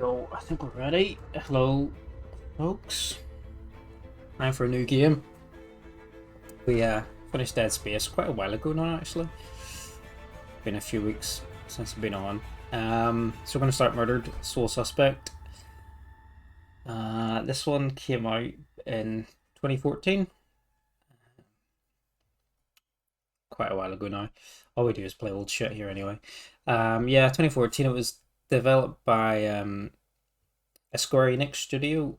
Yo, I think we're ready. Hello, folks. Time for a new game. We finished Dead Space quite a while ago now, actually. Been a few weeks since it's been on. So we're going to start Murdered Soul Suspect. This one came out in 2014. Quite a while ago now. All we do is play old shit here anyway. Yeah, 2014. It was developed by a Square Enix studio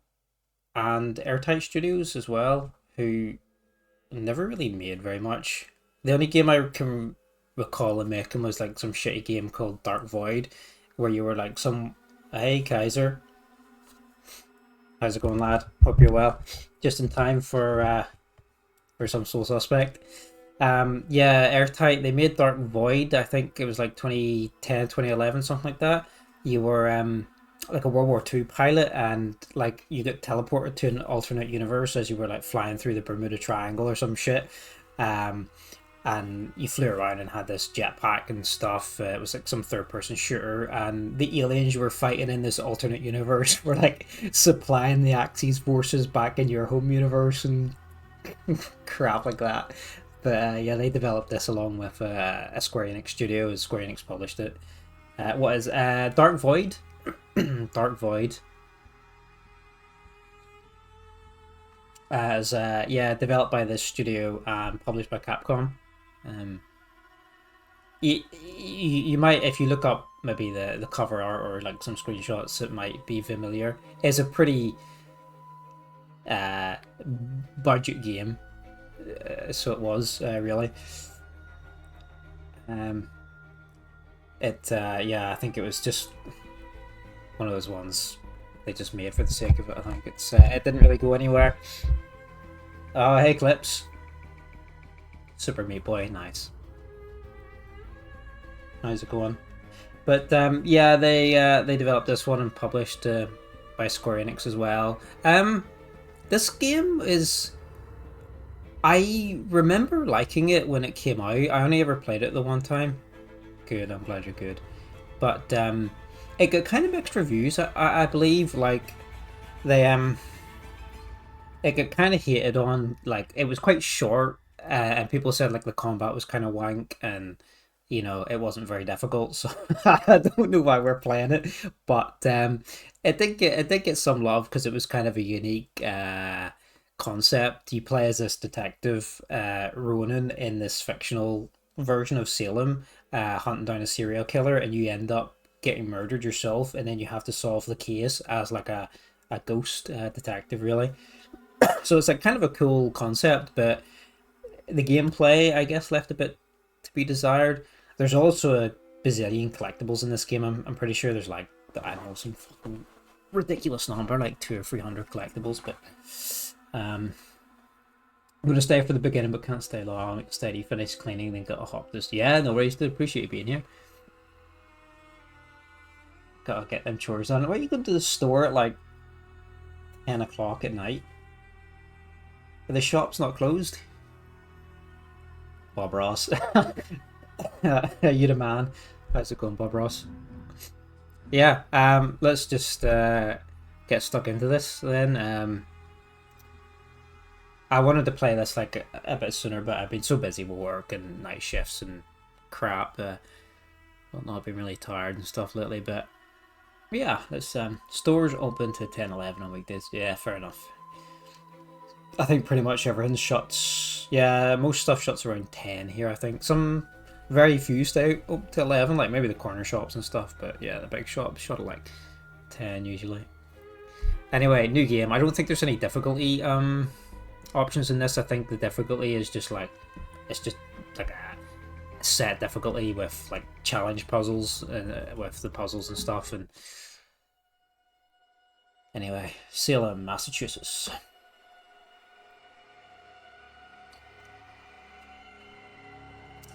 and Airtight Studios as well, who never really made very much. The only game I can recall them making was like some shitty game called Dark Void, where you were like some, hey Kaiser, how's it going, lad? Hope you're well. Just in time for some Soul Suspect. Yeah, Airtight, they made Dark Void, I think it was like 2010, 2011, something like that. You were like a World War II pilot, and like you get teleported to an alternate universe as you were like flying through the Bermuda Triangle or some shit. And you flew around and had this jetpack and stuff. It was like some third-person shooter, and the aliens you were fighting in this alternate universe were like supplying the Axis forces back in your home universe and crap like that. But yeah, they developed this along with a Square Enix studio. Square Enix published it. What is Dark Void? Dark Void. As yeah, developed by this studio and published by Capcom. You might, if you look up maybe the cover art or like some screenshots, it might be familiar. It's a pretty budget game. So it was really. Yeah, I think it was just one of those ones they just made for the sake of it. I think it didn't really go anywhere. Oh, hey Clips, Super Meat Boy, nice. How's it going? But yeah, they developed this one and published by Square Enix as well. This game is. I remember liking it when it came out. I only ever played it the one time. Good, I'm glad you're good. But it got kind of mixed reviews. I believe like they it got kind of hated on. Like it was quite short, and people said like the combat was kind of wank, and you know it wasn't very difficult. So I don't know why we're playing it, but it did get some love because it was kind of a unique concept. You play as this detective, Ronan, in this fictional version of Salem, hunting down a serial killer, and you end up getting murdered yourself, and then you have to solve the case as like a ghost detective, really. So it's like kind of a cool concept, but the gameplay, I guess, left a bit to be desired. There's also a bazillion collectibles in this game. I'm pretty sure there's like, I don't know, some fucking ridiculous number, like 200 or 300 collectibles, but I'm gonna stay for the beginning, but can't stay long. Steady, finish cleaning, then got a hop this. Yeah, no worries. To appreciate you being here. Gotta get them chores done. Why you go to the store at like 10 o'clock at night? Are the shops not closed? Bob Ross. You the man. How's it going, Bob Ross? Yeah. Let's just get stuck into this then. I wanted to play this like a bit sooner, but I've been so busy with work and night shifts and crap. Well, I've been really tired and stuff lately, but yeah, let's stores open to 10-11 on weekdays. Yeah, fair enough. I think pretty much everything shuts. Yeah, most stuff shuts around 10 here, I think. Some very few stay up to 11, like maybe the corner shops and stuff, but yeah, the big shops shut at like 10 usually. Anyway, new game. I don't think there's any difficulty options in this. I think the difficulty is just like, it's just like a set difficulty with like challenge puzzles and with the puzzles and stuff. And anyway, Salem, Massachusetts.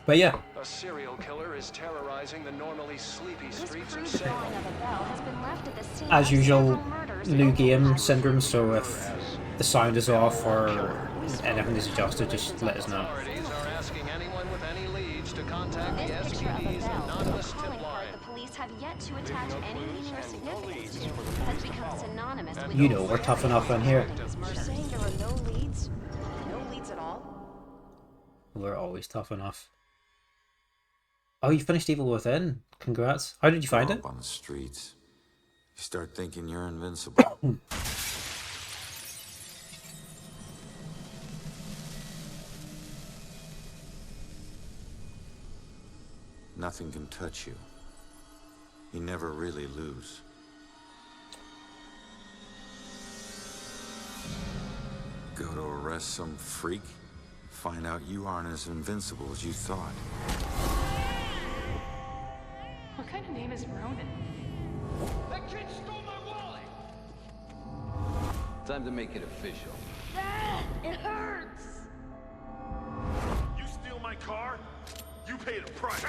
But yeah, a serial killer is terrorizing the normally sleepy streets of Salem. As usual, new game syndrome. So if the sound is off or anything is adjusted, just let us know. Authorities are asking anyone with any leads to contact the SPD's anonymous tip line. have yet to attach any meaning or significance to has become synonymous with... You know, we're tough enough in here. You're saying there are no leads? No leads at all? We're always tough enough. Oh, you finished Evil Within. Congrats. How did you find it? On the streets, you start thinking you're invincible. Nothing can touch you. You never really lose. Go to arrest some freak, find out you aren't as invincible as you thought. What kind of name is Ronan? That kid stole my wallet! Time to make it official. It hurts! You steal my car, you paid a price.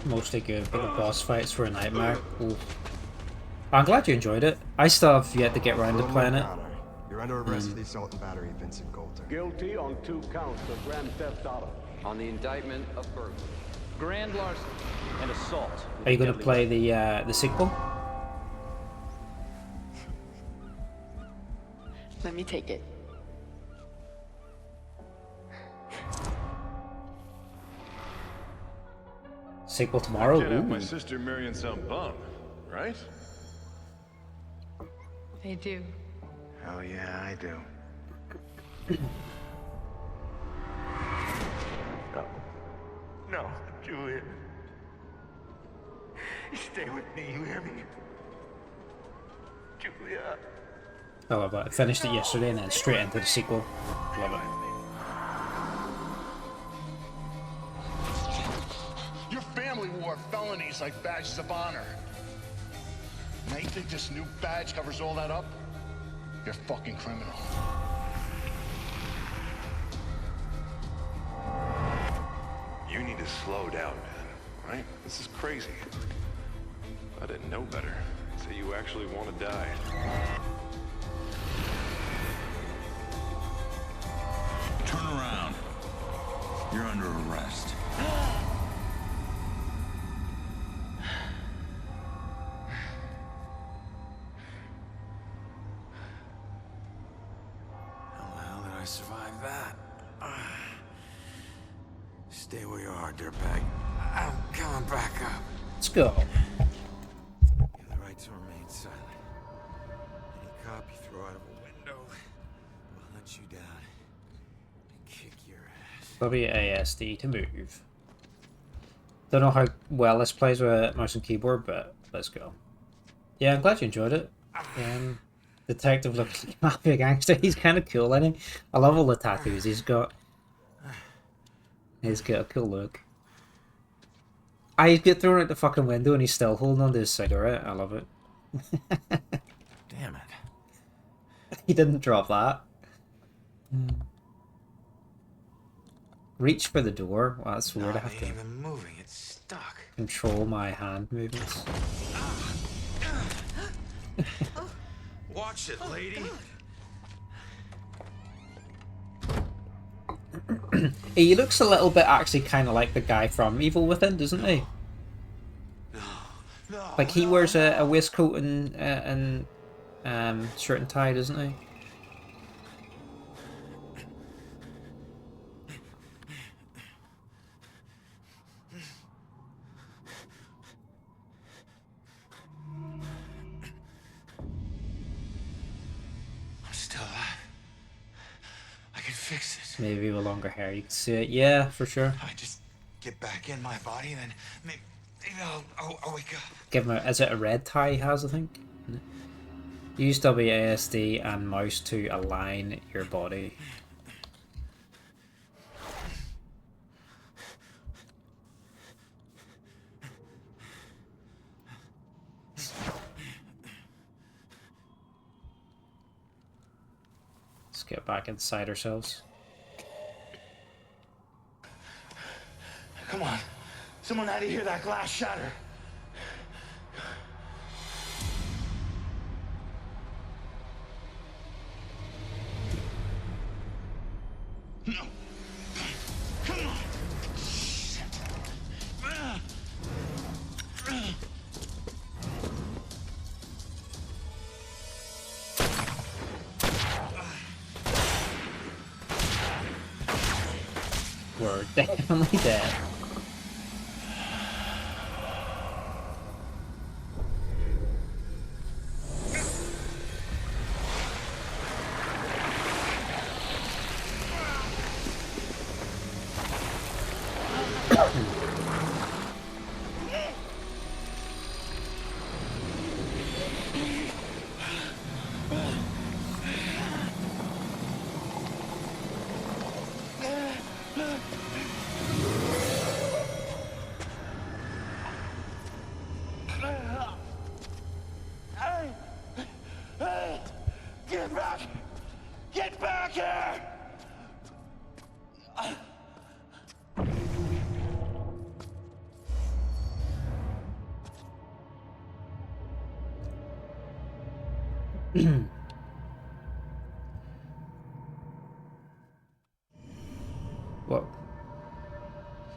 Mostly good, but the boss fights were a nightmare. Ooh. I'm glad you enjoyed it. I still have yet to get around to playing it. You're under arrest for the assault and battery of Vincent Coulter. Guilty on 2 counts of grand theft auto. On the indictment of burglary. Grand larceny and assault. Are you going to play the sequel? Let me take it. Sequel tomorrow? Can't have my Ooh. sister marrying some bum, right? They do. Hell yeah, I do. No. No, Juliet. Stay with me, you hear me? Julia. I love it. I finished it yesterday and then straight into the sequel. Love it. Your family wore felonies like badges of honor. Now you think this new badge covers all that up? You're a fucking criminal. You need to slow down, man. Right? This is crazy. I didn't know better. Say you actually want to die. Turn around. You're under arrest. How the hell did I survive that? Stay where you are, dirtbag. I'm coming back up. Let's go. You have the right to remain silent. Any cop you throw out of a window will hunt you down and kick your ass. WASD to move. Don't know how well this plays with mouse and keyboard, but let's go. Yeah, I'm glad you enjoyed it. Detective looks like a mafia gangster. He's kind of cool, isn't he? I love all the tattoos he's got. He's got a cool look. I get thrown out the fucking window and he's still holding on to his cigarette. I love it. Damn it. He didn't drop that. Reach for the door. Well, that's weird. I have to even moving. It's stuck. control my hand movements. Watch it, lady. He looks a little bit actually kind of like the guy from Evil Within, doesn't he? Like he wears a waistcoat and shirt and tie, doesn't he? I'm still alive. I can fix this. Maybe with longer hair, you can see it. Yeah, for sure. If I just get back in my body, then maybe I'll wake up. Give him a, is it a red tie he has, I think? Use WASD and mouse to align your body. Let's get back inside ourselves. Come on. Someone had to hear that glass shatter. we're definitely dead. Get back! Get back here! Whoa.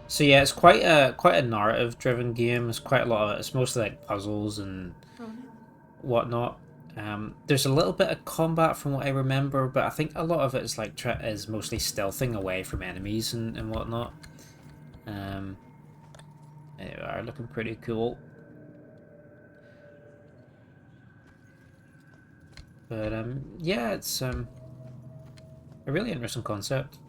So yeah, it's quite a narrative driven game. It's quite a lot of it. It's mostly like puzzles and whatnot. There's a little bit of combat from what I remember, but I think a lot of it is like is mostly stealthing away from enemies and whatnot. They are looking pretty cool. But yeah, it's a really interesting concept.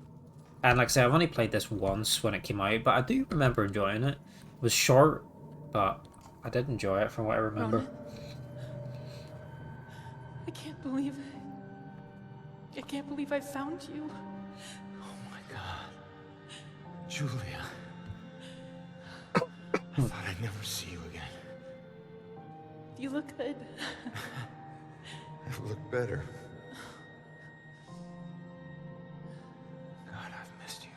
And like I say, I've only played this once when it came out, but I do remember enjoying it. It was short, but I did enjoy it from what I remember. Ronan, I can't believe it. I can't believe I found you. Oh my god. Julia. I thought I'd never see you again. You look good. I've looked better. God, I've missed you.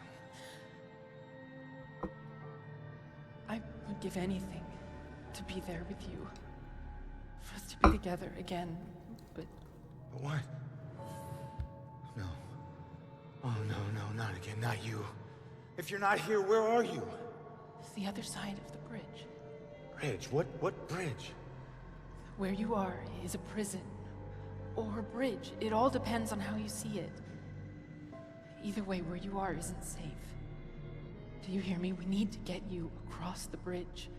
I would give anything to be there with you. For us to be together again, but... What? No. Oh, no, not again, not you. If you're not here, where are you? It's the other side of the bridge. Bridge? What bridge? Where you are is a prison. Or a bridge. It all depends on how you see it. Either way, where you are isn't safe. Do you hear me? We need to get you across the bridge.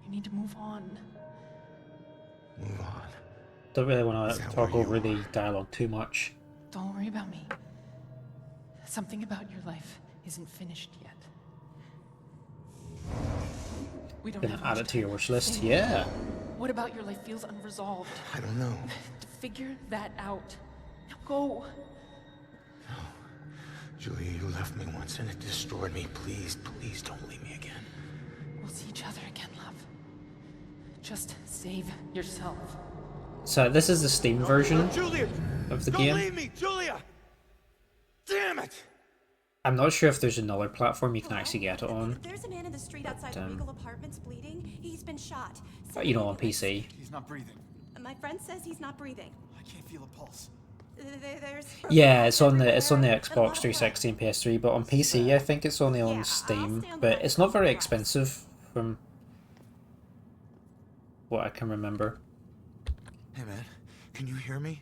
You need to move on. Move on. Don't really want to talk over the dialogue too much. Don't worry about me. Something about your life isn't finished yet. We don't Gonna have add much it to your time. wish list? Think. Yeah. What about your life feels unresolved? I don't know. To figure that out. Now go. No. Julia, you left me once and it destroyed me. Please don't leave me again. We'll see each other again, love. Just save yourself. So this is the Steam version Julia! of the Don't game. leave me, Julia! Damn it! I'm not sure if there's another platform you can actually get it on. There's a man in the street outside the Regal Apartments bleeding. He's been shot. You know, on PC. He's not breathing. My friend says he's not breathing. I can't feel a pulse. There's Yeah, it's on the Xbox 360 and PS3, but on PC I think it's only on Steam. But it's not very expensive from what I can remember. Hey man, can you hear me?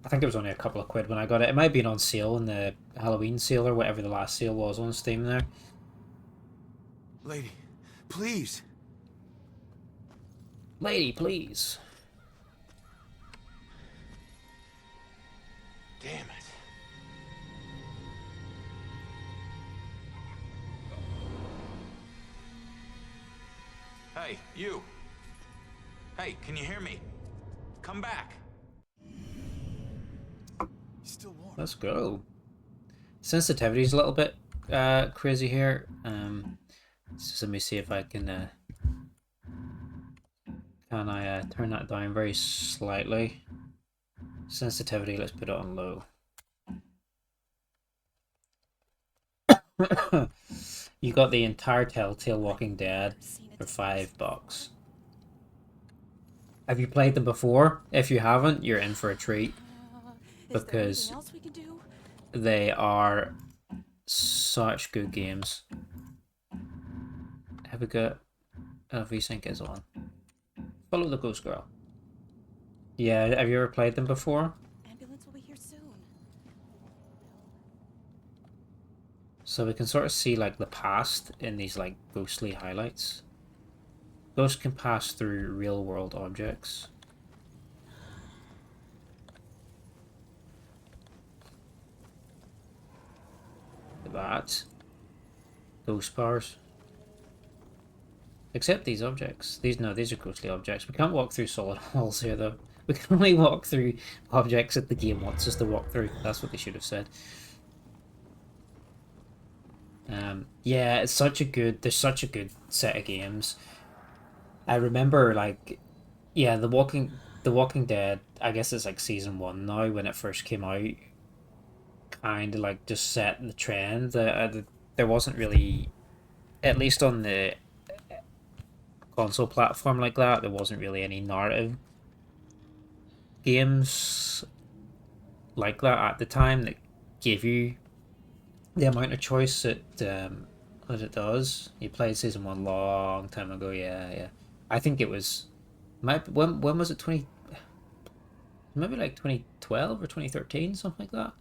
I think it was only a couple of quid when I got it. It might have been on sale in the Halloween sale or whatever the last sale was on Steam there. Lady, please. Lady, please. Damn it. Hey, you. Hey, can you hear me? Come back. Still warm. Let's go. Sensitivity's a little bit crazy here. So let me see if I can I turn that down very slightly. Sensitivity, let's put it on low. You got the entire Telltale Walking Dead for $5. Have you played them before? If you haven't, you're in for a treat. Because they are such good games. Have we got... VSync is on. Follow the ghost girl. Yeah, have you ever played them before? Ambulance will be here soon. So we can sort of see like the past in these like ghostly highlights. Ghosts can pass through real world objects. That. Ghost powers. Except these objects. These are ghostly objects. We can't walk through solid walls here though. We can only walk through objects that the game wants us to walk through. That's what they should have said. Yeah, it's such a good. There's such a good set of games. I remember like, yeah, The Walking Dead. I guess it's like season 1 now. When it first came out, kind of like just set the trend. There wasn't really, at least on the console platform like that, there wasn't really any narrative games like that at the time that gave you the amount of choice that it does. You played season 1 long time ago. Yeah. I think it was when was it? Maybe like 2012 or 2013, something like that.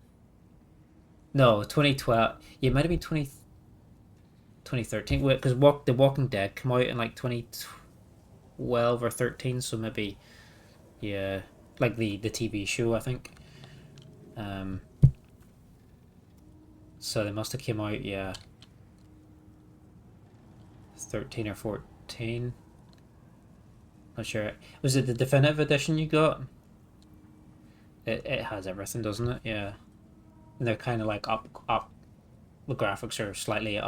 No, 2012. Yeah, it might have been 2013 because The Walking Dead came out in like 2012 or 13, so maybe, yeah, like the TV show, I think. So they must have came out, yeah, 13 or 14. Not sure. Was it the definitive edition you got? It has everything, doesn't it? Yeah. And they're kind of like up. The graphics are slightly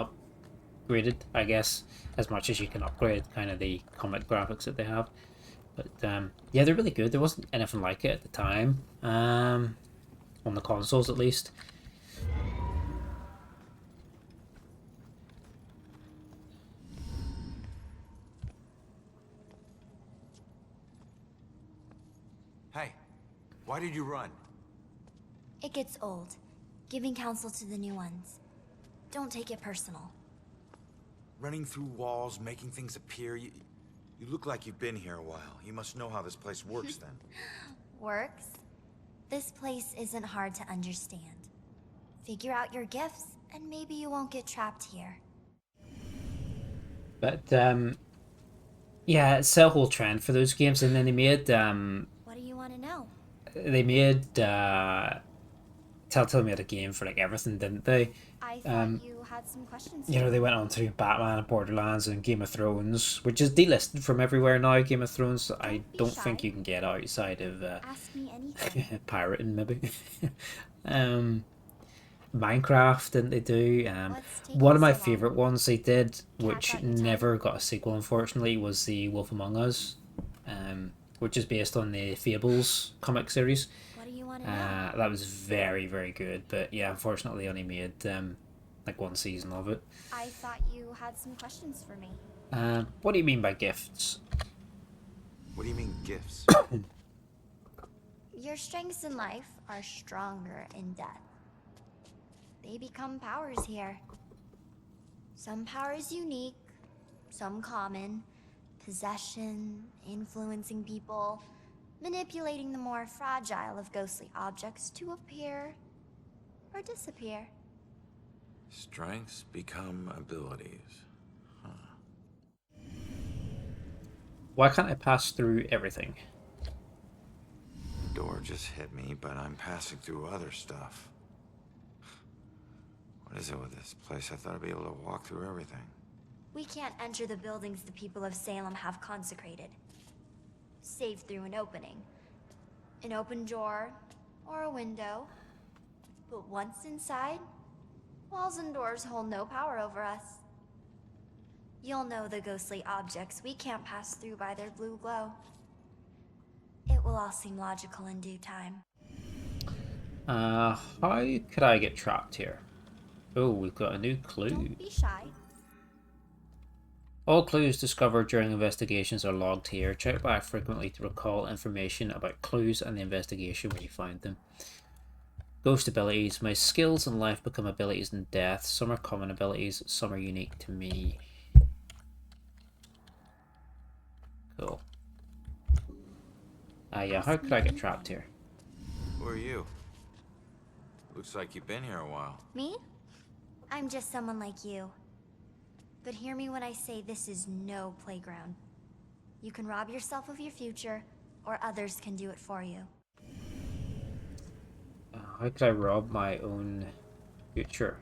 upgraded, I guess, as much as you can upgrade kind of the comic graphics that they have. But yeah, they're really good. There wasn't anything like it at the time, on the consoles at least. Hey, why did you run? It gets old, giving counsel to the new ones. Don't take it personal. Running through walls, making things appear. You look like you've been here a while. You must know how this place works then. Works? This place isn't hard to understand. Figure out your gifts, and maybe you won't get trapped here. But yeah, it's a whole trend for those games, and then they made What do you want to know? they made Telltale made a game for like everything, didn't they? I thought you had some questions. You know, they went on to Batman and Borderlands and Game of Thrones, which is delisted from everywhere now. Game of Thrones, I don't think you can get outside of Ask me anything. pirating, maybe. Minecraft, didn't they do? One of my favorite ones they did, which never got a sequel, unfortunately, was the Wolf Among Us, which is based on the Fables comic series. What do you want to know? That was very, very good, but yeah, unfortunately, only made like one season of it. I thought you had some questions for me. What do you mean by gifts? What do you mean gifts? Your strengths in life are stronger in death. They become powers here. Some powers unique, some common. Possession, influencing people, manipulating the more fragile of ghostly objects to appear or disappear. Strengths become abilities. Huh. Why can't I pass through everything? The door just hit me, but I'm passing through other stuff. What is it with this place? I thought I'd be able to walk through everything. We can't enter the buildings the people of Salem have consecrated, save through an opening. An open door or a window. But once inside, walls and doors hold no power over us. You'll know the ghostly objects we can't pass through by their blue glow. It will all seem logical in due time. How could I get trapped here? Oh, we've got a new clue. Don't be shy. All clues discovered during investigations are logged here. Check back frequently to recall information about clues and the investigation when you find them. Ghost abilities. My skills in life become abilities in death. Some are common abilities, some are unique to me. Cool. Yeah, how could I get trapped here? Who are you? Looks like you've been here a while. Me? I'm just someone like you. But hear me when I say this is no playground. You can rob yourself of your future, or others can do it for you. How could I rob my own future?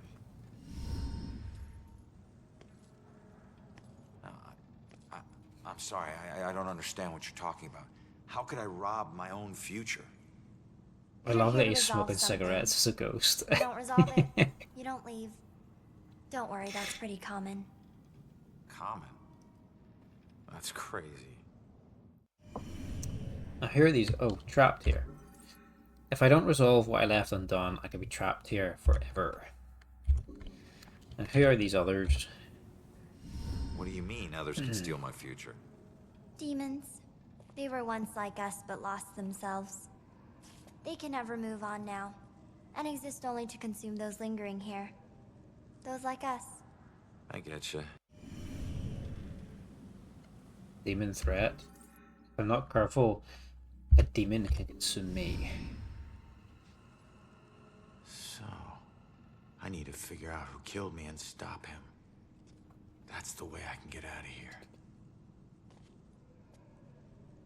I'm sorry, I don't understand what you're talking about. How could I rob my own future? I love that he's smoking cigarettes as a ghost. You don't resolve it, you don't leave. Don't worry, that's pretty common. Common? That's crazy. Now here are these. Oh, trapped here. If I don't resolve what I left undone, I could be trapped here forever. And who are these others? What do you mean others can steal my future? Demons. They were once like us, but lost themselves. They can never move on now, and exist only to consume those lingering here. Those like us. I getcha. Demon threat. If I'm not careful, a demon can consume me. So, I need to figure out who killed me and stop him. That's the way I can get out of here.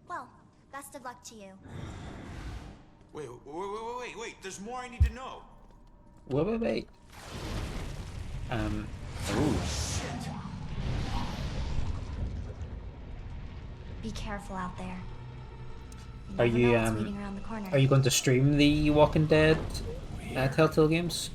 Well, best of luck to you. Wait, there's more I need to know. Wait. Oh. Be careful out there. Are you going to stream the Walking Dead Telltale games?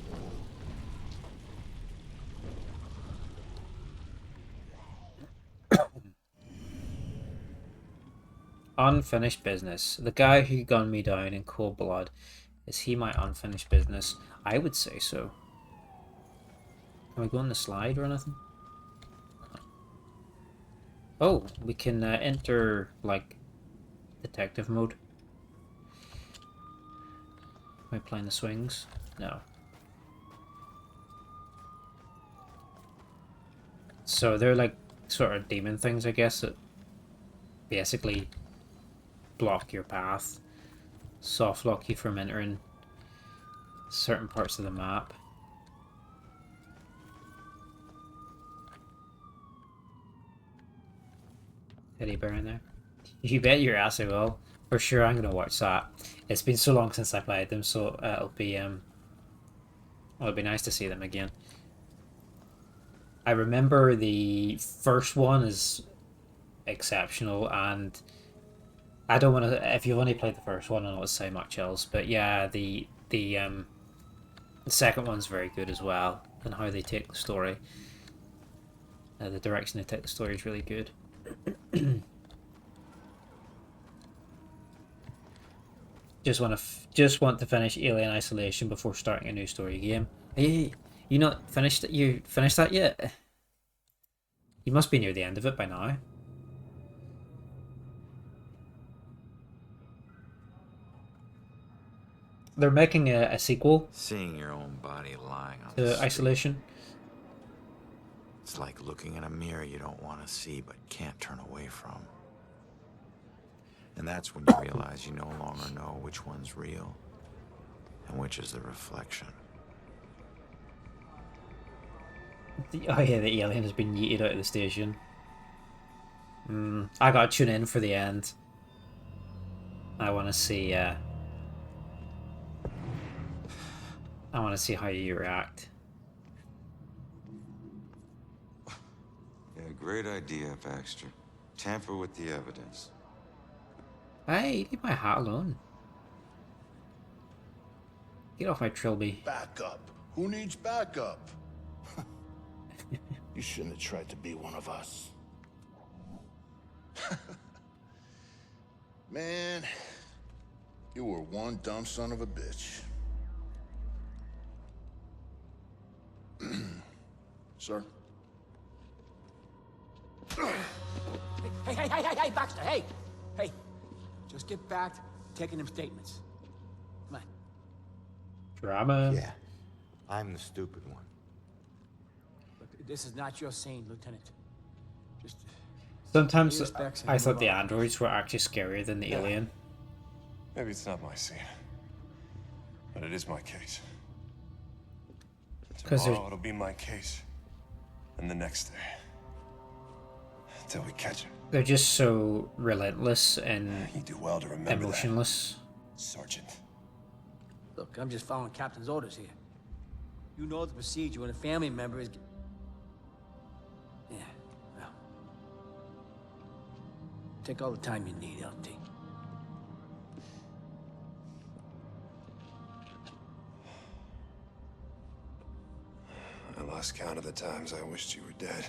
Unfinished business. The guy who gunned me down in cold blood, is he my unfinished business? I would say so. Can we go on the slide or anything? Oh, we can enter, like, detective mode. Am I playing the swings? No. So they're like sort of demon things, I guess, that basically block your path, soft lock you from entering certain parts of the map. Teddy bear in there. You bet your ass I will. For sure, I'm gonna watch that. It's been so long since I played them, so it'll be nice to see them again. I remember the first one is exceptional, and I don't want to. If you've only played the first one, I don't want to say much else. But yeah, the second one's very good as well, and how they take the story. The direction they take the story is really good. Just want to finish Alien Isolation before starting a new story game. Hey, you not finished it? You finished that yet? You must be near the end of it by now. They're making a sequel. Seeing your own body lying on to Isolation. It's like looking in a mirror you don't want to see but can't turn away from. And that's when you realize you no longer know which one's real and which is the reflection. Oh yeah, the alien has been yeeted out of the station. I gotta tune in for the end. I want to see. I want to see how you react. Yeah, great idea, Baxter. Tamper with the evidence. Hey, leave my hat alone. Get off my trilby. Backup. Who needs backup? You shouldn't have tried to be one of us. Man, you were one dumb son of a bitch. Sir? Hey, Baxter, hey! Hey, just get back to taking them statements. Come on. Drama. Yeah, I'm the stupid one. Look, this is not your scene, Lieutenant. Just... Sometimes I thought the androids were actually scarier than the alien. Maybe it's not my scene, but it is my case. Tomorrow it'll be my case. And the next day. Until we catch him. They're just so relentless and you do well to remember emotionless. That, Sergeant. Look, I'm just following Captain's orders here. You know the procedure when a family member is... Yeah, well... Take all the time you need, LT. I lost count of the times I wished you were dead.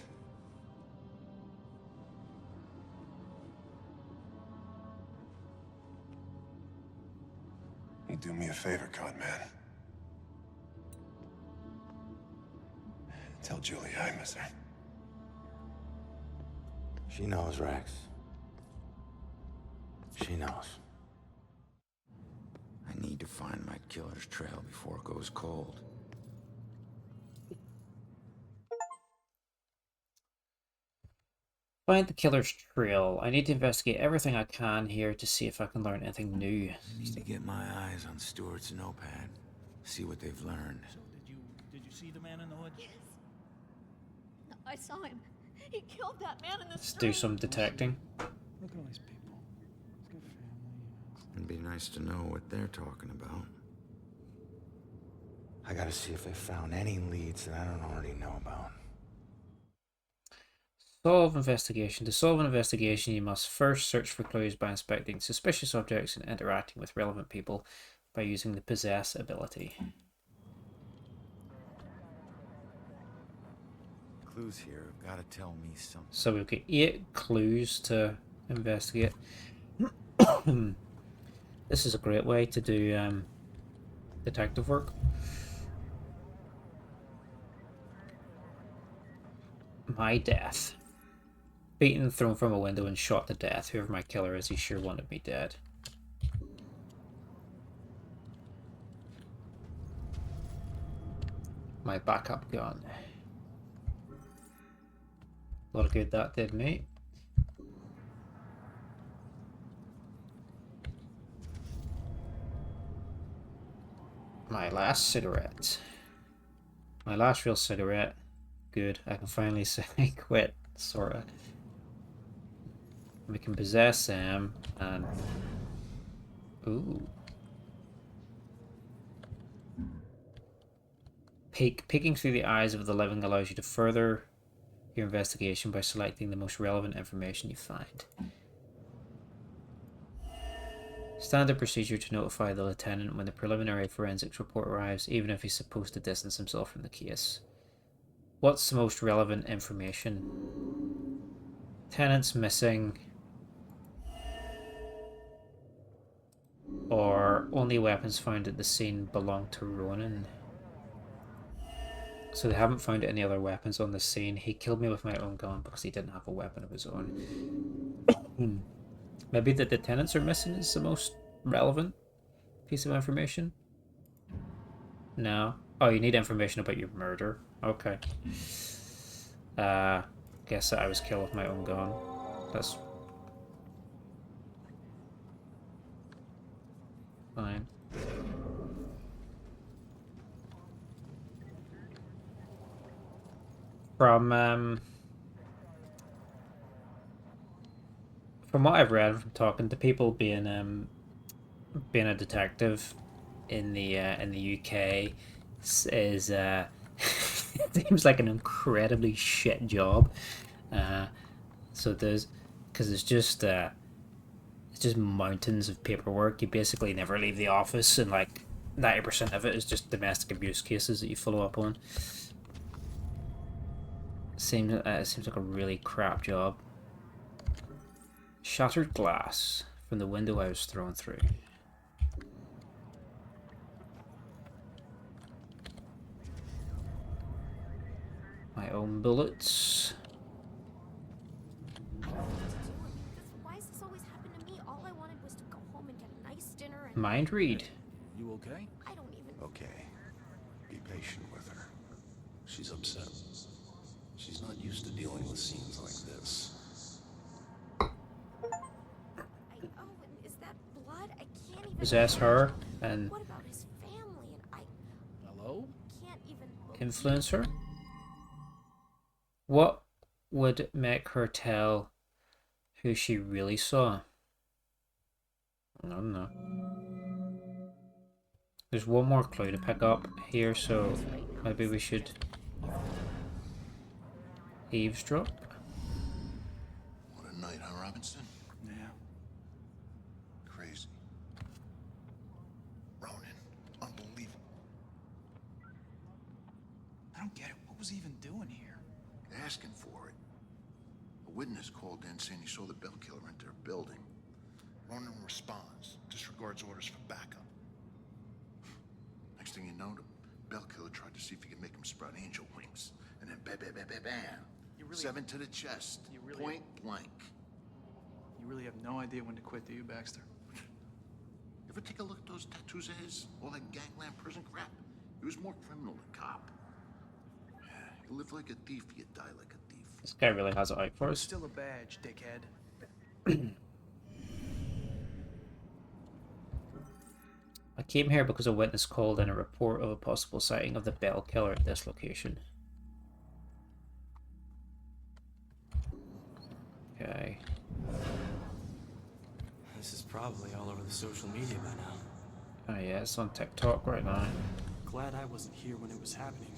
You do me a favor, con man. Tell Julie I miss her. She knows, Rex. She knows. I need to find my killer's trail before it goes cold. Find the killer's trail. I need to investigate everything I can here to see if I can learn anything new. Need to get my eyes on Stewart's notepad. See what they've learned. So did you see the man in the hood? Yes. I saw him. He killed that man in the Let's street. do some detecting. Look at all these people. It's got family. It'd be nice to know what they're talking about. I gotta see if they found any leads that I don't already know about. Solve investigation. To solve an investigation, you must first search for clues by inspecting suspicious objects and interacting with relevant people by using the possess ability. Clues here have got to tell me something. So we've got 8 clues to investigate. This is a great way to do detective work. My death. Beaten, thrown from a window, and shot to death. Whoever my killer is, he sure wanted me dead. My backup gun. A lot of good that did me. My last cigarette. My last real cigarette. Good. I can finally say I quit. Sorta. We can possess them and... Ooh. Peeking through the eyes of the living allows you to further your investigation by selecting the most relevant information you find. Standard procedure to notify the lieutenant when the preliminary forensics report arrives, even if he's supposed to distance himself from the case. What's the most relevant information? Tenants missing. Or only weapons found at the scene belong to Ronan. So they haven't found any other weapons on the scene. He killed me with my own gun because he didn't have a weapon of his own. Maybe that the tenants are missing is the most relevant piece of information? No. Oh, you need information about your murder. Okay. Guess that I was killed with my own gun. That's fine. From what I've read from talking to people, being a detective in the UK is seems like an incredibly shit job. So there's because it's just mountains of paperwork. You basically never leave the office, and like 90% of it is just domestic abuse cases that you follow up on. Seems like a really crap job. Shattered glass from the window I was thrown through. My own bullets. Why does this always happen to me? All I wanted was to go home and get a nice dinner and... Mind read. You okay? I don't even... Okay. Be patient with her. She's upset. She's not used to dealing with scenes like this. Is that blood? I can't even... Possess her and What about his family? And I... Hello? Can't even... influence her? What would make her tell who she really saw? I don't know. There's one more clue to pick up here, so maybe we should eavesdrop. What a night, huh, Robinson? Yeah. Crazy. Ronan, unbelievable. I don't get it. What was he even doing here? Asking for it. A witness called in saying he saw the bell killer enter a building. Ronan responds, disregards orders for backup. Next thing you know, the bell killer tried to see if he could make him sprout angel wings. And then bam, bam, bam, bam, bam. 7 to the chest. Point blank. You really have no idea when to quit, do you, Baxter? You ever take a look at those tattoos of his? All that gangland prison crap? He was more criminal than cop. You live like a thief, you die like a thief. This guy really has it out for us. Still a badge, dickhead. I came here because a witness called in a report of a possible sighting of the bell killer at this location. Okay. This is probably all over the social media by now. Oh yeah, it's on TikTok right now. Glad I wasn't here when it was happening.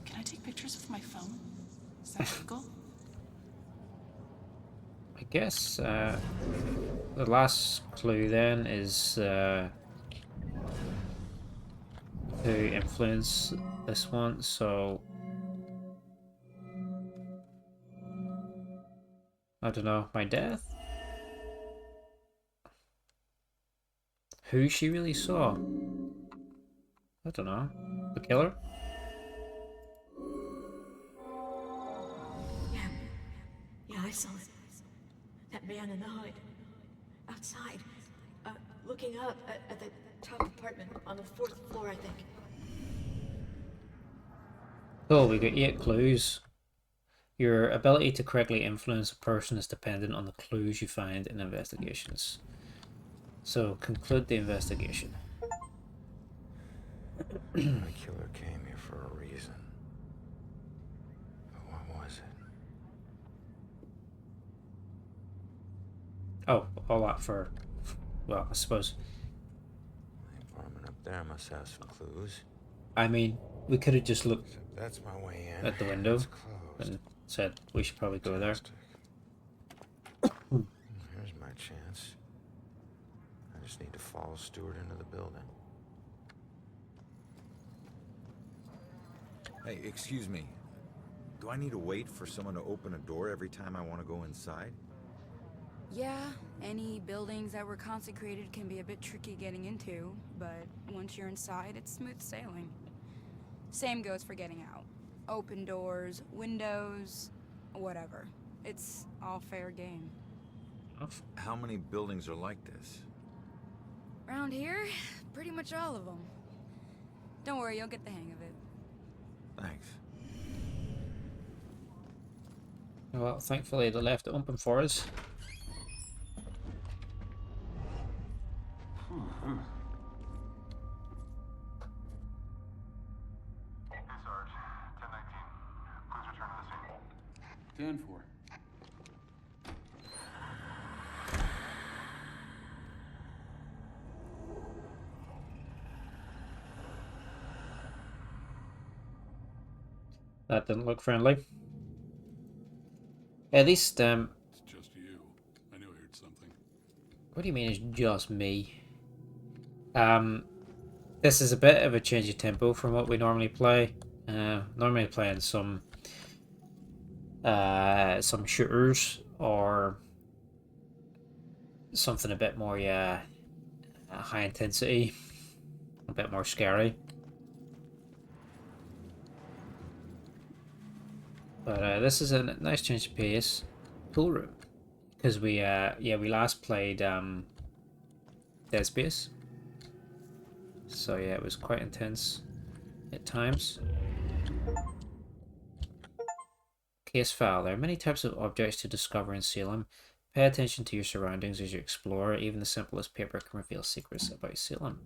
Can I take pictures with my phone? Is that legal? I guess the last clue then is to influence this one, so I don't know, my death? Who she really saw? I don't know. The killer? Yeah, I saw it. That man in the hood. Outside. Looking up at the top apartment on the 4th floor, I think. Oh, we got 8 clues. Your ability to correctly influence a person is dependent on the clues you find in investigations. So, conclude the investigation. The killer came here for a reason. But what was it? Oh, all that for, well, I suppose. The apartment up there must have some clues. I mean, we could have just looked That's my way in. at the window It's closed. and said we should probably go there. Here's my chance. I just need to follow Stewart into the building. Hey, excuse me. Do I need to wait for someone to open a door every time I want to go inside? Yeah, any buildings that were consecrated can be a bit tricky getting into, but once you're inside, it's smooth sailing. Same goes for getting out. Open doors, windows, whatever. It's all fair game. How many buildings are like this? Around here, pretty much all of them. Don't worry, you'll get the hang of it. Thanks. Well, thankfully they left it open for us. Hey, Sarge. 1019. Please return to the scene. 10-4. That didn't look friendly. At least, It's just you. I knew I heard something. what do you mean it's just me? This is a bit of a change of tempo from what we normally play. Normally playing some shooters or something a bit more, high intensity, a bit more scary. But this is a nice change of pace. Pool room, because we last played Dead Space. So yeah, it was quite intense at times. Case file. There are many types of objects to discover in Salem. Pay attention to your surroundings as you explore. Even the simplest paper can reveal secrets about Salem.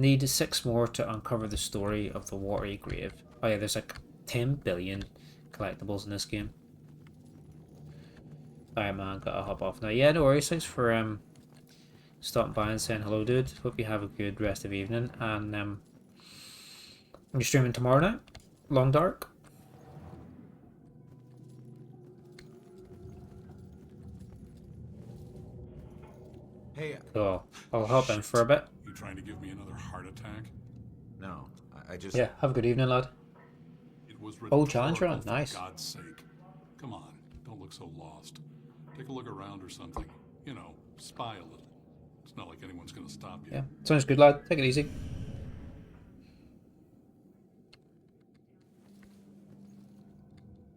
Need 6 more to uncover the story of the watery grave. Oh yeah, there's like 10 billion collectibles in this game. Alright man, gotta hop off now. Yeah, no worries. Thanks for stopping by and saying hello, dude. Hope you have a good rest of the evening. And you're streaming tomorrow night? Long Dark? Hey, Cool. I'll hop in for a bit. You trying to give me another heart attack? No, I just... Yeah, have a good evening, lad. It was Oh, challenge round. for Nice. God's sake. Come on, don't look so lost. Take a look around or something. You know, spy a little. It's not like anyone's gonna stop you. Yeah, sounds good, lad. Take it easy.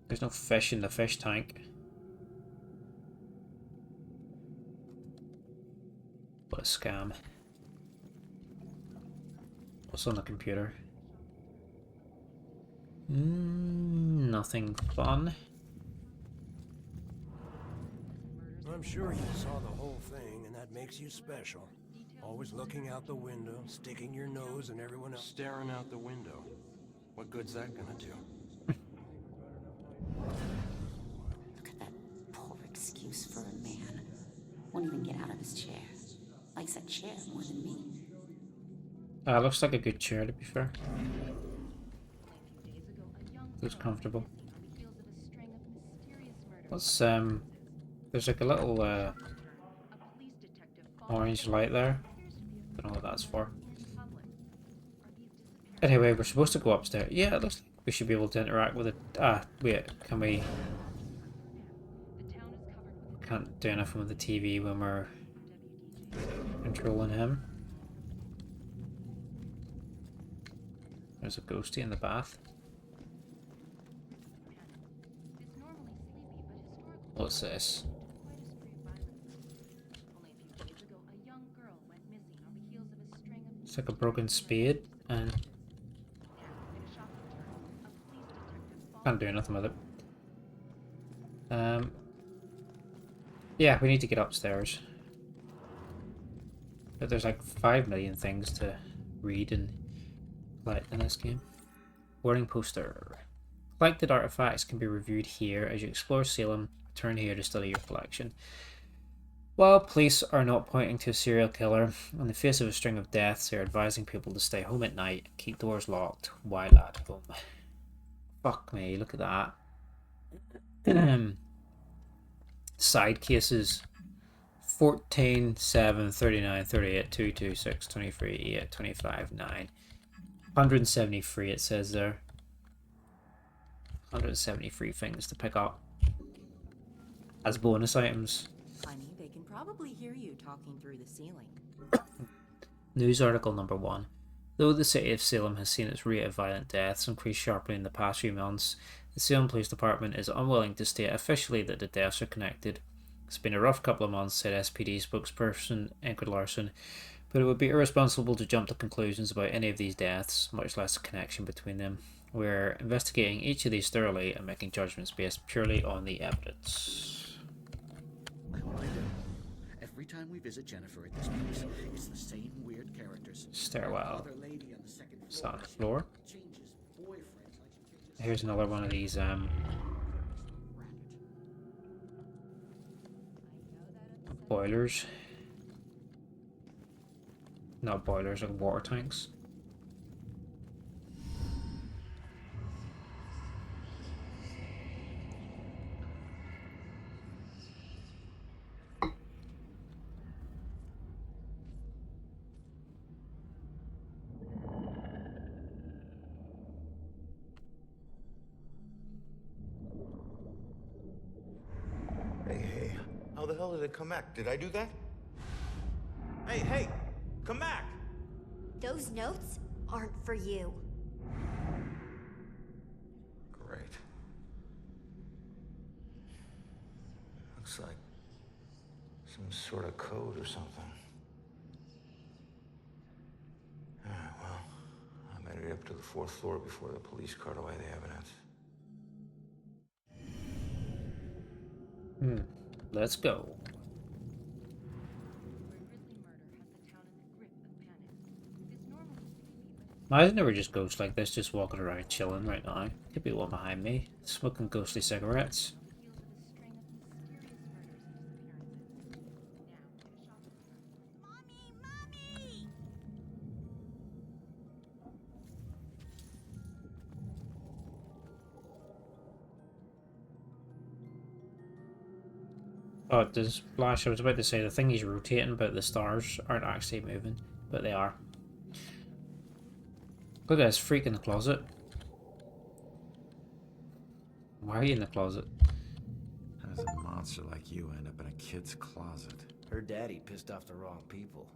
There's no fish in the fish tank. What a scam. What's on the computer? Nothing fun. I'm sure you saw the whole thing, and that makes you special. Always looking out the window, sticking your nose in everyone else. Staring out the window. What good's that gonna do? Look at that poor excuse for a man. Won't even get out of his chair. Likes that chair more than me. Looks like a good chair, to be fair. Looks comfortable. What's there's like a little orange light there. Don't know what that's for. Anyway, we're supposed to go upstairs. Yeah, it looks like we should be able to interact with it. Ah, wait, can we? Can't do anything with the TV when we're controlling him. There's a ghosty in the bath. What's this? It's like a broken spade and can't do nothing with it. Yeah, we need to get upstairs. But there's like 5 million things to read and collect in this game. Warning poster. Collected artifacts can be reviewed here. As you explore Salem, return here to study your collection. While police are not pointing to a serial killer, in the face of a string of deaths, they are advising people to stay home at night and keep doors locked while at home. Fuck me, look at that. Side cases 14, 7, 39, 38, 2, 2, 6, 23, 8, 25, 9. 173 it says there. 173 things to pick up as bonus items. Honey, they can probably hear you talking through the ceiling. News article number 1. Though the city of Salem has seen its rate of violent deaths increase sharply in the past few months, the Salem Police Department is unwilling to state officially that the deaths are connected. It's been a rough couple of months, said SPD spokesperson Ingrid Larson, but it would be irresponsible to jump to conclusions about any of these deaths, much less a connection between them. We're investigating each of these thoroughly and making judgments based purely on the evidence. Every time we visit Jennifer at this place, it's the same weird characters. Stairwell. It's on the floor. Here's another one of these boilers. Not boilers, like water tanks. Hey, how the hell did it come back? Did I do that? Hey, come back! Those notes aren't for you. Great. Looks like some sort of code or something. Alright, well, I made it up to the 4th floor before the police cart away the evidence. Let's go. Imagine there were just ghosts like this just walking around chilling right now. Could be one behind me, smoking ghostly cigarettes. Oh, it does flash. I was about to say the thing is rotating, but the stars aren't actually moving, but they are. Look at this freak in the closet. Why are you in the closet? How does a monster like you end up in a kid's closet? Her daddy pissed off the wrong people.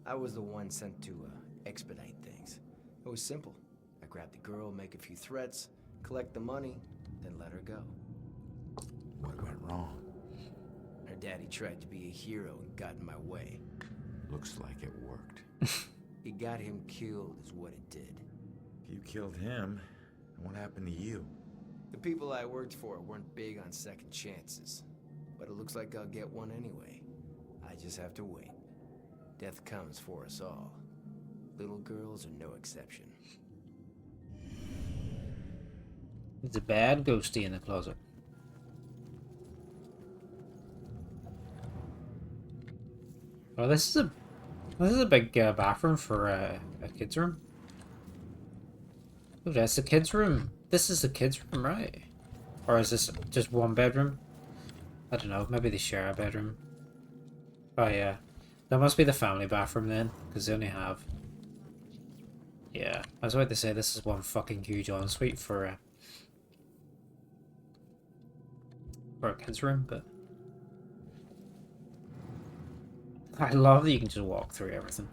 I was the one sent to expedite things. It was simple. I grabbed the girl, make a few threats, collect the money, then let her go. What went wrong? Her daddy tried to be a hero and got in my way. Looks like it worked. He got him killed is what it did. You killed him. What happened to you? The people I worked for weren't big on second chances. But it looks like I'll get one anyway. I just have to wait. Death comes for us all. Little girls are no exception. It's a bad ghosty in the closet. Oh, this is a big bathroom for a kid's room. Oh, that's the kid's room. This is the kid's room, right? Or is this just one bedroom? I don't know. Maybe they share a bedroom. Oh yeah, that must be the family bathroom then, because they only have. Yeah, I was about to say this is one fucking huge ensuite for a kid's room, but. I love that you can just walk through everything.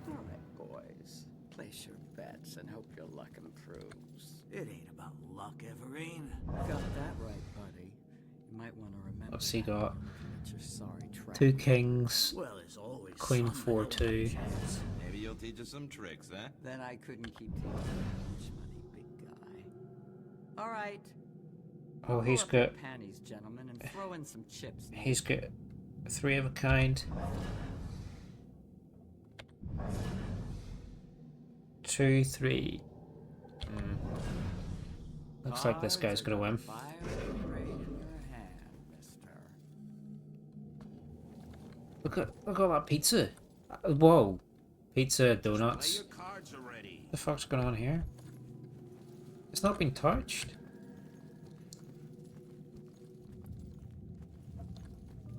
Alright, boys. Place your bets and hope your luck improves. It ain't about luck, Everine. Got that right, buddy. You might want to remember. What's he got? That your sorry track. 2 kings. Well, there's always Queen some 4-2. Maybe you'll teach us some tricks, huh? Then I couldn't keep taking that much money, big guy. Alright. Oh, he's Pull up got. your panties, gentlemen, and throw in some chips. He's got 3 of a kind. 2, 3. Looks like this guy's gonna win. Look at all that pizza. Whoa, pizza, donuts. What the fuck's going on here? It's not been touched.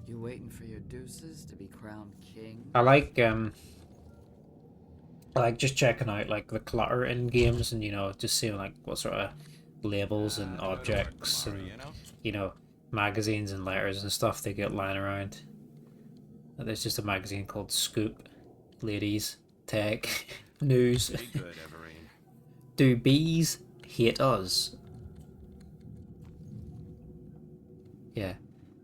You waiting for your deuces to be crowned king? I like just checking out like the clutter in games and just seeing like what sort of labels and objects and magazines and letters and stuff they get lying around. There's just a magazine called Scoop, Ladies, Tech, News. Do bees hate us? Yeah.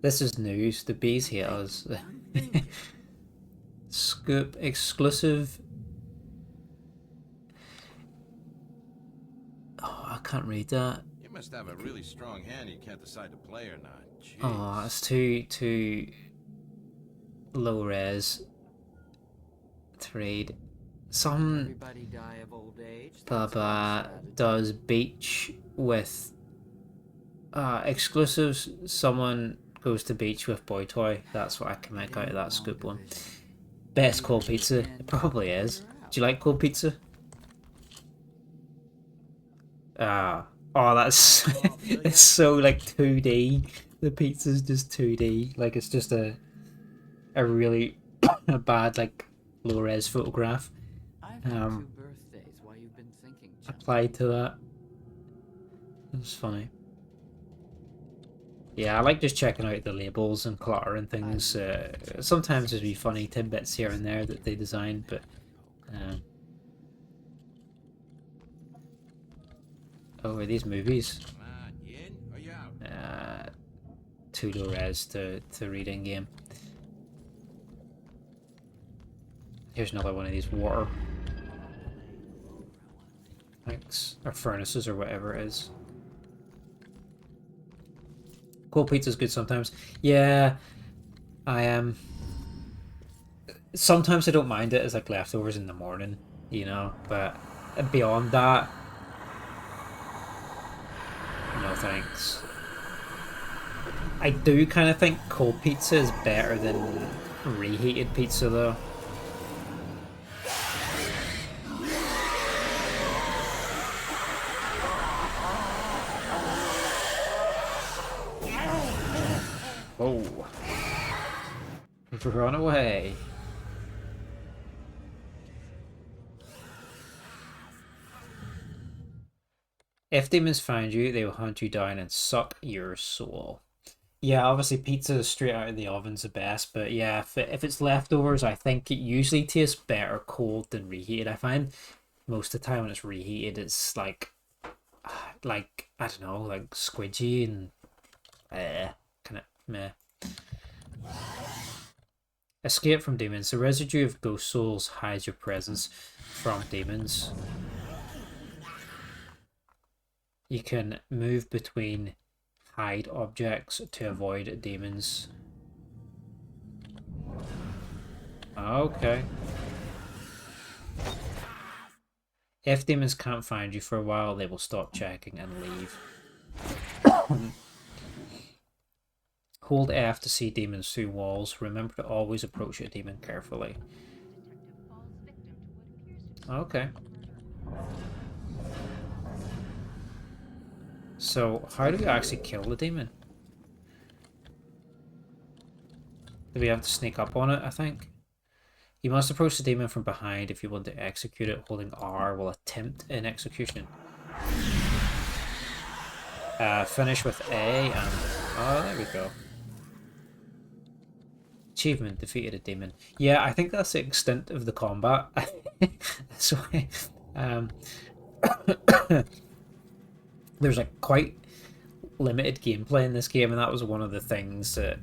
This is news. The bees hate us. Scoop exclusive. Oh, I can't read that. You must have a really strong hand you can't decide to play or not. Jeez. Oh, it's too low res. Trade. Some Everybody die of old age. Baba does beach with exclusives. Someone goes to beach with boy toy. That's what I can make out of that Scoop one. Best cold pizza. It probably is. Do you like cold pizza? Oh, that's it's so like 2D. The pizza's just 2D. Like it's just a really bad like low res photograph. Applied to that. It's funny. Yeah, I like just checking out the labels and clutter and things. Sometimes there'd be funny tidbits here and there that they design, but oh, are these movies? Too low res to read in game. Here's another one of these water tanks or furnaces or whatever it is. Cold pizza's good sometimes. Yeah, I sometimes I don't mind it as like leftovers in the morning, you know, but beyond that, no thanks. I do kind of think cold pizza is better than reheated pizza though. Oh. Run away. If demons find you, they will hunt you down and suck your soul. Yeah, obviously pizza straight out of the oven's the best, but yeah, if it's leftovers, I think it usually tastes better cold than reheated. I find most of the time when it's reheated, it's like I don't know, like squidgy and kind of meh. Escape from demons. The residue of ghost souls hides your presence from demons. You can move between hide objects to avoid demons. Okay. If demons can't find you for a while, they will stop checking and leave. Hold F to see demons through walls. Remember to always approach a demon carefully. Okay. So, how do we actually kill the demon? Do we have to sneak up on it, I think? You must approach the demon from behind if you want to execute it. Holding R will attempt an execution. Finish with A and... oh, there we go. Achievement, defeated a demon. Yeah, I think that's the extent of the combat. That's why... there's like quite limited gameplay in this game, and that was one of the things that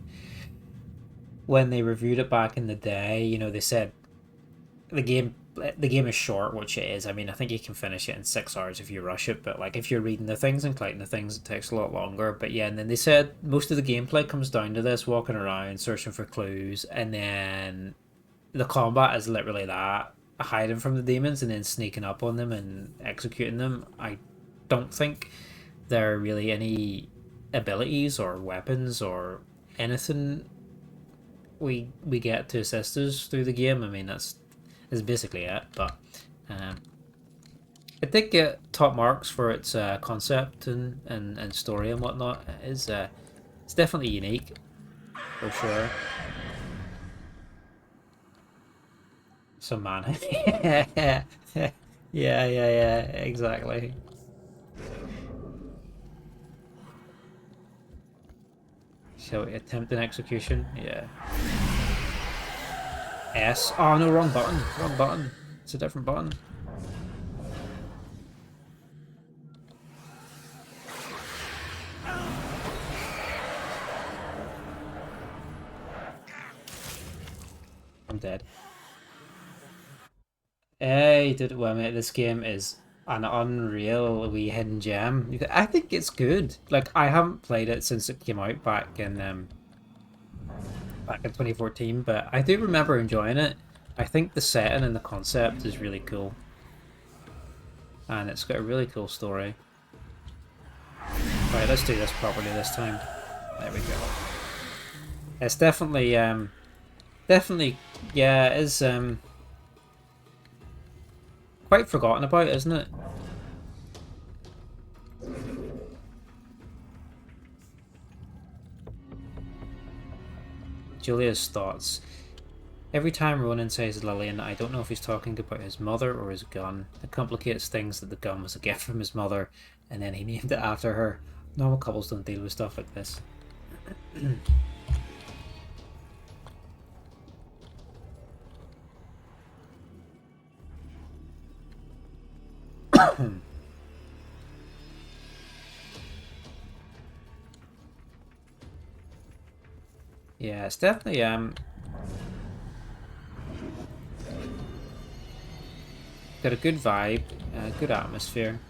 when they reviewed it back in the day, you know, they said the game is short, which it is. I mean, I think you can finish it in 6 hours if you rush it, but like if you're reading the things and collecting the things, it takes a lot longer. But yeah, and then they said most of the gameplay comes down to this, walking around, searching for clues, and then the combat is literally that, hiding from the demons and then sneaking up on them and executing them. I don't think there are really any abilities or weapons or anything we get to assist us through the game. I mean, that's basically it, but it did get top marks for its concept and story and whatnot. It's definitely unique, for sure. Some man. yeah, exactly. Shall we attempt an execution? Yeah. S. Oh no, wrong button. Wrong button. It's a different button. I'm dead. Hey, did well, mate. This game is an unreal wee hidden gem. I think it's good. Like, I haven't played it since it came out back in 2014, but I do remember enjoying it. I think the setting and the concept is really cool, and it's got a really cool story. Right, let's do this properly this time. There we go. It's definitely yeah, it is quite forgotten about, isn't it? Julia's thoughts. Every time Ronan says Lillian, I don't know if he's talking about his mother or his gun. It complicates things that the gun was a gift from his mother, and then he named it after her. Normal couples don't deal with stuff like this. Yeah, it's definitely got a good vibe, good atmosphere,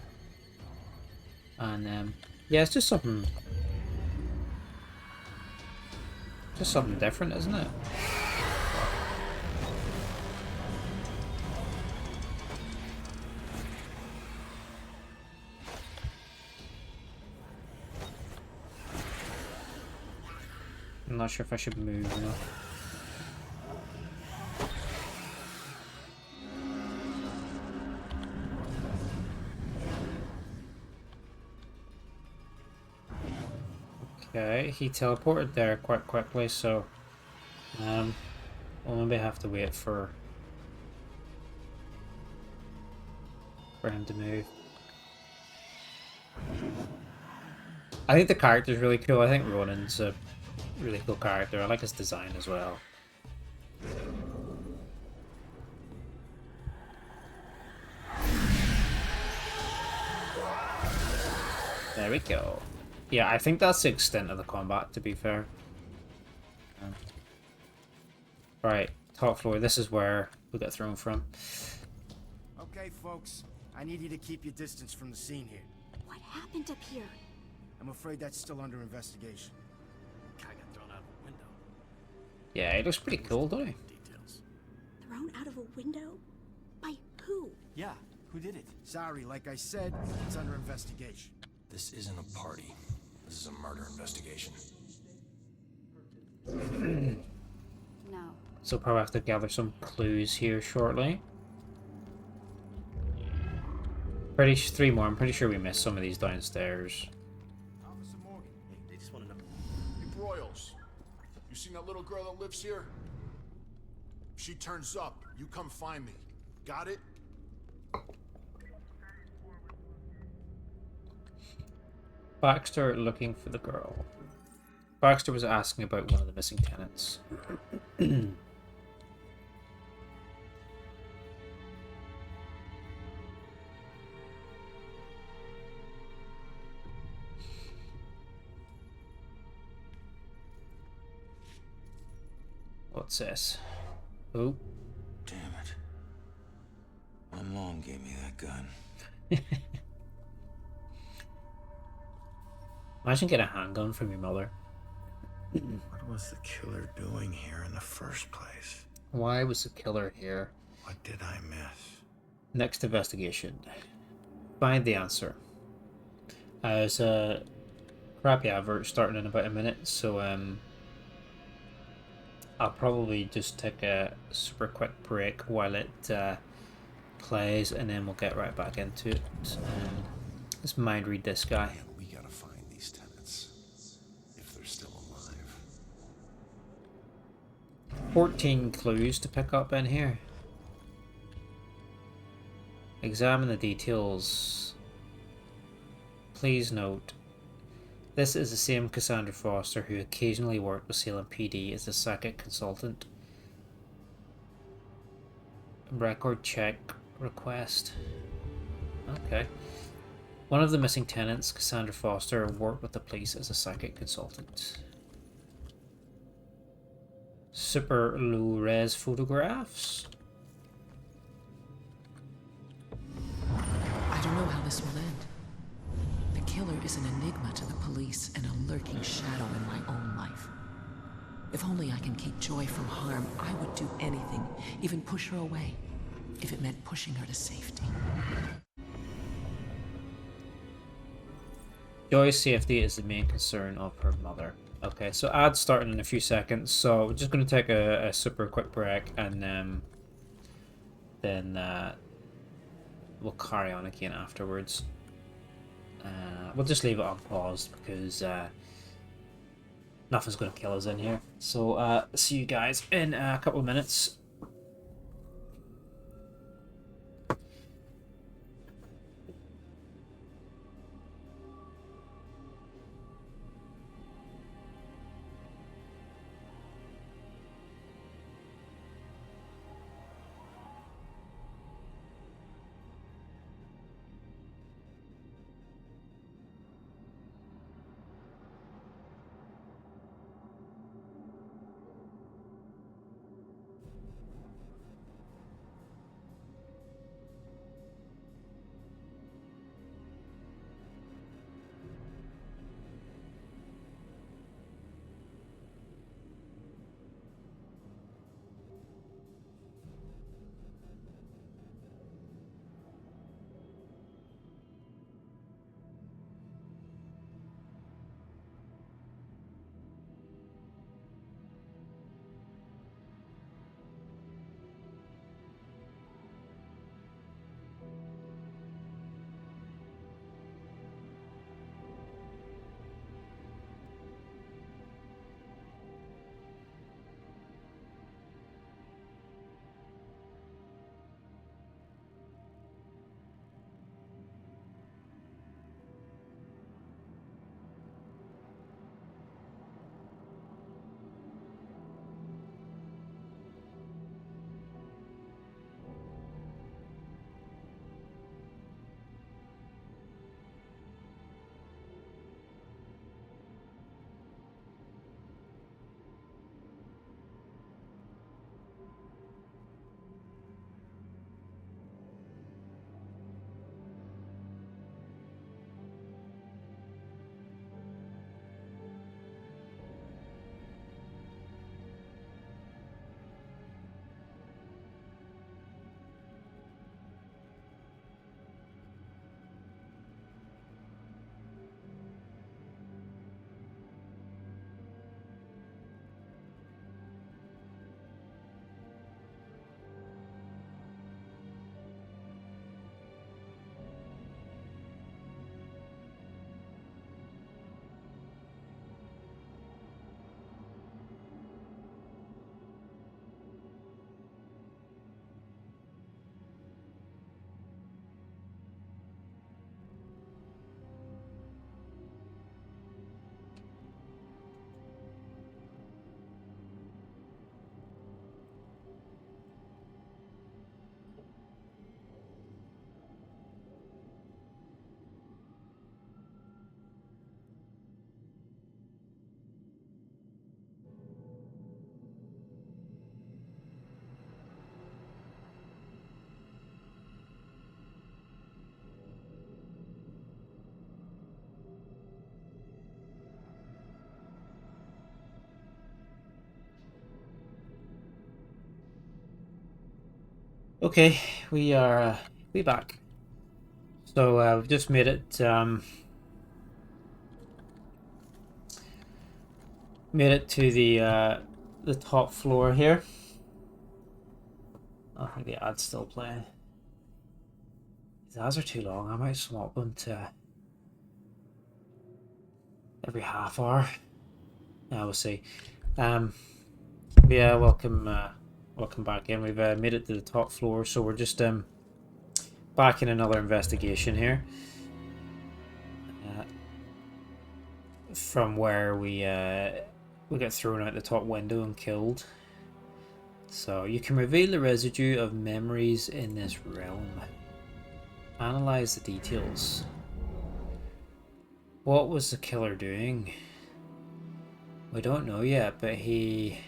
and yeah, it's just something different, isn't it? not sure if I should move or not. Okay, he teleported there quite quickly, so we'll maybe have to wait for him to move. I think the character's really cool. I think Ronan's a really cool character. I like his design as well. There we go. Yeah, I think that's the extent of the combat, to be fair. Right, top floor. This is where we got thrown from. Okay, folks. I need you to keep your distance from the scene here. What happened up here? I'm afraid that's still under investigation. Guy got thrown out of a window. Yeah, he looks pretty cool, doesn't he? Thrown out of a window? By who? Yeah, who did it? Sorry, like I said, it's under investigation. This isn't a party. This is a murder investigation. No. So probably have to gather some clues here shortly. Three more. I'm pretty sure we missed some of these downstairs. Officer Morgan. Hey, they just want to know. Hey, Broyles. You seen that little girl that lives here? If she turns up, you come find me. Got it? Baxter looking for the girl. Baxter was asking about one of the missing tenants. What's this? Oh. Damn it. My mom gave me that gun. Imagine getting a handgun from your mother. What was the killer doing here in the first place? Why was the killer here? What did I miss? Next investigation. Find the answer. There's a crappy advert starting in about a minute, so I'll probably just take a super quick break while it plays, and then we'll get right back into it. Let's mind read this guy. Man, we gotta find these tenants. If they're still alive. 14 clues to pick up in here. Examine the details. Please note, this is the same Cassandra Foster who occasionally worked with Salem PD as a psychic consultant. Record check request. Okay. One of the missing tenants, Cassandra Foster, worked with the police as a psychic consultant. Super low-res photographs. I don't know how this will end. The killer is an enigma to the police and a lurking shadow in my own life. If only I can keep Joy from harm, I would do anything, even push her away, if it meant pushing her to safety. Joy's safety is the main concern of her mother. Okay, so ads starting in a few seconds, so we're just going to take a super quick break, and then we'll carry on again afterwards. We'll just leave it on pause because nothing's going to kill us in here. So see you guys in a couple of minutes. Okay, we are back. So we've just made it to the top floor here. I think the ad's still playing. These ads are too long. I might swap them to every half hour. Yeah, we'll see. Yeah, welcome back in. We've made it to the top floor, so we're just back in another investigation here. From where we got thrown out the top window and killed. So you can reveal the residue of memories in this realm. Analyze the details. What was the killer doing? We don't know yet, but he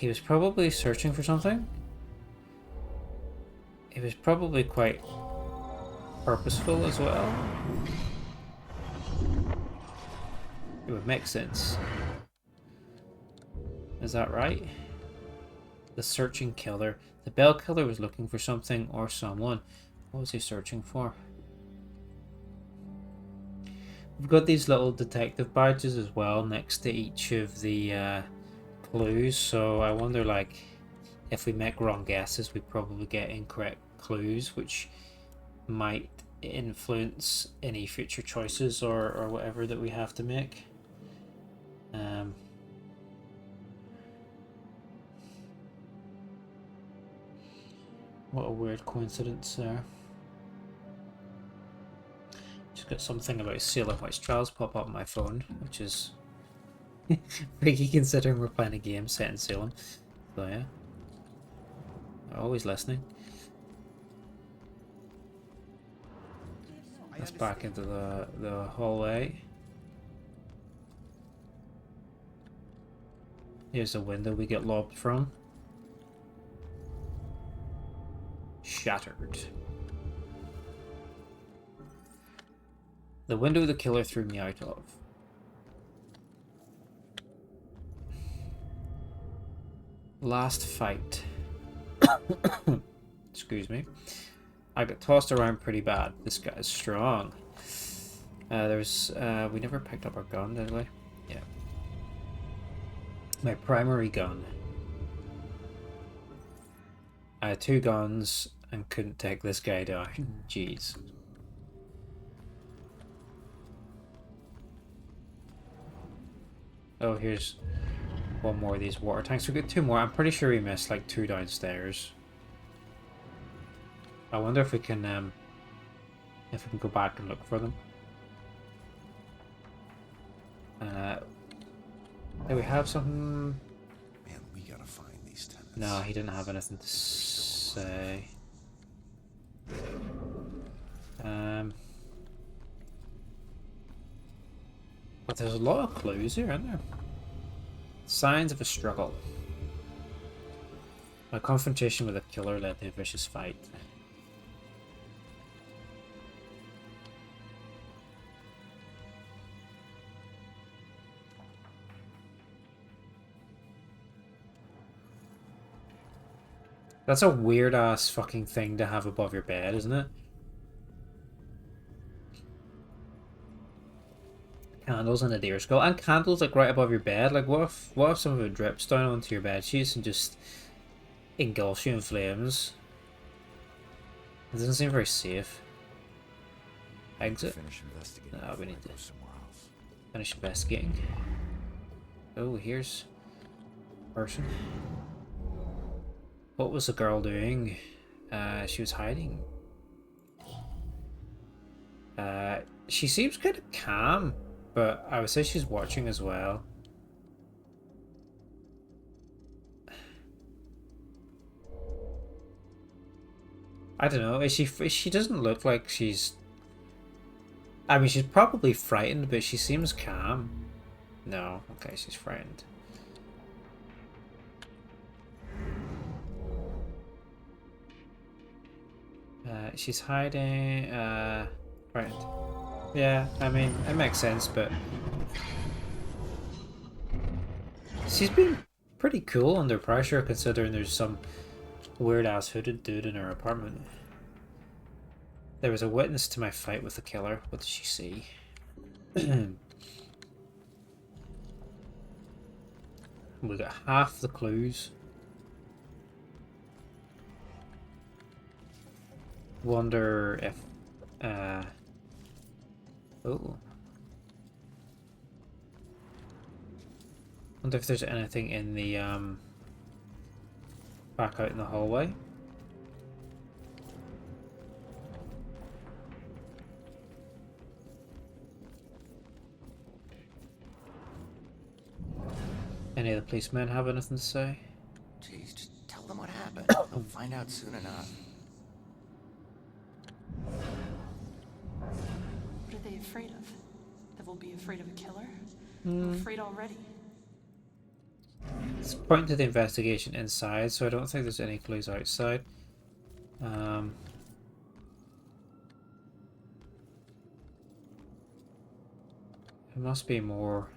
was probably searching for something. He was probably quite purposeful as well. It would make sense. Is that right? The searching killer. The bell killer was looking for something or someone. What was he searching for? We've got these little detective badges as well next to each of the clues. So I wonder, like, if we make wrong guesses, we probably get incorrect clues, which might influence any future choices or whatever that we have to make. What a weird coincidence there. Just got something about Salem Witch Trials pop up on my phone, which is freaky considering we're playing a game set in Salem. So yeah, always listening. Let's back into the hallway. Here's the window we get lobbed from. Shattered. The window the killer threw me out of. Last fight. Excuse me. I got tossed around pretty bad. This guy's strong. We never picked up our gun, did we? Yeah. My primary gun. I had 2 guns and couldn't take this guy down. Jeez. Oh, here's one more of these water tanks. We got 2 more. I'm pretty sure we missed like 2 downstairs. I wonder if we can go back and look for them. Do we have something? Man, we gotta find these tenants. No, he didn't have anything to say. But there's a lot of clues here, aren't there? Signs of a struggle. My confrontation with a killer led to a vicious fight. That's a weird ass fucking thing to have above your bed, isn't it? Candles and a deer skull. And candles like right above your bed. Like what if some of it drips down onto your bed sheets and just engulfs you in flames? It doesn't seem very safe. Exit? Finish investigating. No, we need to somewhere else. finish investigating. Oh, here's a person. What was the girl doing? She was hiding. She seems kind of calm, but I would say she's watching as well. I don't know. She doesn't look like she's. I mean, she's probably frightened, but she seems calm. No, okay, she's frightened. She's hiding. Right. Yeah, I mean, it makes sense, but she's been pretty cool under pressure, considering there's some weird ass hooded dude in her apartment. There was a witness to my fight with the killer. What did she see? We got half the clues. Wonder if oh. Wonder if there's anything in the back out in the hallway. Any of the policemen have anything to say? Jeez, just tell them what happened. They'll find out soon enough. What are they afraid of? That we'll be afraid of a killer? Hmm. I'm afraid already. It's pointing to the investigation inside, so I don't think there's any clues outside. There must be more.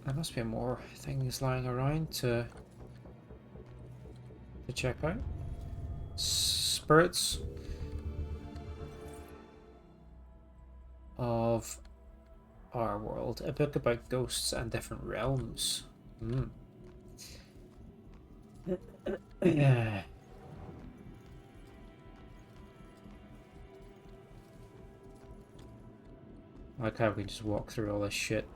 There must be more things lying around to check out. Spirits of our world, a book about ghosts and different realms. Yeah. Like how we can just walk through all this shit.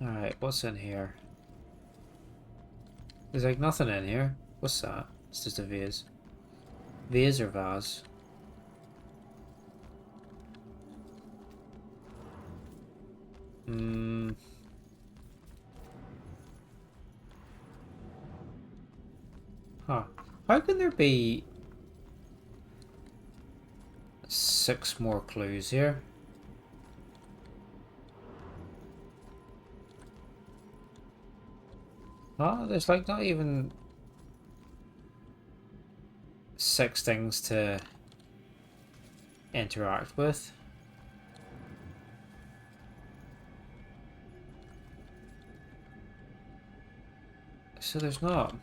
Alright, what's in here? There's like nothing in here. What's that? It's just a vase. Vase or vase? Huh. How can there be 6 more clues here? Oh, there's like not even 6 things to interact with. So there's not.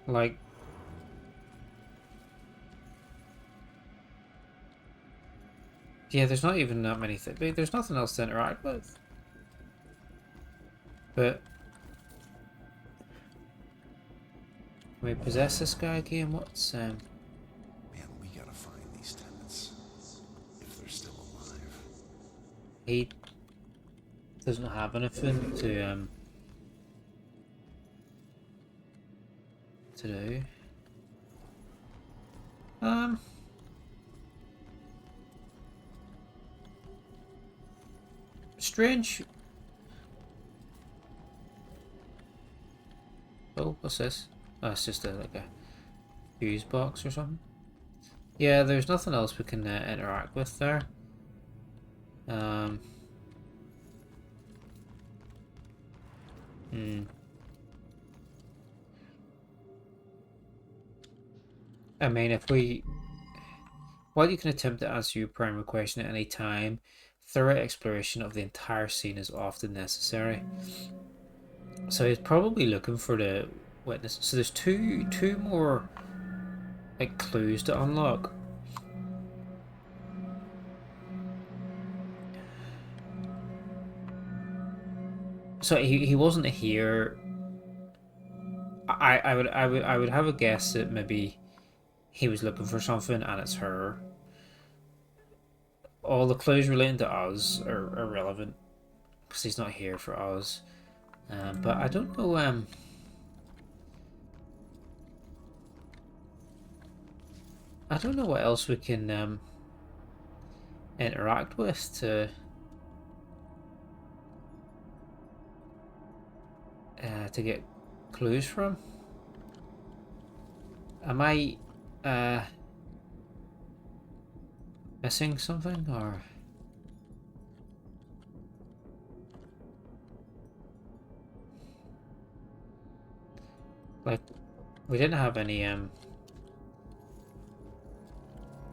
Like... Yeah, there's not even that many things. There's nothing else to interact with. But... Can we possess this guy again? What's, Man, we gotta find these tenants. If they're still alive. He doesn't have anything to do. Strange. Oh, what's this? Oh, it's just like a fuse box or something. Yeah, there's nothing else we can interact with there. I mean, if we... While you can attempt to answer your primary question at any time, thorough exploration of the entire scene is often necessary. So he's probably looking for the witness. So there's two more like clues to unlock. So he wasn't here. I would have a guess that maybe he was looking for something and it's her. All the clues relating to Oz are irrelevant because he's not here for Oz. But I don't know. I don't know what else we can interact with to get clues from. Am I missing something or? Like, we didn't have any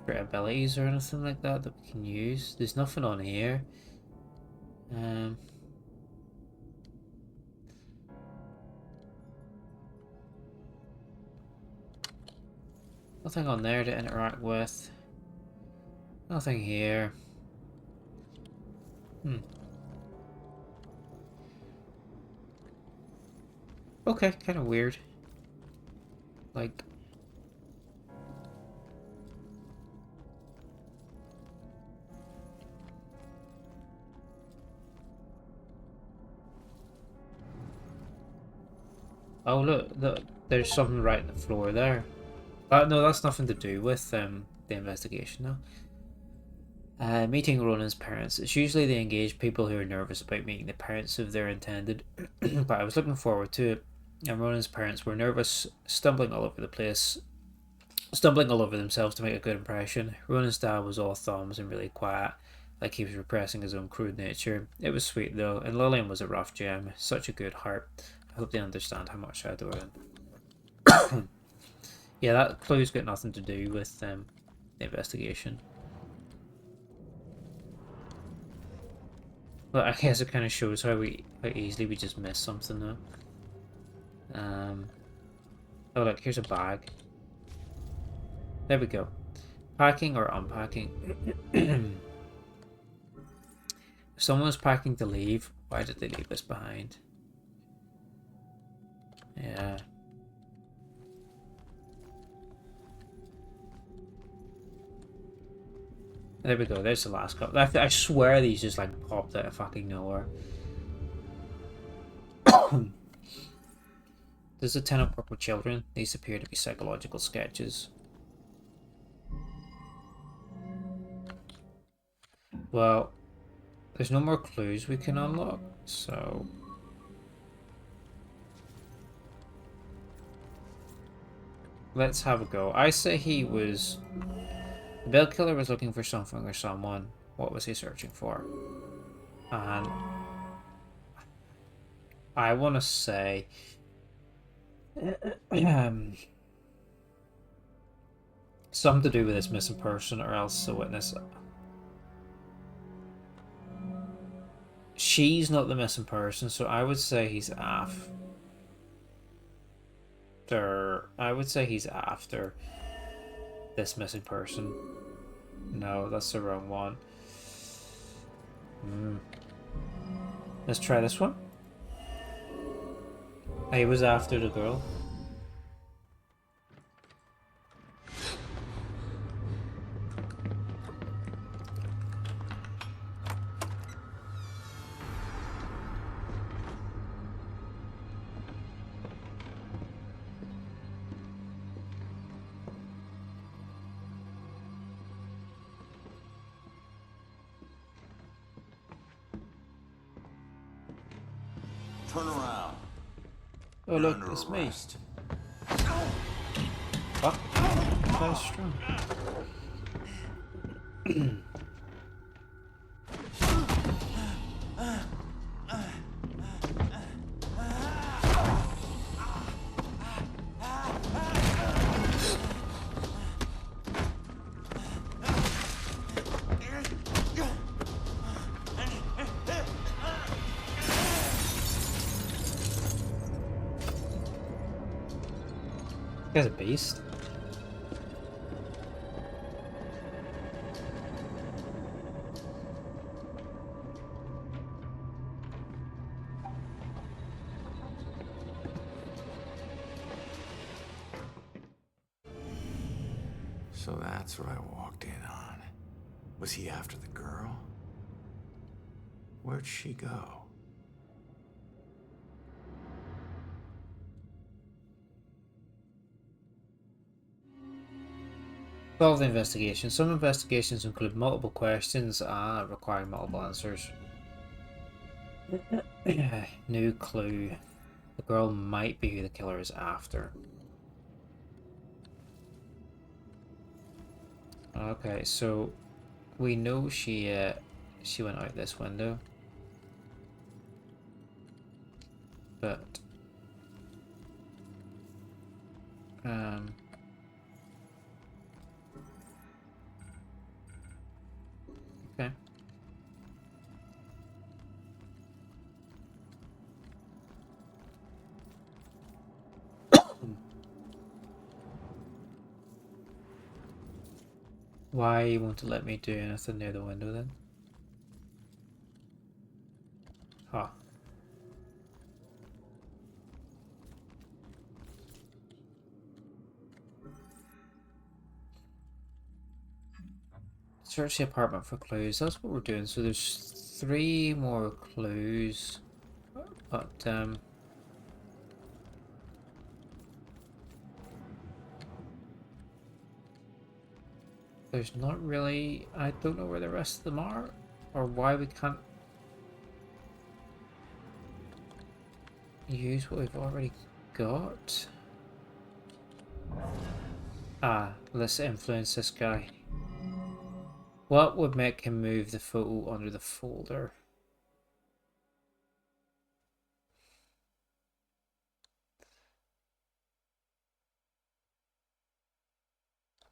secret abilities or anything like that that we can use. There's nothing on here. Nothing on there to interact with. Nothing here. Okay, kind of weird. Like... Oh look, there's something right on the floor there. No, that's nothing to do with the investigation though. Meeting Ronan's parents. It's usually they engage people who are nervous about meeting the parents of their intended, but I was looking forward to it. And Ronan's parents were nervous, stumbling all over the place, stumbling all over themselves to make a good impression. Ronan's dad was all thumbs and really quiet, like he was repressing his own crude nature. It was sweet though, and Lillian was a rough gem, such a good heart. I hope they understand how much I adore them. Yeah, that clue's got nothing to do with the investigation. But I guess it kind of shows how easily we just miss something though. Oh look, here's a bag. There we go. Packing or unpacking. If someone was packing to leave, why did they leave us behind? Yeah. There we go, there's the last cup. I swear these just like popped out of fucking nowhere. There's a tenant work with children. These appear to be psychological sketches. Well, there's no more clues we can unlock, so... Let's have a go. I say he was... The bill killer was looking for something or someone. What was he searching for? And... I want to say... something to do with this missing person or else a witness. She's not the missing person, so I would say he's after... I would say he's after this missing person. No, that's the wrong one. Let's try this one. He was after the girl. Turn around. Oh look, it's me. What? That was strong. This guy's a beast. So that's what I walked in on. Was he after the girl? Where'd she go? Solve the investigation. Some investigations include multiple questions requiring multiple answers. New clue. The girl might be who the killer is after. Okay, so we know she went out this window, but Why won't it let me do anything near the window then? Huh. Search the apartment for clues. That's what we're doing. So there's 3 more clues. But, there's not really... I don't know where the rest of them are. Or why we can't use what we've already got. Ah, let's influence this guy. What would make him move the photo under the folder?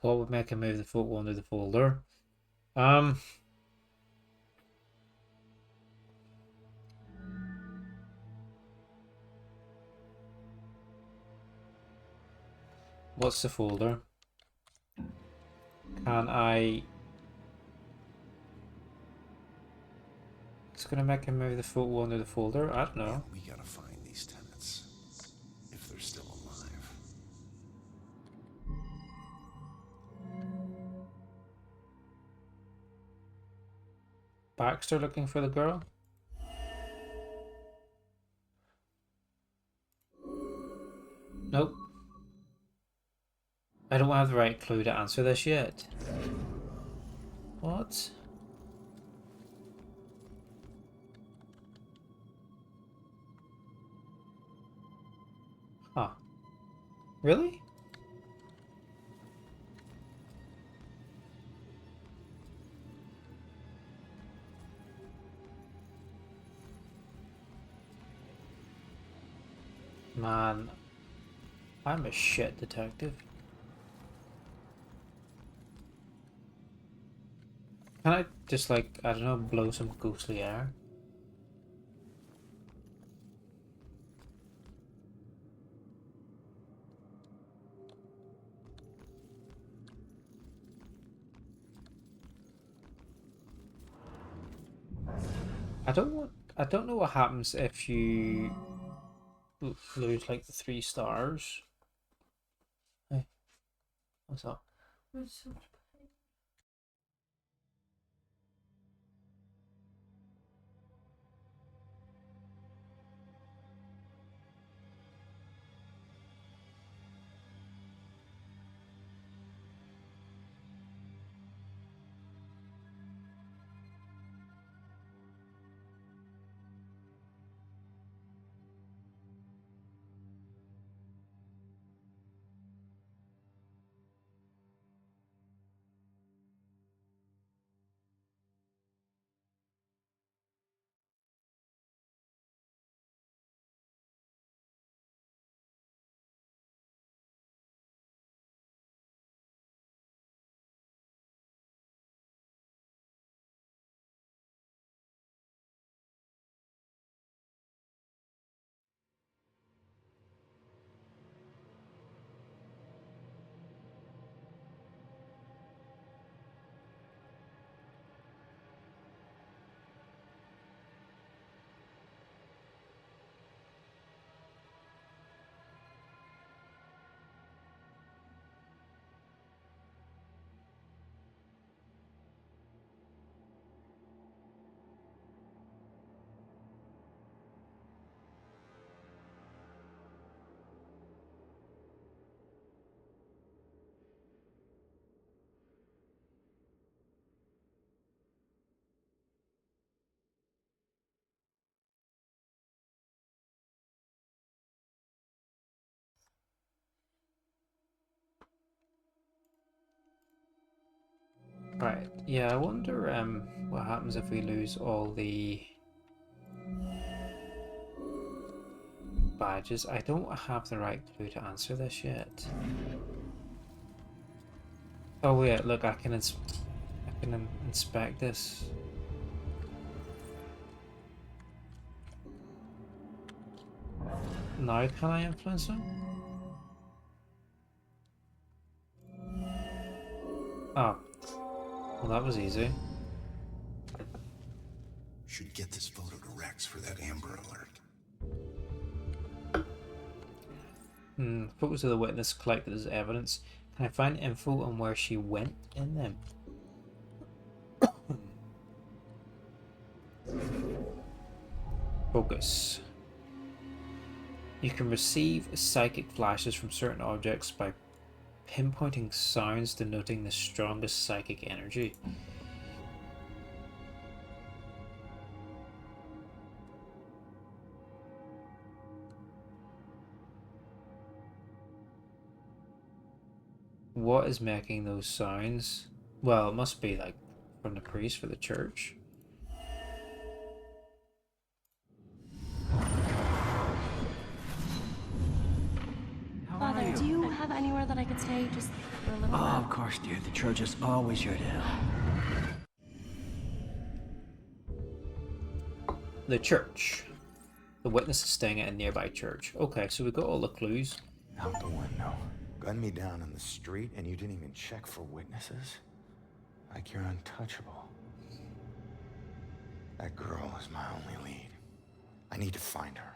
What would make him move the photo under the folder? What's the folder? Can I... It's gonna make him move the photo under the folder? I don't know. We gotta find these tenants. If they're still alive. Baxter looking for the girl? Nope. I don't have the right clue to answer this yet. What? Huh. Really? Man, I'm a shit detective. Can I just, like, I don't know, blow some ghostly air? I don't know what happens if you lose like the 3 stars. Hey, what's up? Right, yeah, I wonder what happens if we lose all the badges. I don't have the right clue to answer this yet. Oh wait, look, I can inspect this. Now can I influence him? Oh, Well, that was easy. Should get this photo to Rex for that Amber Alert. Photos of the witness collected as evidence. Can I find info on where she went in them? Focus. You can receive psychic flashes from certain objects by pinpointing sounds denoting the strongest psychic energy. What is making those sounds? Well, it must be like from the priest for the church. Father, do you have anywhere that I could stay just for a little Oh, while? of course, dear. The church is always your to help. The church. The witness is staying at a nearby church. Okay, so we got all the clues. Out the window. Gun me down in the street and you didn't even check for witnesses? Like you're untouchable. That girl is my only lead. I need to find her.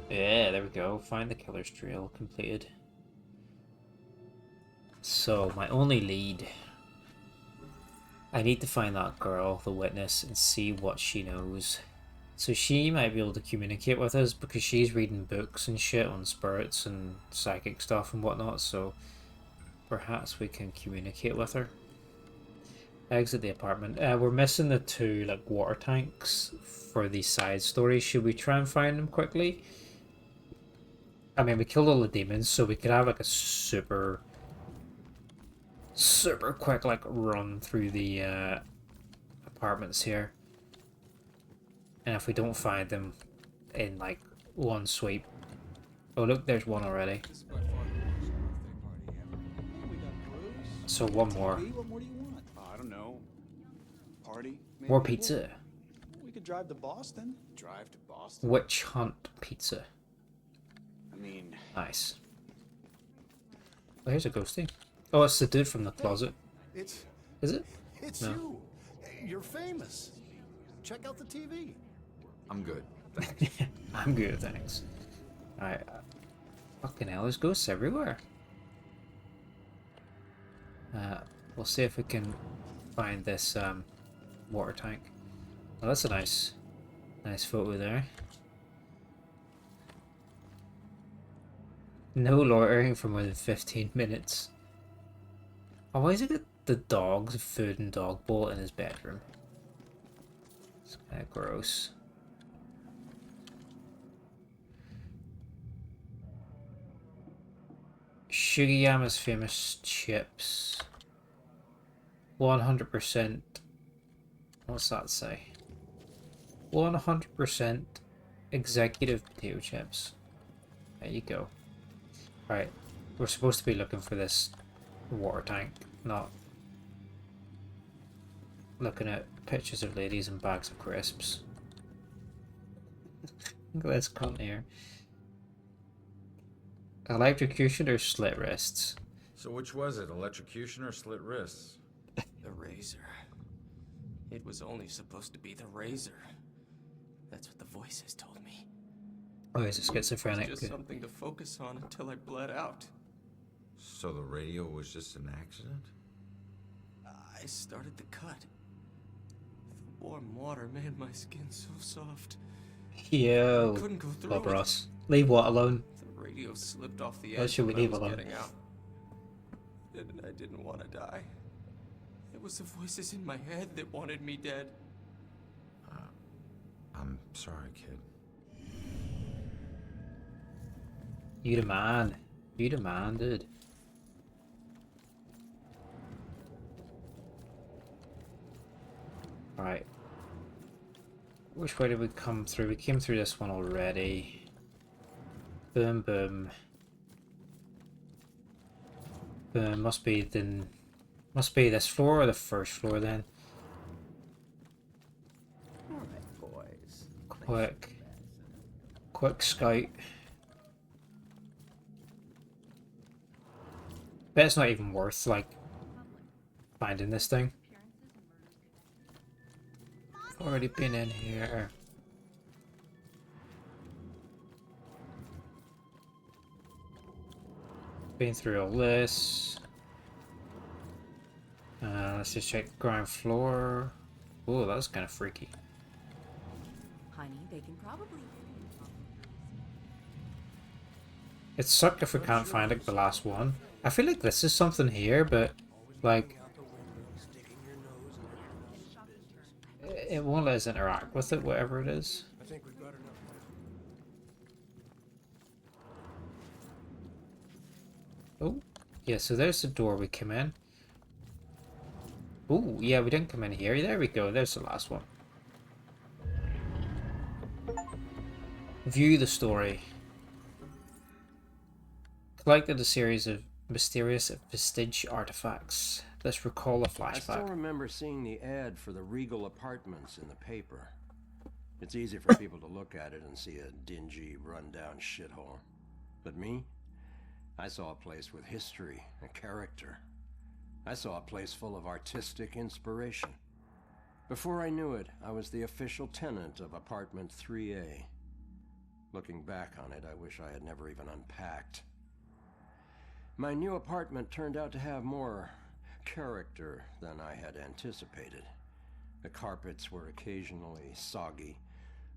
Yeah, there we go. Find the killer's trail. Completed. So, my only lead. I need to find that girl, the witness, and see what she knows. So she might be able to communicate with us because she's reading books and shit on spirits and psychic stuff and whatnot, so perhaps we can communicate with her. Exit the apartment. We're missing the two like water tanks for these side stories. Should we try and find them quickly? I mean, we killed all the demons, so we could have like a super quick like run through the apartments here. And if we don't find them in like one sweep. Oh look, there's one already. So one more. What more do you want? I don't know. Party? Maybe? More pizza. We could drive to Boston. Drive to Boston? Witch hunt pizza. I mean... Nice. Oh, here's a ghosty. Oh, it's the dude from the closet. It's... Is it? It's No. you. You're famous. Check out the TV. I'm good. I'm good, thanks. Alright. Fucking hell, there's ghosts everywhere. We'll see if we can find this water tank. Oh, that's a nice photo there. No loitering for more than 15 minutes. Oh, why is it got the dog's food and dog bowl in his bedroom? It's kind of gross. Sugiyama's famous chips. 100%. What's that say? 100% executive potato chips. There you go. Right, we're supposed to be looking for this water tank, not looking at pictures of ladies and bags of crisps. Look at this cunt here. Electrocution or slit wrists? So which was it, electrocution or slit wrists? The razor. It was only supposed to be the razor. That's what the voices told me. Oh, he's a schizophrenic. Just something to focus on until I bled out. So the radio was just an accident? I started the cut. The warm water made my skin so soft. Yo, I couldn't go through Bob it. Ross. Leave what alone? The radio slipped off the What edge should we when I leave was alone? getting out. And I didn't want to die. It was the voices in my head that wanted me dead. I'm sorry, kid. You the man. You the man, dude. Right. Which way did we come through? We came through this one already. Boom, boom. Boom. Must be this floor or the first floor then. Alright, boys. Quick scout. Bet it's not even worth like finding this thing. Already been in here. Been through all this. Let's just check the ground floor. Oh, that's kind of freaky. Honey, they can probably... It sucked if we can't find like the last one. I feel like this is something here, but like it won't let us interact with it, whatever it is. I think we've got enough. Oh, yeah, so there's the door we came in. Oh, yeah, we didn't come in here. There we go. There's the last one. View the story. Collected a series of mysterious vestige artifacts. Let's recall a I still flashback. remember seeing the ad for the Regal Apartments in the paper. It's easy for people to look at it and see a dingy, run-down shithole. But me? I saw a place with history and character. I saw a place full of artistic inspiration. Before I knew it, I was the official tenant of apartment 3A. Looking back on it, I wish I had never even unpacked. My new apartment turned out to have more character than I had anticipated. The carpets were occasionally soggy,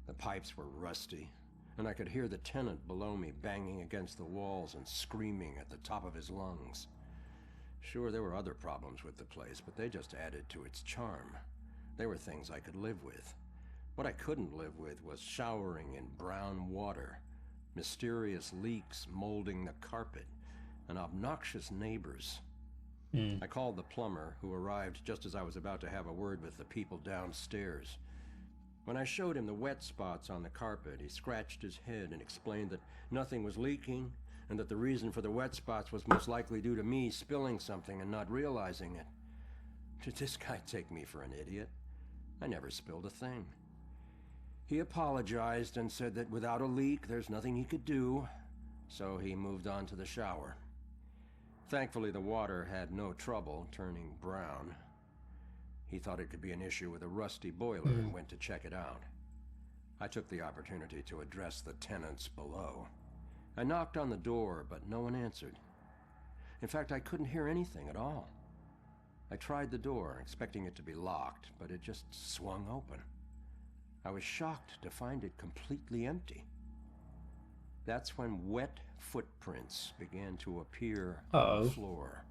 the pipes were rusty, and I could hear the tenant below me banging against the walls and screaming at the top of his lungs. Sure, there were other problems with the place, but they just added to its charm. They were things I could live with. What I couldn't live with was showering in brown water, mysterious leaks molding the carpet, and obnoxious neighbors. I called the plumber, who arrived just as I was about to have a word with the people downstairs. When I showed him the wet spots on the carpet, he scratched his head and explained that nothing was leaking, and that the reason for the wet spots was most likely due to me spilling something and not realizing it. Did this guy take me for an idiot? I never spilled a thing. He apologized and said that without a leak, there's nothing he could do, so he moved on to the shower. Thankfully, the water had no trouble turning brown. He thought it could be an issue with a rusty boiler and went to check it out. I took the opportunity to address the tenants below. I knocked on the door, but no one answered. In fact, I couldn't hear anything at all. I tried the door, expecting it to be locked, but it just swung open. I was shocked to find it completely empty. That's when wet footprints began to appear on the floor.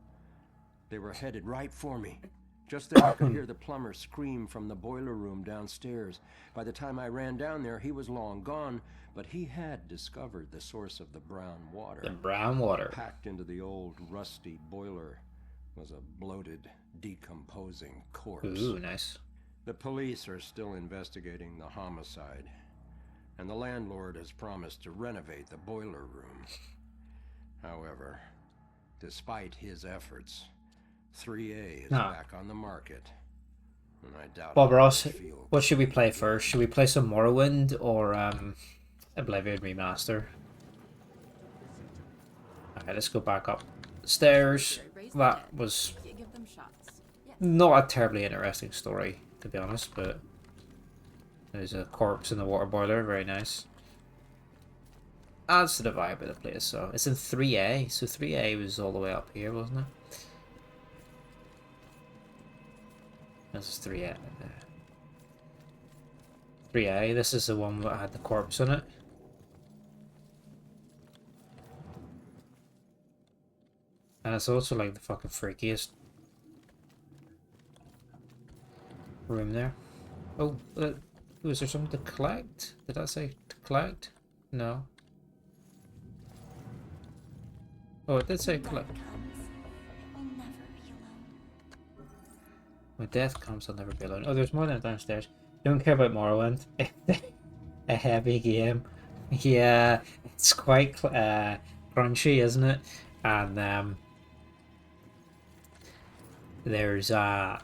They were headed right for me. Just then I could hear the plumber scream from the boiler room downstairs. By the time I ran down there, he was long gone, but he had discovered the source of the brown water. The brown water. Packed into the old rusty boiler was a bloated, decomposing corpse. Ooh, nice. The police are still investigating the homicide, and the landlord has promised to renovate the boiler room. However, despite his efforts, 3A is back on the market, and I doubt Bob Ross, what should we play first? Should we play some Morrowind or Oblivion Remaster? Alright, let's go back upstairs. That was not a terribly interesting story, to be honest, but there's a corpse in the water boiler, very nice. Adds to the vibe of the place, so it's in 3A, so 3A was all the way up here, wasn't it? This is 3A. 3A, this is the one that had the corpse in it. And it's also like the fucking freakiest room there. Oh, was there something to collect? Did I say to collect? No. Oh, it did say collect. When death comes, I'll never be alone. Oh, there's more than downstairs. Don't care about Morrowind. A heavy game. Yeah, it's quite crunchy, isn't it? And there's a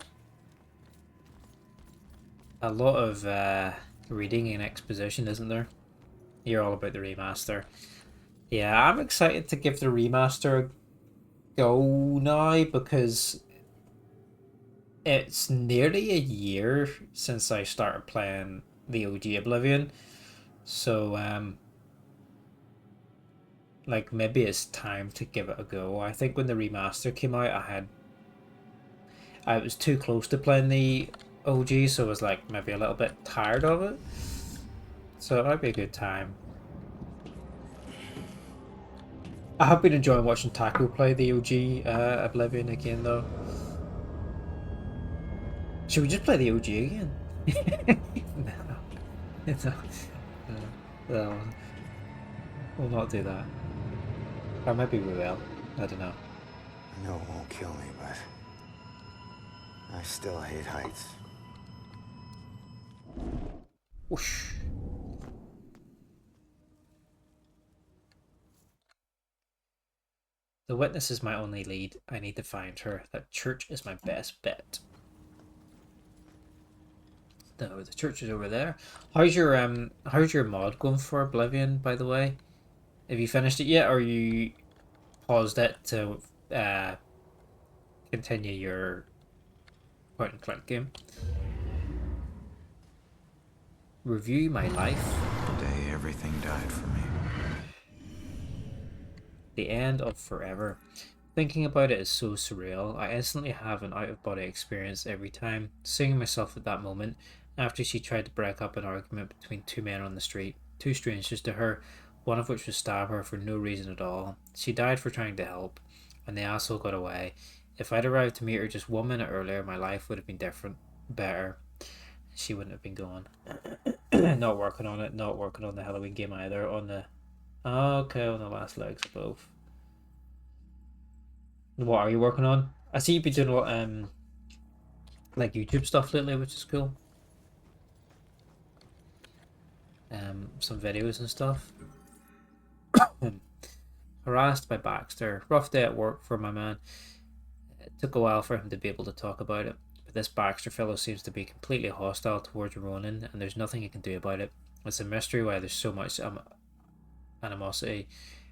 lot of reading and exposition, isn't there? You're all about the remaster. Yeah, I'm excited to give the remaster a go now because It's nearly a year since I started playing the OG Oblivion, so like maybe it's time to give it a go. I think when the remaster came out, I was too close to playing the OG, so I was like maybe a little bit tired of it. So it might be a good time. I have been enjoying watching Taco play the OG Oblivion again, though. Should we just play the OG again? No. No. No. We'll not do that. Or maybe we will. I don't know. I know it won't kill me, but I still hate heights. Whoosh. The witness is my only lead. I need to find her. That church is my best bet. No, the church is over there. How's your mod going for Oblivion, by the way? Have you finished it yet, or you paused it to continue your point and click game? Review my life. The day everything died for me. The end of forever. Thinking about it is so surreal. I instantly have an out-of-body experience every time, seeing myself at that moment after she tried to break up an argument between two men on the street, two strangers to her, one of which would stab her for no reason at all. She died for trying to help, and the asshole got away. If I'd arrived to meet her just 1 minute earlier, my life would have been different, better. She wouldn't have been gone. Not working on it, not working on the Halloween game either, on the... Okay, on the last legs of both. What are you working on? I see you've been doing a lot like YouTube stuff lately, which is cool. Some videos and stuff. Harassed by Baxter. Rough day at work for my man. It took a while for him to be able to talk about it, but this Baxter fellow seems to be completely hostile towards Ronan, and there's nothing he can do about it. It's a mystery why there's so much animosity.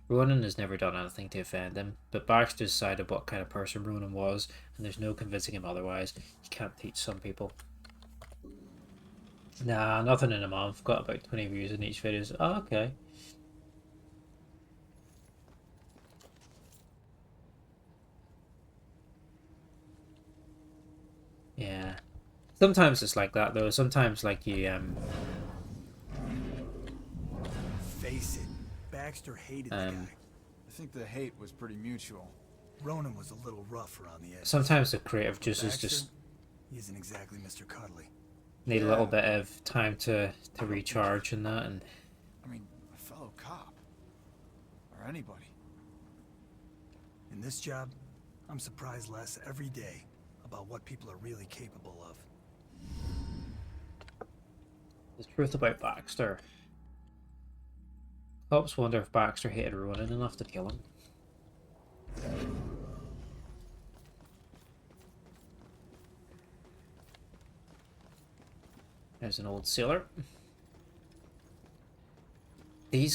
Ronan has never done anything to offend him, but Baxter decided what kind of person Ronan was, and there's no convincing him otherwise. You can't teach some people. Nah, nothing in a month. Got about 20 views in each video. Oh, okay. Yeah. Sometimes it's like that, though. Sometimes, like, you, Face it, Baxter hated the guy. I think the hate was pretty mutual. Ronan was a little rough around the edges. sometimes the creative juices Baxter, just he isn't exactly Mr. Cuddly. need a little bit of time to recharge and that, and I mean, a fellow cop. Or anybody. In this job, I'm surprised less every day about what people are really capable of. the truth about Baxter. Cops wonder if Baxter hated Ronan enough to kill him. There's an old sailor.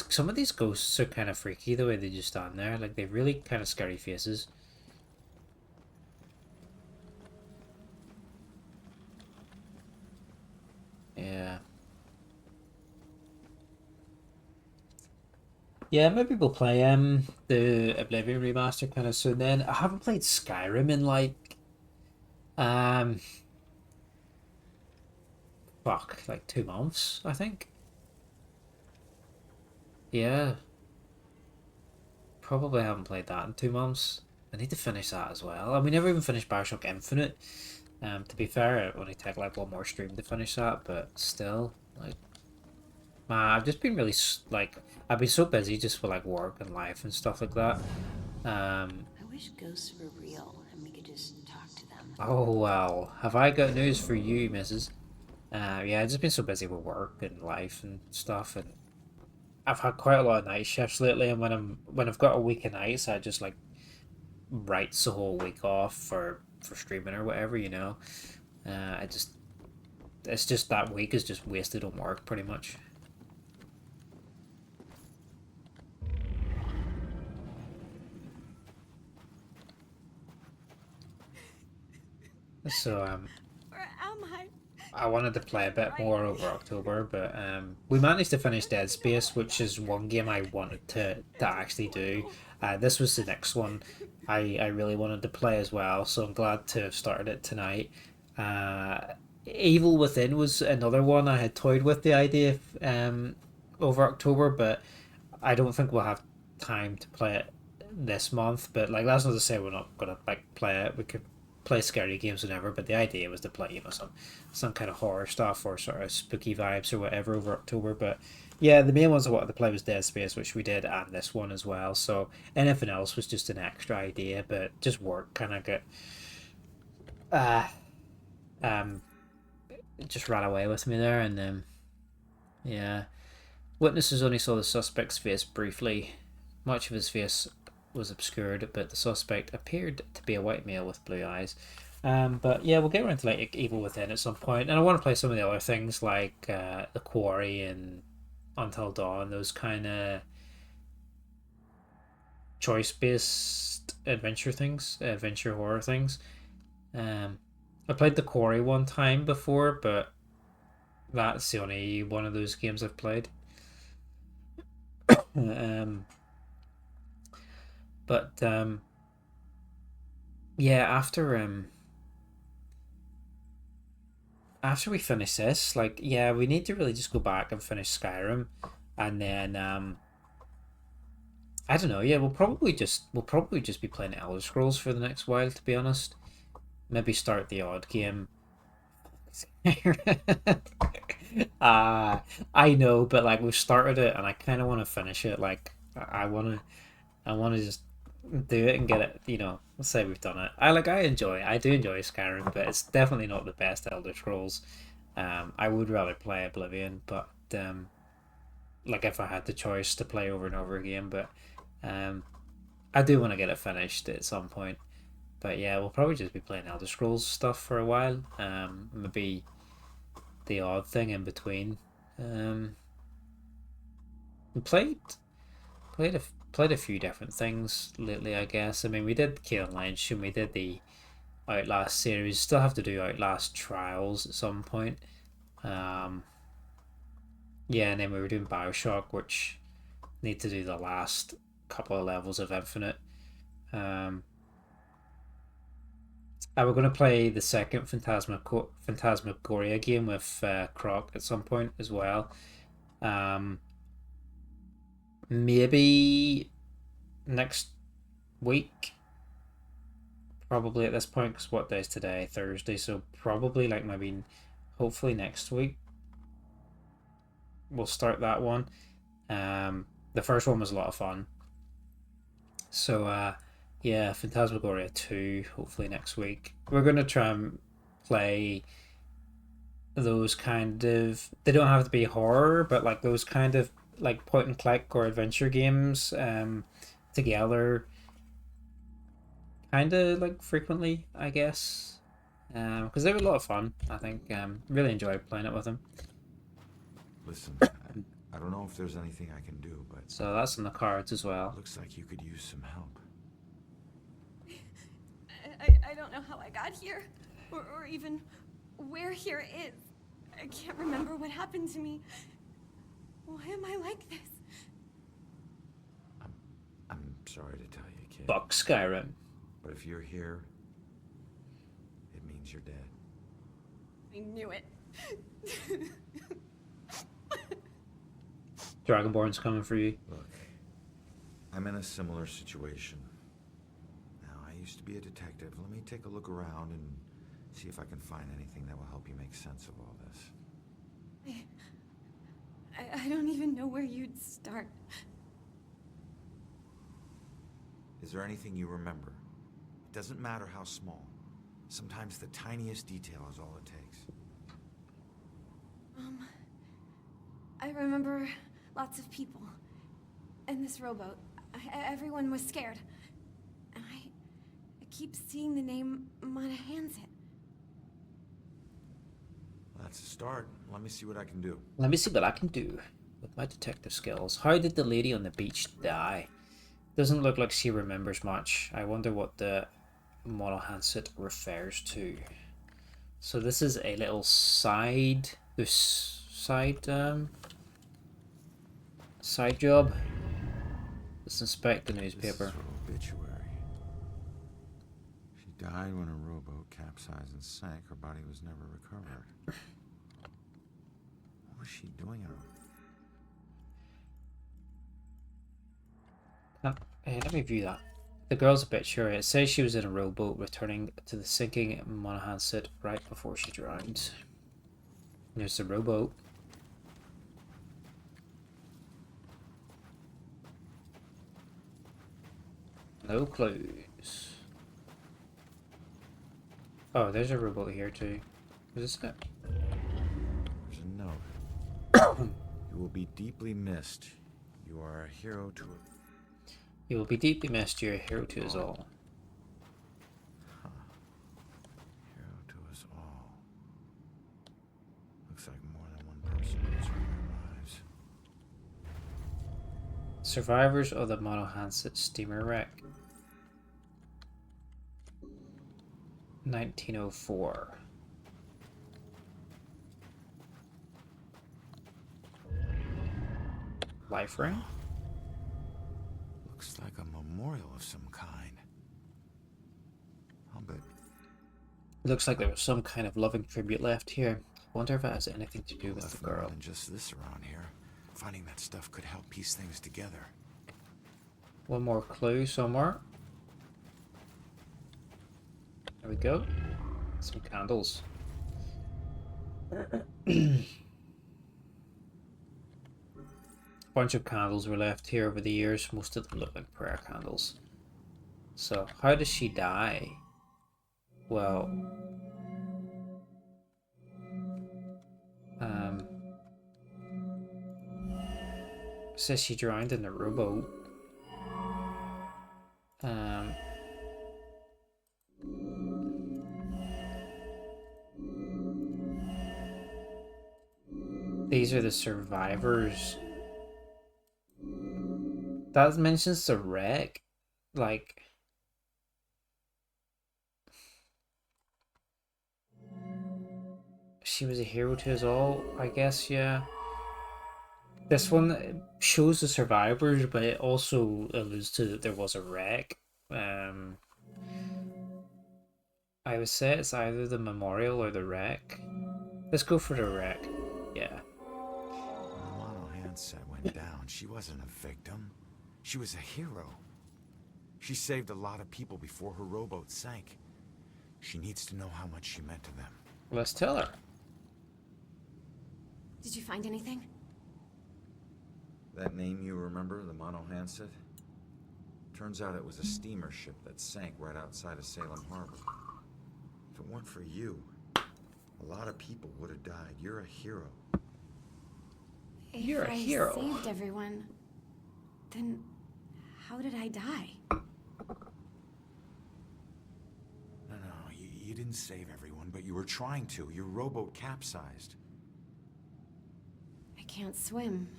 Some of these ghosts are kind of freaky the way they just stand there. Like, they've really kind of scary faces. Yeah. Yeah, maybe we'll play the Oblivion remaster kind of soon then. I haven't played Skyrim in like like 2 months, I think. Yeah. Probably haven't played that in 2 months. I need to finish that as well. And we never even finished Bioshock Infinite. To be fair, it only take like 1 more stream to finish that, but still, like, man, I've just been really, like, I've been so busy just for, like, work and life and stuff like that. I wish ghosts were real and we could just talk to them. Oh, well, have I got news for you, Mrs. Yeah, I've just been so busy with work and life and stuff, and I've had quite a lot of night shifts lately, and when I've got a week of nights, I just, like, writes the whole week off for streaming or whatever, you know. It's just that week is just wasted on work pretty much. So Where am I? I wanted to play a bit more over October, but we managed to finish Dead Space, which is one game I wanted to actually do. This was the next one I really wanted to play as well, so I'm glad to have started it tonight. Evil Within was another one I had toyed with the idea of, over October, but I don't think we'll have time to play it this month. But like, that's not to say we're not gonna like play it. We could play scary games whenever, but the idea was to play, you know, some kind of horror stuff or sort of spooky vibes or whatever over October. But yeah, the main ones I wanted to play was Dead Space, which we did, and this one as well. So anything else was just an extra idea, but just work kind of got it just ran away with me there. And yeah, witnesses only saw the suspect's face briefly. Much of his face was obscured, but the suspect appeared to be a white male with blue eyes. But yeah, we'll get around to like Evil Within at some point, and I want to play some of the other things like The Quarry and Until Dawn, those kind of choice-based adventure horror things. I played The Quarry one time before, but that's the only one of those games I've played. Yeah, after we finish this, like, yeah, we need to really just go back and finish Skyrim, and then I don't know. Yeah, we'll probably just be playing Elder Scrolls for the next while, to be honest. Maybe start the odd game. I know, but like, we've started it, and I kind of want to finish it. Like, I want to just do it and get it. You know, let's say we've done it. I do enjoy Skyrim, but it's definitely not the best Elder Scrolls. I would rather play Oblivion, but like, if I had the choice to play over and over again, but I do want to get it finished at some point. But yeah, we'll probably just be playing Elder Scrolls stuff for a while. Maybe the odd thing in between. We played a few different things lately, I guess. I mean, we did Kane Lynch and we did the Outlast series. Still have to do Outlast Trials at some point. Yeah, and then we were doing Bioshock, which need to do the last couple of levels of Infinite. We're going to play the second Phantasmagoria game with Croc at some point as well. Maybe next week. Probably at this point, because what day is today? Thursday. So probably like maybe, hopefully next week, we'll start that one. The first one was a lot of fun. So yeah, Phantasmagoria 2, hopefully next week. We're going to try and play those kind of... They don't have to be horror, but like those kind of like point and click or adventure games together. Kind of like frequently, I guess. Because they were a lot of fun, I think. Really enjoyed playing it with them. Listen, I don't know if there's anything I can do, but... So that's in the cards as well. Looks like you could use some help. I don't know how I got here, or even where here is. I can't remember what happened to me. Why am I like this? I'm sorry to tell you, kid. Fuck Skyrim. But if you're here, it means you're dead. I knew it. Dragonborn's coming for you. Look, I'm in a similar situation. Now, I used to be a detective. Let me take a look around and see if I can find anything that will help you make sense of all this. I don't even know where you'd start. Is there anything you remember? It doesn't matter how small. Sometimes the tiniest detail is all it takes. I remember lots of people. And this rowboat. Everyone was scared. And I keep seeing the name Monahan's. That's a start. Let me see what I can do. Let me see what I can do with my detective skills. How did the lady on the beach die? Doesn't look like she remembers much. I wonder what the Monahansit refers to. So this is a little side, side job. Let's inspect the newspaper. This is her obituary. She died when a rowboat capsized and sank. Her body was never recovered. What was she doing in her... Hey, let me view that. The girl's obituary. It says she was in a rowboat returning to the sinking Monahanset right before she drowned. There's the rowboat. No clues. Oh, there's a rowboat here too. Is this it? There's a note. You will be deeply missed. You are a hero to... You will be deeply missed. You're a hero to us all. Huh. Hero to us all. Looks like more than one person losing their lives. Survivors of the Monahanset steamer wreck. 1904. Life ring? Looks like a memorial of some kind. I'll bet. Looks like there was some kind of loving tribute left here. Wonder if it has anything to do with the girl. More than just this around here. Finding that stuff could help piece things together. One more clue somewhere. There we go. Some candles. Bunch of candles were left here over the years. Most of them look like prayer candles. So, how does she die? Well, says she drowned in the rowboat. These are the survivors. That mentions the wreck. Like, she was a hero to us all, I guess, yeah. This one shows the survivors, but it also alludes to that there was a wreck. I would say it's either the memorial or the wreck. Let's go for the wreck. Yeah. When the Monahanset went down, she wasn't a victim. She was a hero. She saved a lot of people before her rowboat sank. She needs to know how much she meant to them. Let's tell her. Did you find anything? That name you remember, the Monahanset? Turns out it was a steamer ship that sank right outside of Salem Harbor. If it weren't for you, a lot of people would have died. You're a hero. You're a hero. If I saved everyone, then how did I die? No, you didn't save everyone, but you were trying to. Your rowboat capsized. I can't swim,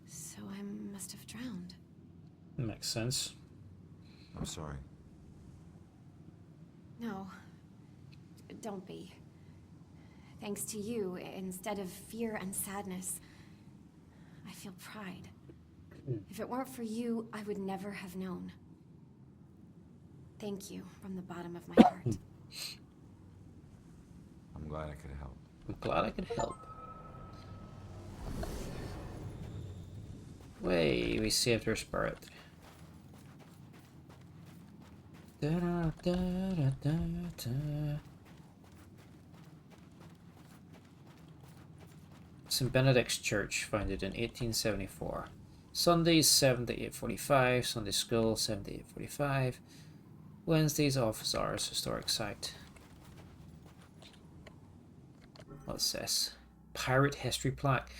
so I must have drowned. Makes sense. I'm sorry. No, don't be. Thanks to you, instead of fear and sadness, I feel pride. If it weren't for you, I would never have known. Thank you from the bottom of my heart. I'm glad I could help. I'm glad I could help. Way, we saved her spirit. Da, da, da, da, da, da. St. Benedict's Church, founded in 1874. Sundays 7 to 8:45. Sunday school 7 to 8:45. Wednesdays office hours. Historic site. What's this? Pirate history plaque.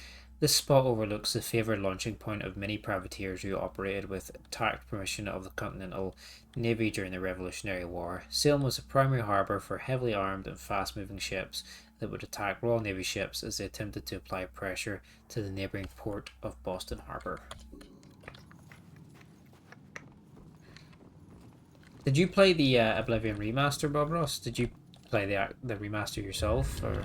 This spot overlooks the favoured launching point of many privateers who operated with tact permission of the Continental Navy during the Revolutionary War. Salem was a primary harbour for heavily armed and fast-moving ships that would attack Royal Navy ships as they attempted to apply pressure to the neighbouring port of Boston Harbour. Did you play the Oblivion remaster, Bob Ross? Did you play the remaster yourself, or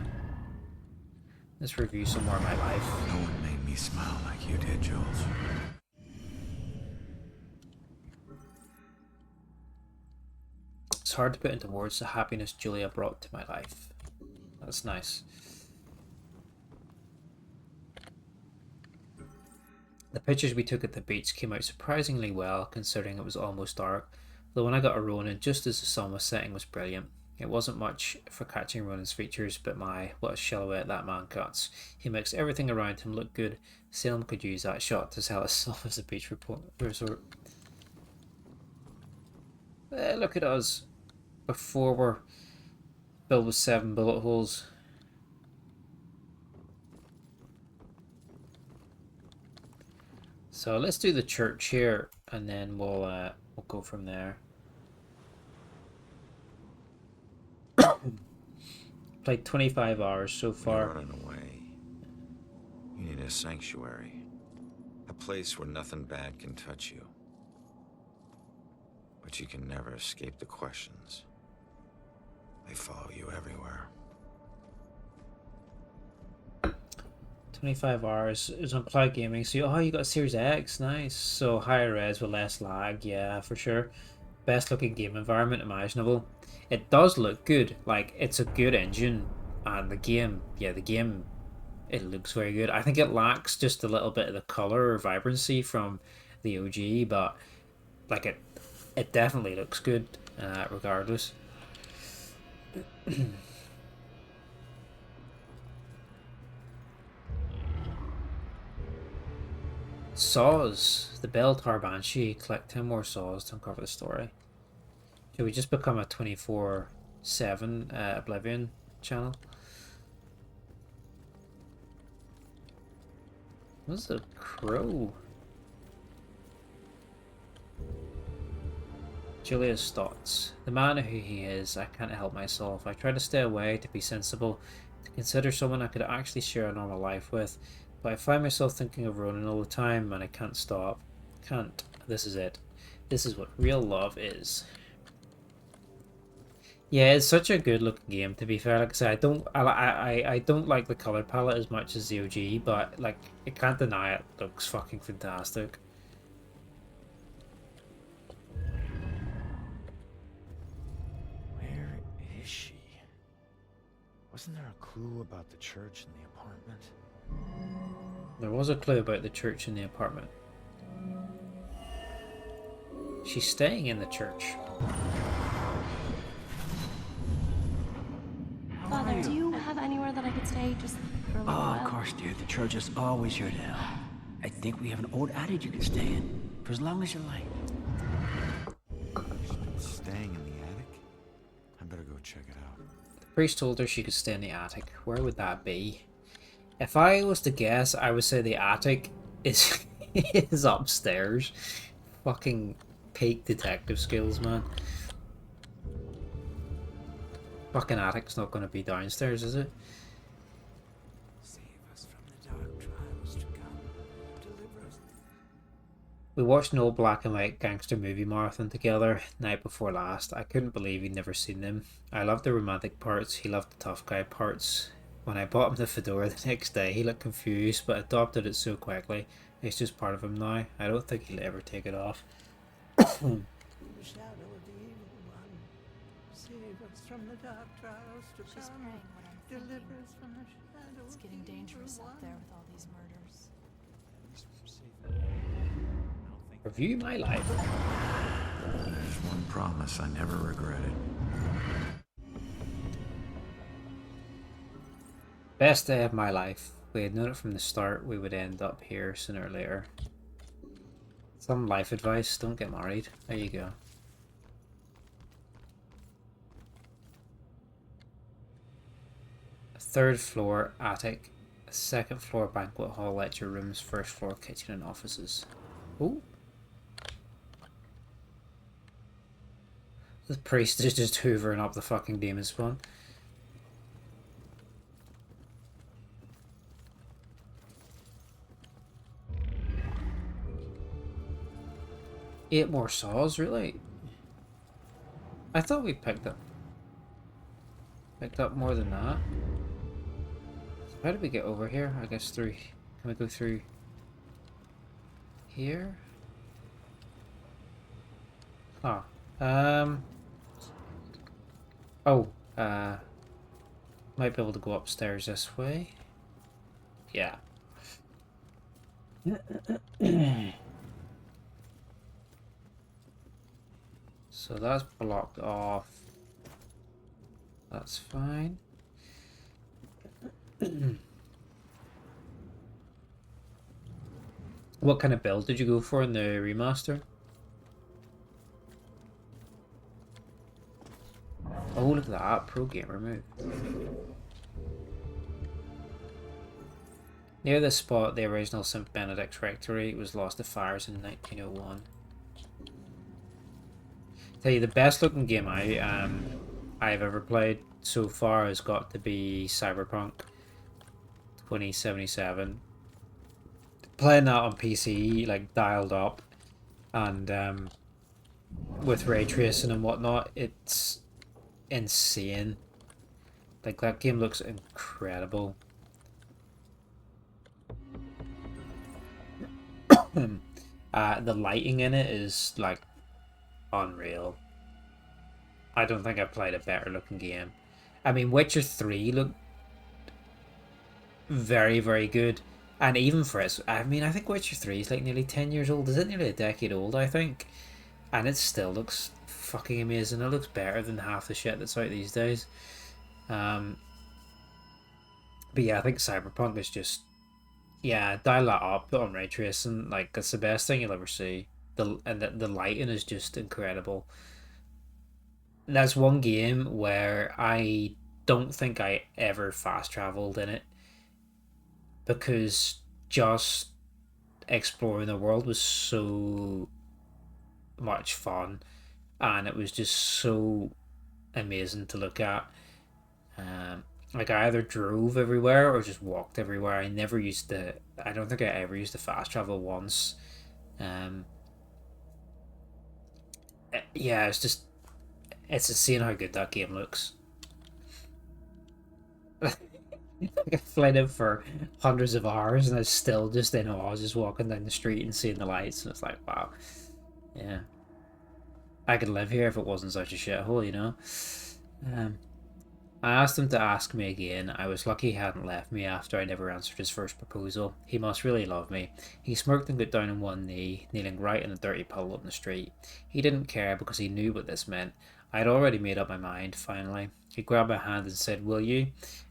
let's review some more of my life. No one made me smile like you did, Jules. It's hard to put into words the happiness Julia brought to my life. That's nice. The pictures we took at the beach came out surprisingly well, considering it was almost dark, though when I got a Ronan just as the sun was setting was brilliant. It wasn't much for catching Ronan's features, but my, what a silhouette that man cuts. He makes everything around him look good. Salem could use that shot to sell itself as a beach resort. Look at us. Before we're filled with 7 bullet holes. So let's do the church here, and then we'll go from there. Played 25 hours so far. You're running away. You need a sanctuary. A place where nothing bad can touch you. But you can never escape the questions. They follow you everywhere. 25 hours. It's on cloud gaming. So, oh, you got Series X. Nice. So, higher res with less lag. Yeah, for sure. Best looking game environment imaginable. It does look good. Like, it's a good engine. And the game, yeah, it looks very good. I think it lacks just a little bit of the color or vibrancy from the OG, but like it definitely looks good regardless. Saws. The Bell Tower Banshee. Collect 10 more saws to uncover the story. Should we just become a 24/7 Oblivion channel? What's a crow? Julia's thoughts. The man who he is, I can't help myself. I try to stay away, to be sensible, to consider someone I could actually share a normal life with. But I find myself thinking of Ronan all the time, and I can't stop. Can't. This is it. This is what real love is. Yeah, it's such a good looking game, to be fair. Like I said, I don't like the color palette as much as the OG, but like I can't deny it looks fucking fantastic. Where is she? Wasn't there a clue about the church in the apartment? There was a clue about the church in the apartment. She's staying in the church. Father, do you have anywhere that I could stay just for a little while? Of course, dear. The church is always your to help. I think we have an old attic you can stay in for as long as you like. She's been staying in the attic? I better go check it out. The priest told her she could stay in the attic. Where would that be? If I was to guess, I would say the attic is is upstairs. Fucking peak detective skills, man. Fucking attic's not going to be downstairs, is it? Save us from the dark trials to come. Deliver us. We watched an old black and white gangster movie marathon together night before last. I couldn't believe he'd never seen them. I loved the romantic parts, he loved the tough guy parts. When I bought him the fedora the next day, he looked confused, but adopted it so quickly. It's just part of him now. I don't think he'll ever take it off. From the dark trials to She's come. praying what I'm thinking. Deliver us from the shadow. It's getting dangerous out there with all these murders. Review my life. There's one promise I never regretted. Best day of my life. We had known it from the start we would end up here sooner or later. Some life advice, don't get married. There you go. Third floor attic, a second floor banquet hall, lecture rooms, first floor kitchen and offices. Ooh. The priest is just hoovering up the fucking demon spawn. Eight more saws, really? I thought we picked them. Picked up more than that. So how did we get over here? I guess through... Can we go through... here? Huh. Oh, might be able to go upstairs this way. Yeah. So that's blocked off. That's fine. What kind of build did you go for in the remaster? Oh, look at that. Pro gamer move. Near this spot, the original St. Benedict's Rectory was lost to fires in 1901. Tell you, the best looking game I've ever played so far has got to be Cyberpunk 2077. Playing that on PC, like dialed up, and with ray tracing and whatnot, it's insane. Like, that game looks incredible. The lighting in it is like unreal. I don't think I've played a better looking game. I mean, Witcher 3 looked very, very good. And even for its... I mean, I think Witcher 3 is like nearly 10 years old. Is it nearly a decade old, I think? And it still looks fucking amazing. It looks better than half the shit that's out these days. But yeah, I think Cyberpunk is just... Yeah, dial that up, put on ray tracing. Like, it's the best thing you'll ever see. The lighting is just incredible. That's one game where I don't think I ever fast traveled in it, because just exploring the world was so much fun, and it was just so amazing to look at. Like, I either drove everywhere or just walked everywhere. I never used to... I don't think I ever used to fast travel once. Yeah, it's just... It's insane how good that game looks. I played it for hundreds of hours and I was still just in awe, just walking down the street and seeing the lights, and it's like, wow. Yeah. I could live here if it wasn't such a shithole, you know? I asked him to ask me again. I was lucky he hadn't left me after I never answered his first proposal. He must really love me. He smirked and got down on one knee, kneeling right in a dirty puddle on the street. He didn't care because he knew what this meant. I had already made up my mind, finally. He grabbed my hand and said, "Will you?"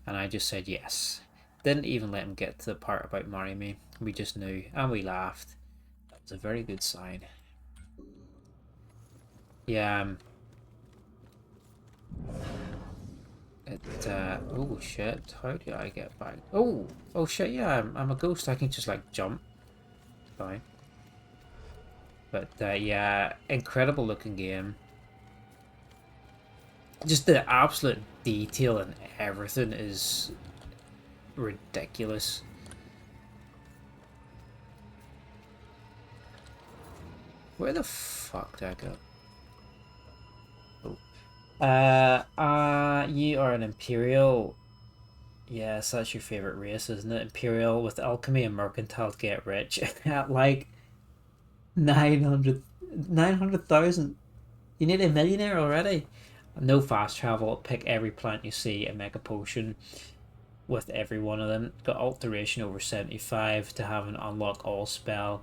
And I just said yes. Didn't even let him get to the part about marrying me. We just knew, and we laughed. That was a very good sign. Yeah, oh shit, how do I get back? Oh shit, yeah, I'm a ghost. I can just like jump. Fine. But yeah, incredible looking game. Just the absolute detail and everything is ridiculous. Where the fuck did I go? You are an Imperial. Yes, that's your favorite race, isn't it? Imperial with alchemy and mercantile to get rich at like 900,000. You need a millionaire already. No fast travel. Pick every plant you see and make a potion with every one of them. Got alteration over 75 to have an unlock all spell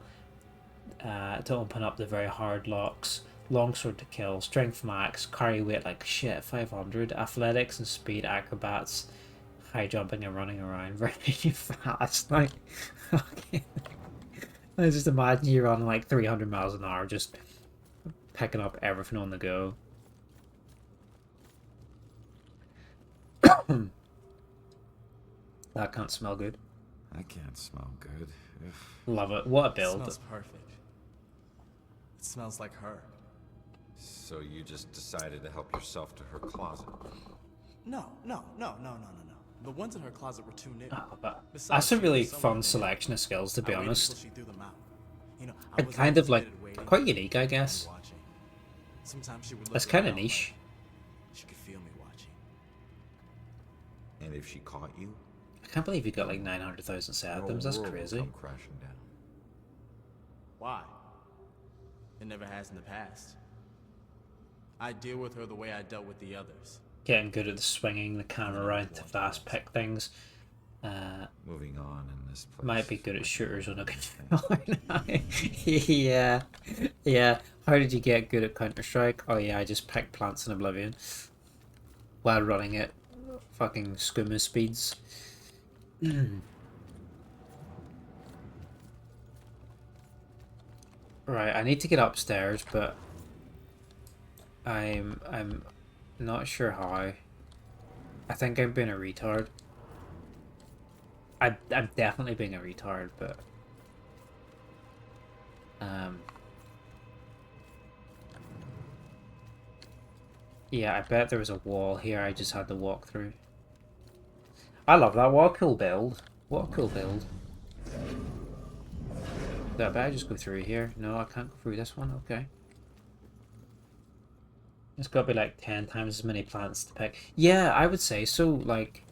to open up the very hard locks. Longsword to kill, strength max, carry weight like shit, 500, athletics and speed, acrobats, high jumping and running around, very fast. Like, okay. I just imagine you running like 300 miles an hour, just picking up everything on the go. That can't smell good. I can't smell good. Ugh. Love it. What a build. It smells perfect. It smells like her. So you just decided to help yourself to her closet? No. The ones in her closet were too new. That's a really fun selection of skills, to be honest. And kind of like quite unique, I guess. Sometimes she would That's kind of niche. She could feel me watching. And if she caught you, I can't believe you got like 900,000 Satums. That's crazy. Come crashing down. Why? It never has in the past. I deal with her the way I dealt with the others. Getting good at swinging the camera around to fast pick things. Moving on in this place. Might be good at shooters on a controller now. Yeah. Yeah. How did you get good at Counter-Strike? Oh yeah, I just picked Plants in Oblivion. While running at fucking skooma speeds. Right, I need to get upstairs, but I'm not sure how. I think I'm being a retard. I'm definitely being a retard, but yeah, I bet there was a wall here I just had to walk through. I love that. What a cool build. What a cool build. I bet I just go through here. No, I can't go through this one. Okay. It's got to be like 10 times as many plants to pick. Yeah, I would say so. Like,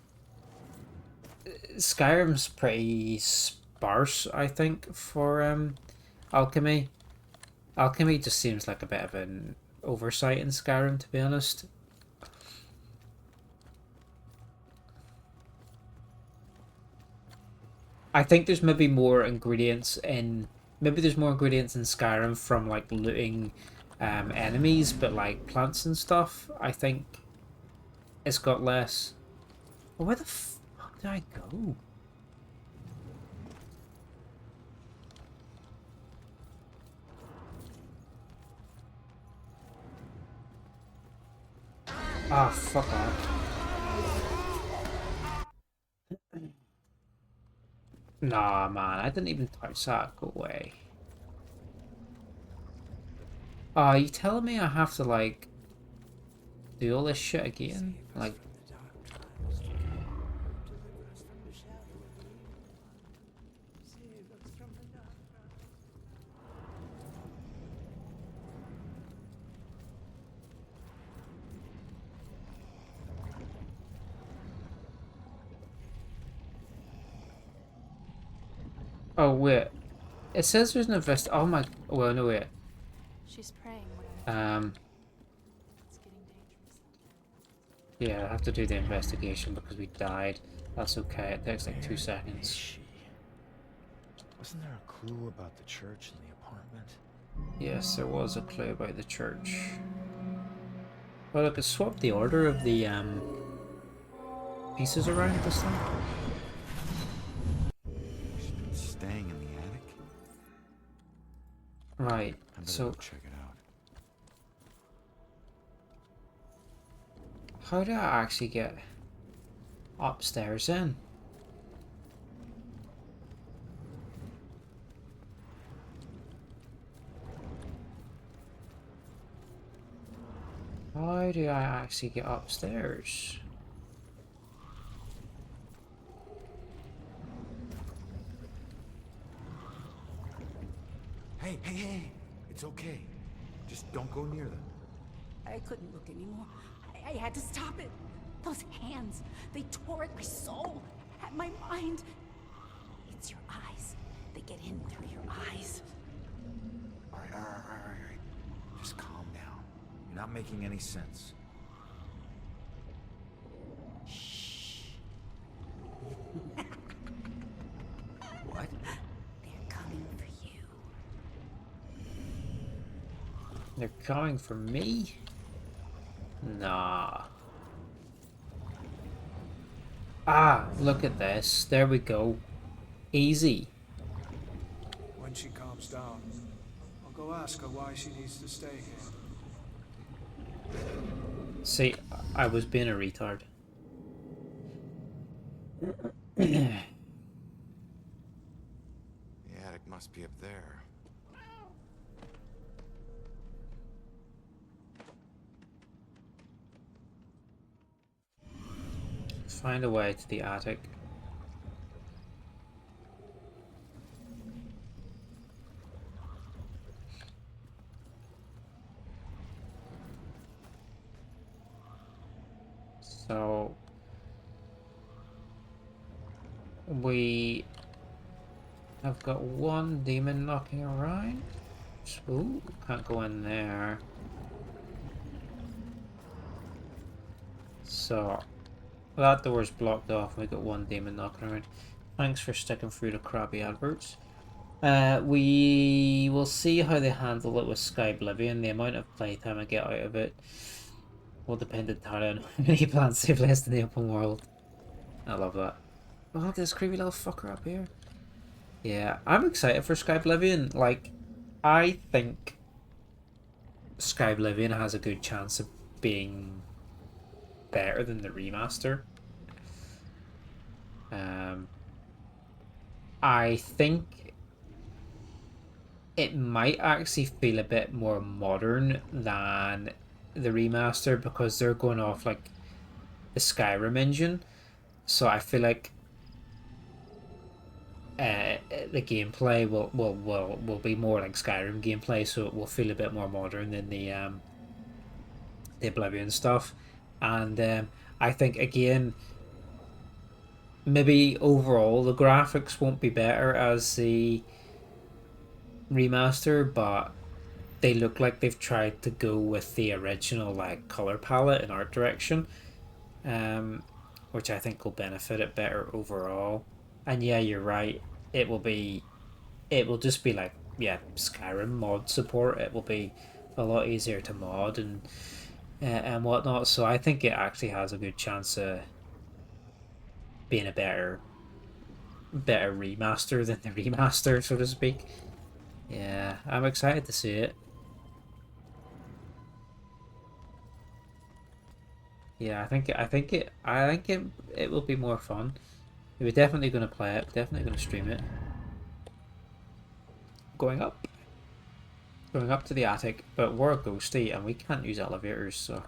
Skyrim's pretty sparse, I think, for alchemy. Alchemy just seems like a bit of an oversight in Skyrim, to be honest. I think there's maybe more ingredients in... Maybe there's more ingredients in Skyrim from, like, looting enemies, but, like, plants and stuff, I think it's got less. Well, where the fuck did I go? Ah, fuck off. Nah, man, I didn't even touch that. Go away. Oh, are you telling me I have to, like, do all this shit again? Like... Oh, wait. It says there's an oh my... Well, no, wait. She's praying. It's getting dangerous. Yeah, I have to do the investigation because we died. That's okay. It takes like 2 seconds. Wasn't there a clue about the church in the apartment? Yes, there was a clue about the church. Well, look, it swapped the order of the pieces around this time. She's been staying in the attic. Right, so check it out. how do I actually get upstairs then? How do I actually get upstairs? Hey, hey, hey! It's okay. Just don't go near them. I couldn't look anymore. I had to stop it. Those hands, they tore at my soul, at my mind. It's your eyes. They get in through your eyes. All right. Just calm down. You're not making any sense. Shh. What? They're coming for you. They're coming for me? Nah. Ah, look at this. There we go. Easy. When she calms down, I'll go ask her why she needs to stay here. See, I was being a retard. The attic must be up there. Find a way to the attic. So we have got one demon knocking around. Ooh, can't go in there. So that door's blocked off. We got one demon knocking around. Thanks for sticking through the crappy adverts. We will see how they handle it with Sky Oblivion. The amount of playtime I get out of it will depend entirely on how many plans they've left in the open world. I love that. Oh, look at this creepy little fucker up here. Yeah, I'm excited for Sky Oblivion. Like, I think Sky Oblivion has a good chance of being better than the remaster. I think it might actually feel a bit more modern than the remaster because they're going off like the Skyrim engine. So I feel like the gameplay will be more like Skyrim gameplay, so it will feel a bit more modern than the Oblivion stuff. And I think again, maybe overall the graphics won't be better as the remaster, but they look like they've tried to go with the original like color palette and art direction, which I think will benefit it better overall. And yeah, you're right, it will just be like, yeah, Skyrim mod support. It will be a lot easier to mod and whatnot, so I think it actually has a good chance of being a better remaster than the remaster, so to speak. Yeah, I'm excited to see it. Yeah, I think it will be more fun. We're definitely going to play it. Definitely going to stream it. Going up to the attic, but we're a ghosty and we can't use elevators, so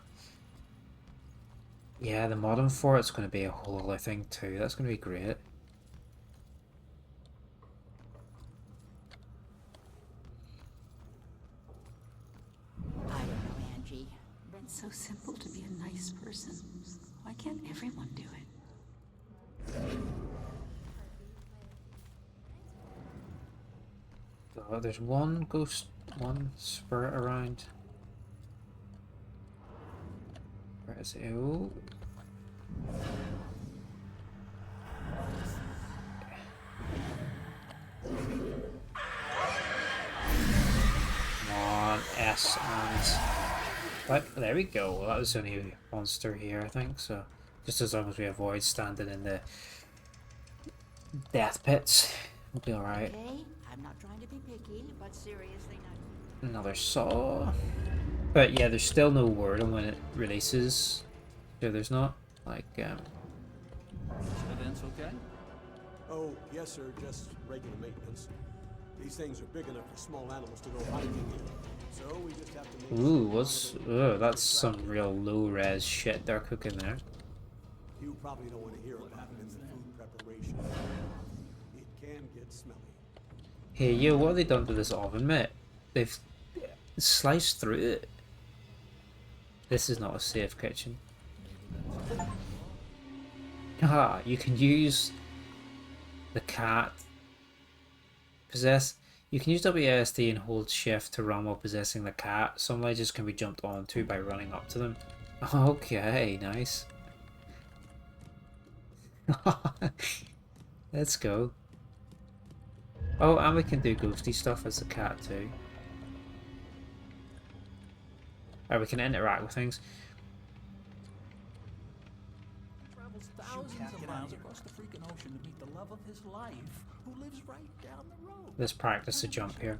yeah, the modding for it's going to be a whole other thing too. That's going to be great. I don't know, Angie. It's so simple to be a nice person. Why can't everyone do it? Oh, there's one ghost, one spirit around. Where is it? Oh. Come on, S and... But there we go. Well, that was only a monster here, I think, so just as long as we avoid standing in the death pits, we'll be alright. Okay, I'm not trying to be picky, but seriously not. Another saw. But yeah, there's still no word on when it releases. So there's not, like, Events okay? Oh, yes, sir. Just regular maintenance. These things are big enough for small animals to go hiking in. So we just have to make that's some real low-res shit they're cooking there. You probably don't want to hear about it in the food preparation. It can get smelly. Hey, yo, what have they done to this oven, mate? They've sliced through it. This is not a safe kitchen. Haha, you can use the cat you can use WASD and hold shift to run while possessing the cat. Some ledges can be jumped onto by running up to them. Okay, nice. Let's go. Oh, and we can do ghosty stuff as the cat too. Or we can interact with things. Travels thousands of miles across the freaking ocean to meet the love of his life, who lives right down the road. Let's practice the jump here.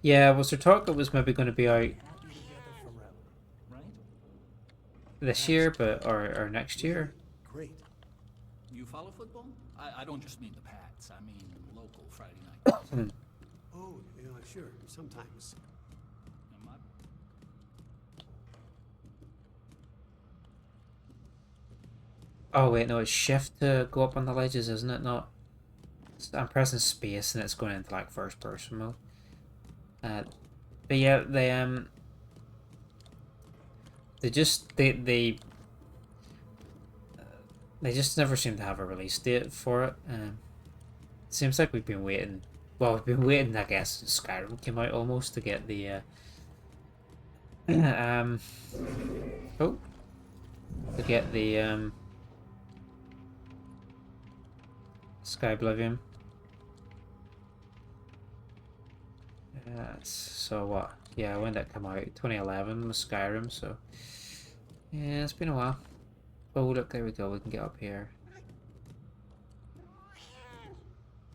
Yeah, was there talk it was maybe going to be out this year, but or next year? Great. You follow football? I don't just mean the Pats. I mean local Friday night. Oh, yeah, sure. Sometimes. Oh wait, no, it's shift to go up on the ledges, isn't it? Not. I'm pressing space and it's going into like first person mode. But yeah, they They just never seem to have a release date for it. Seems like we've been waiting. Well, we've been waiting, I guess, since Skyrim came out almost to get the oh, to get the Sky Oblivion. So what? Yeah, when did that come out? 2011 was Skyrim, so yeah, it's been a while. Oh, look, there we go. We can get up here.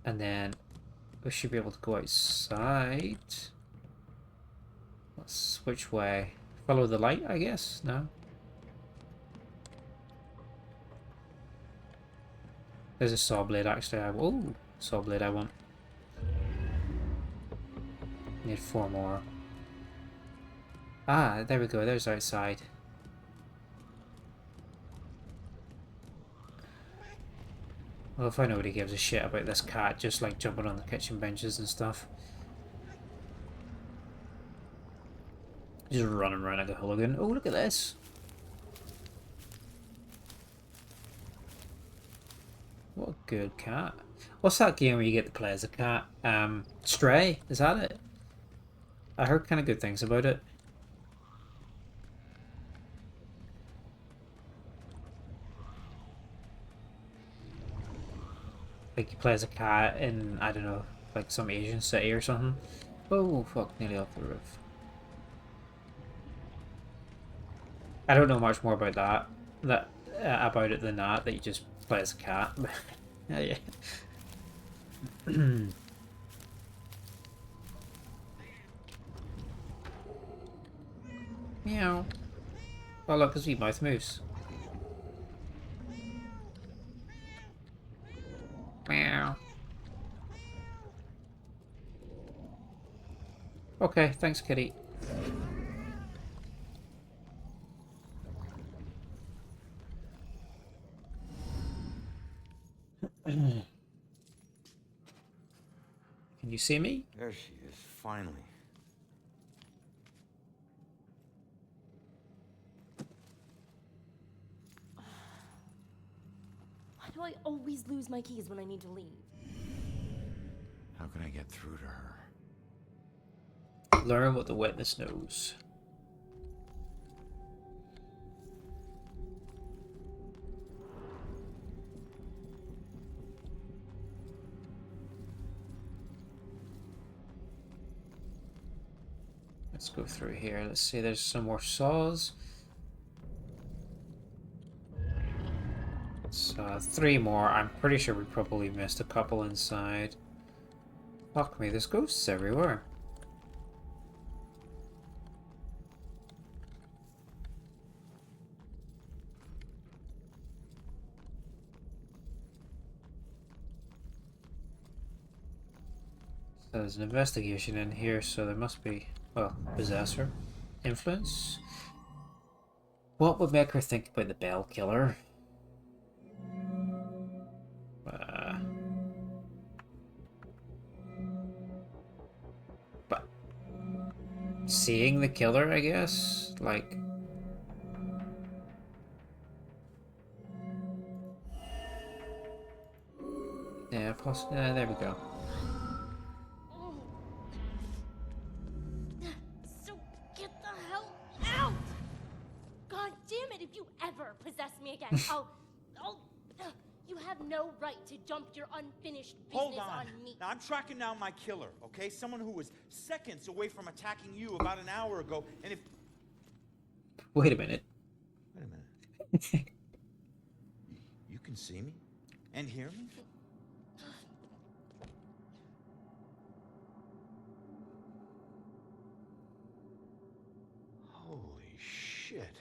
And then we should be able to go outside. Which way? Follow the light, I guess? No? There's a saw blade, actually. Oh, saw blade I want. Need 4 more. Ah, there we go. There's outside. Well, if nobody gives a shit about this cat just like jumping on the kitchen benches and stuff. Just running around like a hooligan. Oh, look at this. What a good cat. What's that game where you get to play as a cat? Stray? Is that it? I heard kind of good things about it. Like you play as a cat in, I don't know, like some Asian city or something. Oh fuck, nearly off the roof. I don't know much more about that. About it than that you just play as a cat. Yeah. Meow. Oh look, his wee mouth moves. Meow. Okay, thanks, kitty. Can you see me? There she is, finally. Why do I always lose my keys when I need to leave? How can I get through to her? Learn what the witness knows. Let's go through here. Let's see, there's some more saws. So 3 more. I'm pretty sure we probably missed a couple inside. Fuck me, there's ghosts everywhere. So there's an investigation in here, so there must be, well, possessor, influence. What would make her think about the bell killer? But seeing the killer, I guess, like. Yeah, possibly. There we go. So get the hell out! God damn it! If you ever possess me again, I'll. You have no right to dump your unfinished business on me. Now, I'm tracking down my killer, okay? Someone who was seconds away from attacking you about an hour ago, and if... Wait a minute. Wait a minute. You can see me? And hear me? Holy shit.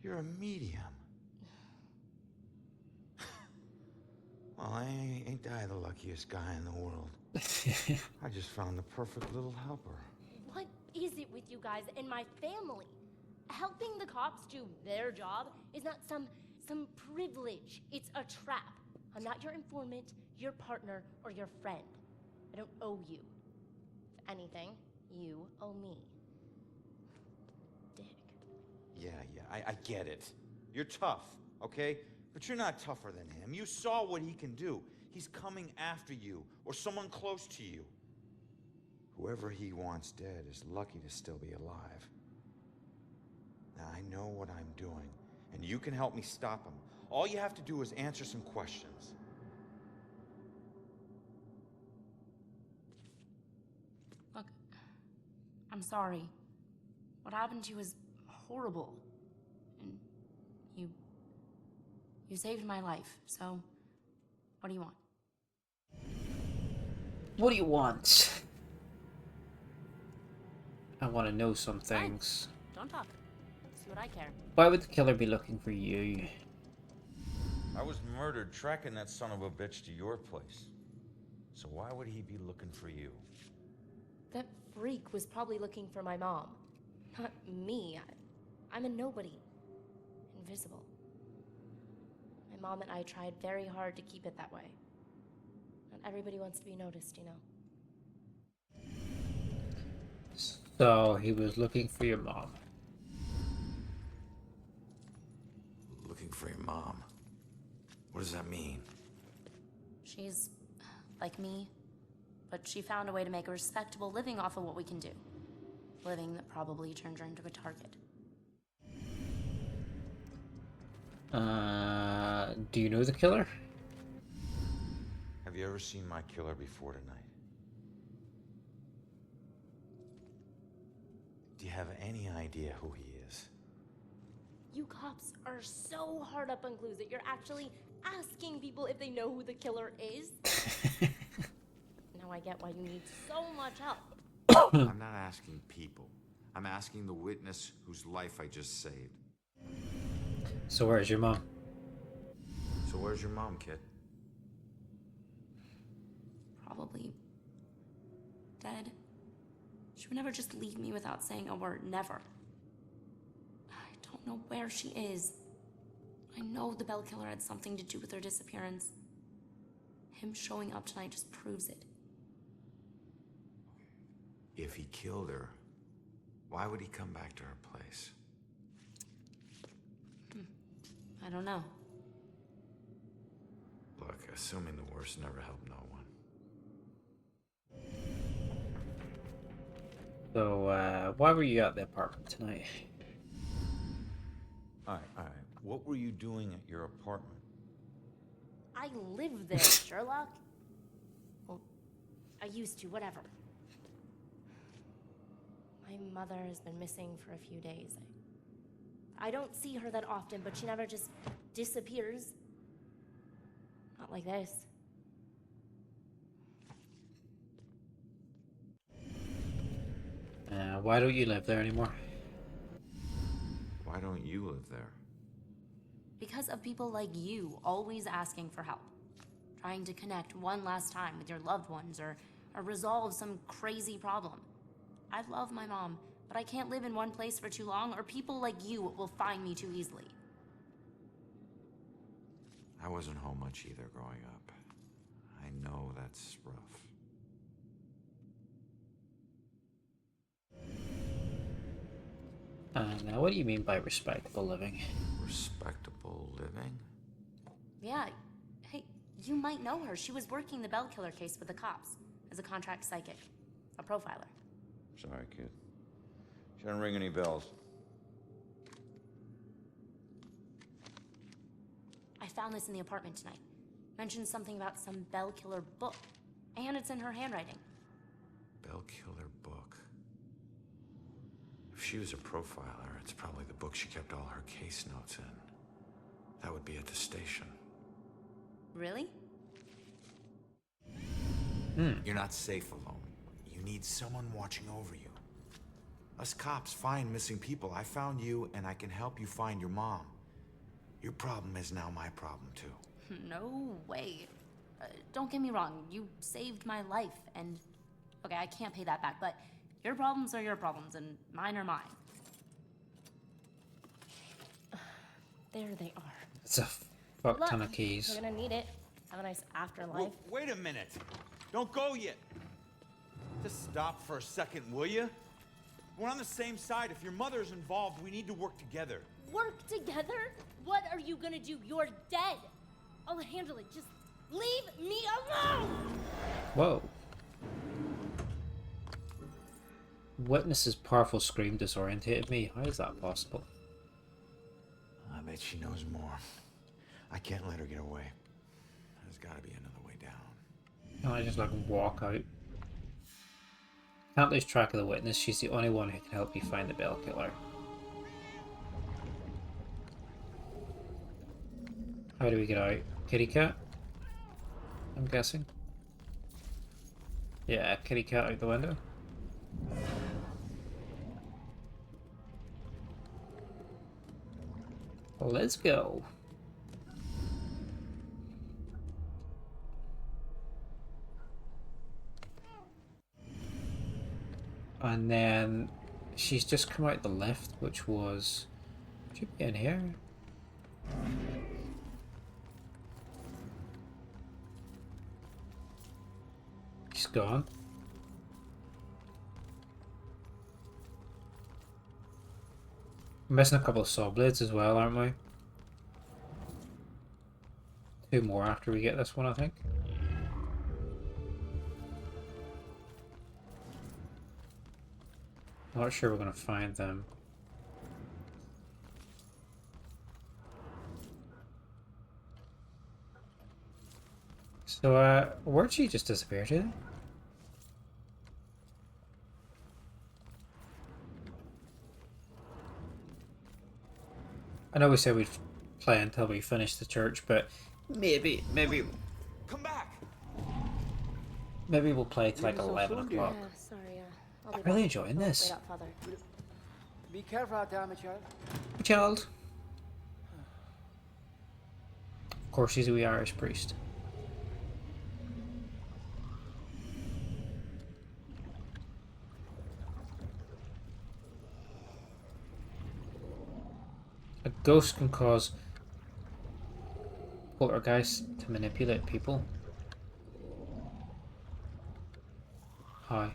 You're a medium. Well, ain't I the luckiest guy in the world? I just found the perfect little helper. What is it with you guys and my family? Helping the cops do their job is not some privilege. It's a trap. I'm not your informant, your partner, or your friend. I don't owe you. If anything, you owe me. Dick. Yeah, I get it. You're tough, okay? But you're not tougher than him. You saw what he can do. He's coming after you, or someone close to you. Whoever he wants dead is lucky to still be alive. Now, I know what I'm doing, and you can help me stop him. All you have to do is answer some questions. Look, I'm sorry. What happened to you is horrible. And you saved my life, so what do you want? What do you want? I want to know some things. Don't talk. See what I care. Why would the killer be looking for you? I was murdered tracking that son of a bitch to your place. So why would he be looking for you? That freak was probably looking for my mom. Not me. I'm a nobody. Invisible. My mom and I tried very hard to keep it that way. Not everybody wants to be noticed, you know. So he was looking for your mom. Looking for your mom? What does that mean? She's like me, but she found a way to make a respectable living off of what we can do. Living that probably turned her into a target. Do you know the killer? Have you ever seen my killer before tonight? Do you have any idea who he is? You cops are so hard up on clues that you're actually asking people if they know who the killer is. Now I get why you need so much help. I'm not asking people. I'm asking the witness whose life I just saved. So where's your mom? So where's your mom, kid? Probably dead. She would never just leave me without saying a word. Never. I don't know where she is. I know the Bell Killer had something to do with her disappearance. Him showing up tonight just proves it. If he killed her, why would he come back to her place? I don't know. Look, assuming the worst never helped no one. So, why were you at the apartment tonight? All right. What were you doing at your apartment? I live there, Sherlock. Well, I used to, whatever. My mother has been missing for a few days. I don't see her that often, but she never just disappears. Not like this. Why don't you live there anymore? Why don't you live there? Because of people like you always asking for help. Trying to connect one last time with your loved ones or resolve some crazy problem. I love my mom, but I can't live in one place for too long or people like you will find me too easily. I wasn't home much either growing up. I know that's rough. Now, what do you mean by respectable living? Respectable living? Yeah. Hey, you might know her. She was working the Bell Killer case with the cops as a contract psychic, a profiler. Sorry, kid. She doesn't ring any bells. I found this in the apartment tonight. Mentioned something about some Bell Killer book. And it's in her handwriting. Bell Killer book. If she was a profiler, it's probably the book she kept all her case notes in. That would be at the station. Really? You're not safe alone. You need someone watching over you. Us cops find missing people. I found you, and I can help you find your mom. Your problem is now my problem, too. No way. Don't get me wrong. You saved my life, and... Okay, I can't pay that back, but your problems are your problems, and mine are mine. There they are. It's a fuck ton of keys. You're gonna need it. Have a nice afterlife. Wait a minute. Don't go yet. Just stop for a second, will you? We're on the same side. If your mother's involved, we need to work together. work together? What are you gonna do? You're dead. I'll handle it. Just leave me alone! Whoa. Witness's powerful scream disorientated me. How is that possible? I bet she knows more. I can't let her get away. There's gotta be another way down. Can't I just like walk out? Can't lose track of the witness. She's the only one who can help me find the Bell Killer. How do we get out? Kitty cat? I'm guessing. Yeah, kitty cat out the window. Let's go. And then she's just come out the lift, which was... should be in here. She's gone. We're missing a couple of saw blades as well, aren't we? 2 more after we get this one, I think. Not sure we're going to find them. So, where'd she just disappear to? I know we said we'd play until we finish the church, but maybe Come back. maybe we'll play till like 11 o'clock. Yeah, sorry, I'm really enjoying this. Wait up, Father. Be careful out there, my child. Child. Of course, he's a wee Irish priest. A ghost can cause poltergeists to manipulate people. Hi.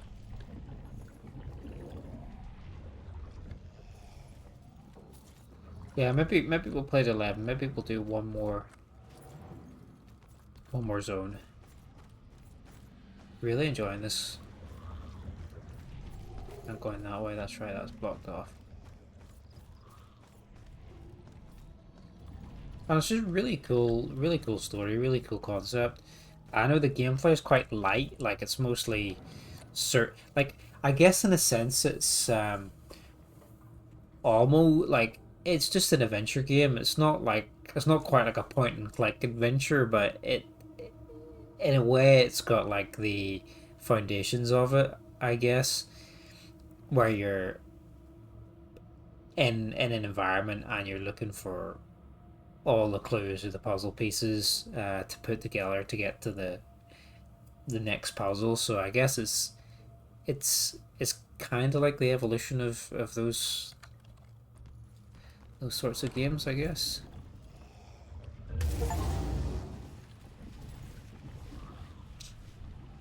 Yeah, maybe we'll play to 11. Maybe we'll do one more zone. Really enjoying this. Not going that way. That's right. That's blocked off. And it's just really cool story, really cool concept. I know the gameplay is quite light, like it's mostly like I guess in a sense it's almost like it's just an adventure game. It's not quite like a point and click adventure, but it in a way it's got like the foundations of it, I guess, where you're in an environment and you're looking for all the clues or the puzzle pieces to put together to get to the next puzzle. So I guess it's kind of like the evolution of those sorts of games, I guess.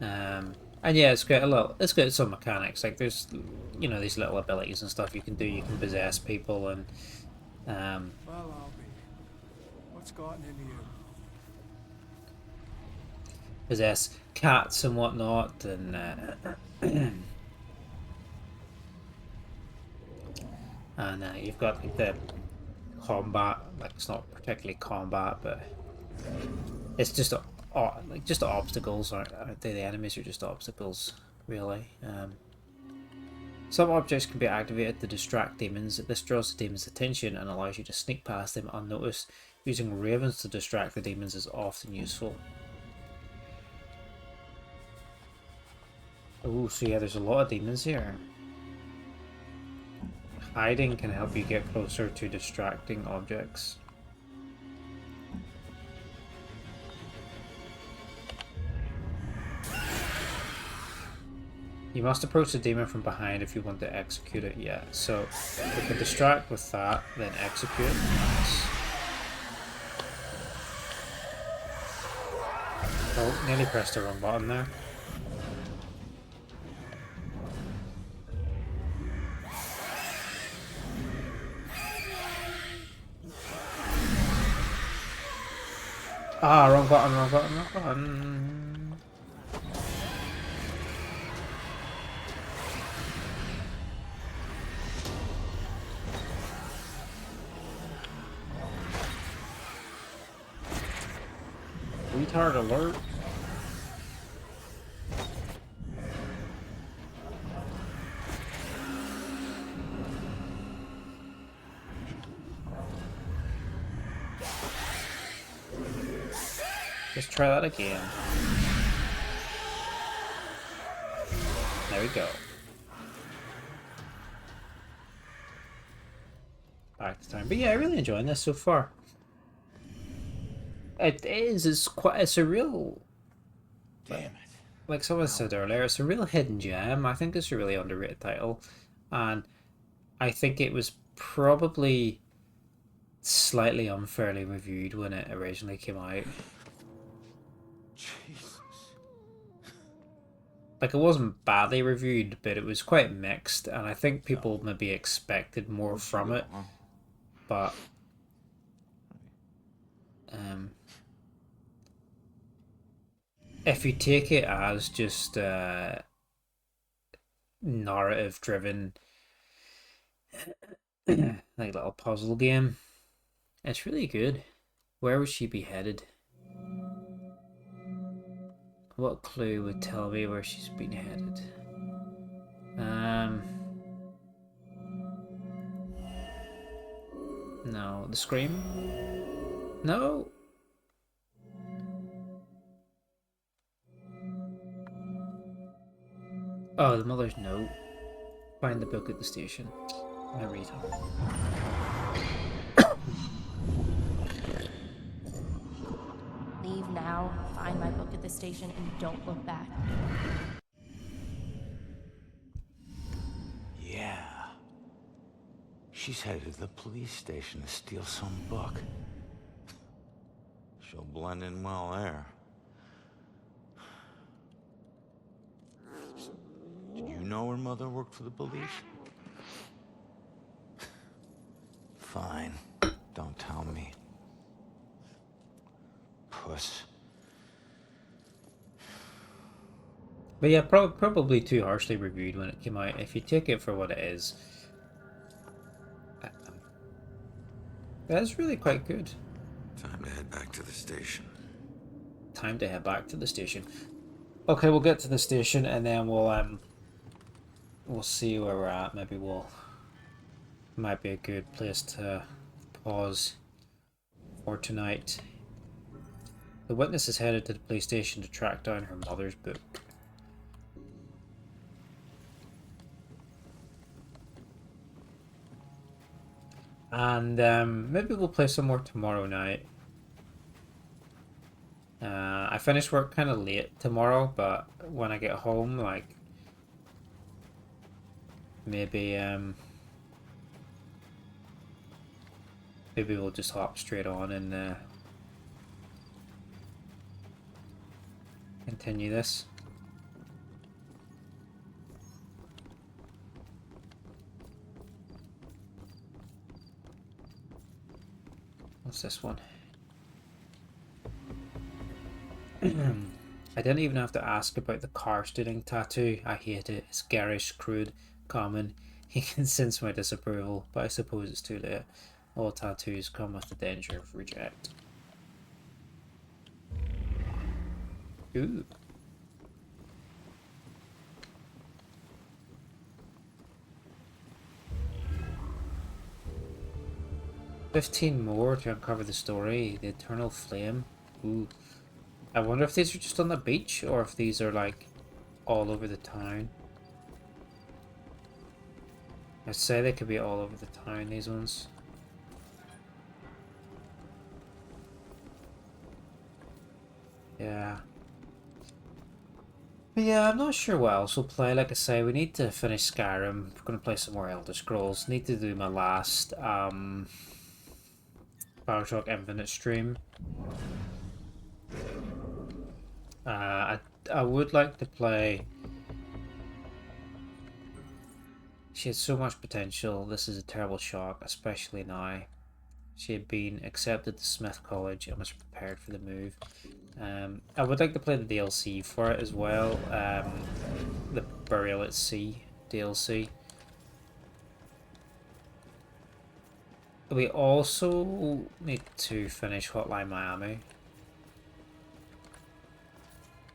And yeah, it's got some mechanics, like there's these little abilities and stuff you can do. You can possess people and Well, Albie, what's gotten into you? possess cats and whatnot, and and you've got like the combat. Like it's not particularly combat, but it's just just obstacles. Aren't they? The enemies are just obstacles, really. Some objects can be activated to distract demons. This draws the demon's attention and allows you to sneak past them unnoticed. Using ravens to distract the demons is often useful. Oh, so yeah, there's a lot of demons here. Hiding can help you get closer to distracting objects. You must approach the demon from behind if you want to execute it yet. So we can distract with that, then execute. Nice. Oh, nearly pressed the wrong button there. Ah, wrong button, wrong button, wrong button. Retard alert. Let's try that again. There we go. Back to time. But yeah, I'm really enjoying this so far. It's a real... Damn it. Like someone said earlier, it's a real hidden gem. I think it's a really underrated title. And I think it was probably slightly unfairly reviewed when it originally came out. Jesus. Like, it wasn't badly reviewed, but it was quite mixed, and I think people maybe expected more from it. But if you take it as just narrative driven like little puzzle game, it's really good. Where would she be headed? What clue would tell me where she's been headed? No, the scream? No. Oh, the mother's note. Find the book at the station. I read it. Leave now, find my book at the station, and don't look back. Yeah. She's headed to the police station to steal some book. She'll blend in well there. Did you know her mother worked for the police? Fine. Don't tell me. Puss. But yeah, probably too harshly reviewed when it came out. If you take it for what it is, that's really quite good. Time to head back to the station. Time to head back to the station. Okay, we'll get to the station and then we'll see where we're at. Maybe might be a good place to pause for tonight. The witness is headed to the police station to track down her mother's book. And maybe we'll play some more tomorrow night. I finish work kind of late tomorrow, but when I get home, like, maybe we'll just hop straight on and continue this. What's this one? I didn't even have to ask about the car stealing tattoo. I hate it. It's garish, crude, common. He can sense my disapproval, but I suppose it's too late. All tattoos come with the danger of reject. Ooh. $15 more to uncover the story. The Eternal Flame. Ooh. I wonder if these are just on the beach or if these are like all over the town. I'd say they could be all over the town, these ones. Yeah. But yeah, I'm not sure what else we'll play. Like I say, we need to finish Skyrim. We're going to play some more Elder Scrolls. Need to do my last Bioshock Infinite stream. I would like to play. She has so much potential. This is a terrible shock, especially now. She had been accepted to Smith College and was prepared for the move. I would like to play the DLC for it as well. The Burial at Sea DLC. We also need to finish Hotline Miami.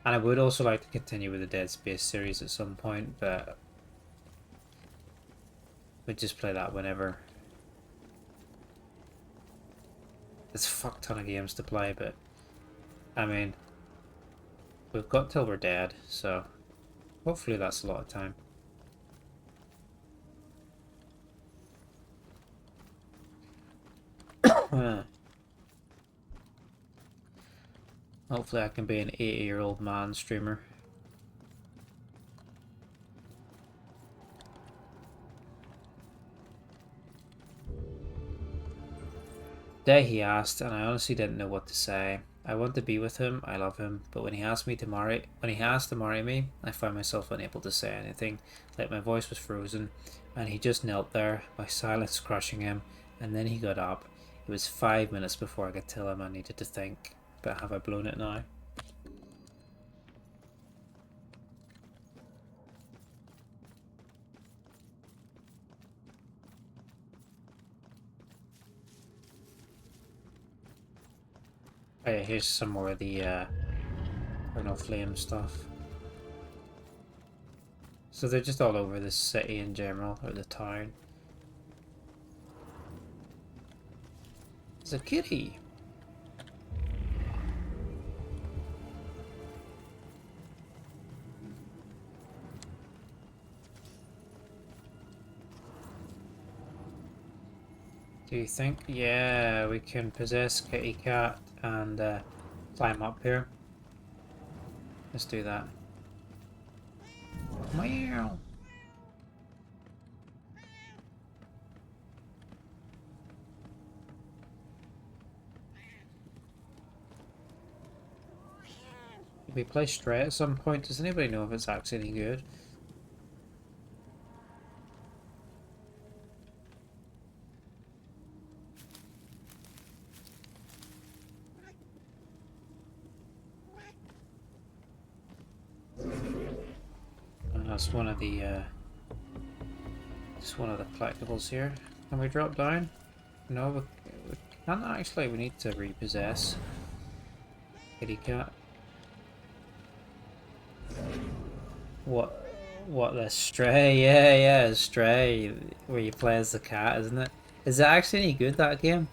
And I would also like to continue with the Dead Space series at some point, but we'd just play that whenever. There's a fuck ton of games to play, but I mean, we've got till we're dead, so hopefully that's a lot of time. Hopefully I can be an 80-year-old man streamer. Day he asked, and I honestly didn't know what to say. I want to be with him, I love him, but when he asked to marry me, I found myself unable to say anything, like my voice was frozen, and he just knelt there, my silence crushing him, and then he got up. It was 5 minutes before I could tell him I needed to think, but have I blown it now? Oh yeah, here's some more of the Eternal Flame stuff. So they're just all over the city in general, or the town. It's a kitty! Do you think? Yeah, we can possess Kitty Cat and climb up here. Let's do that. Meow. Did we play Stray at some point? Does anybody know if it's actually any good? That's one of the just one of the collectibles here. Can we drop down? No, we can't actually. We need to repossess Kitty Cat. What the Stray? Yeah, Stray, where you play as the cat, isn't it? Is it actually any good, that game?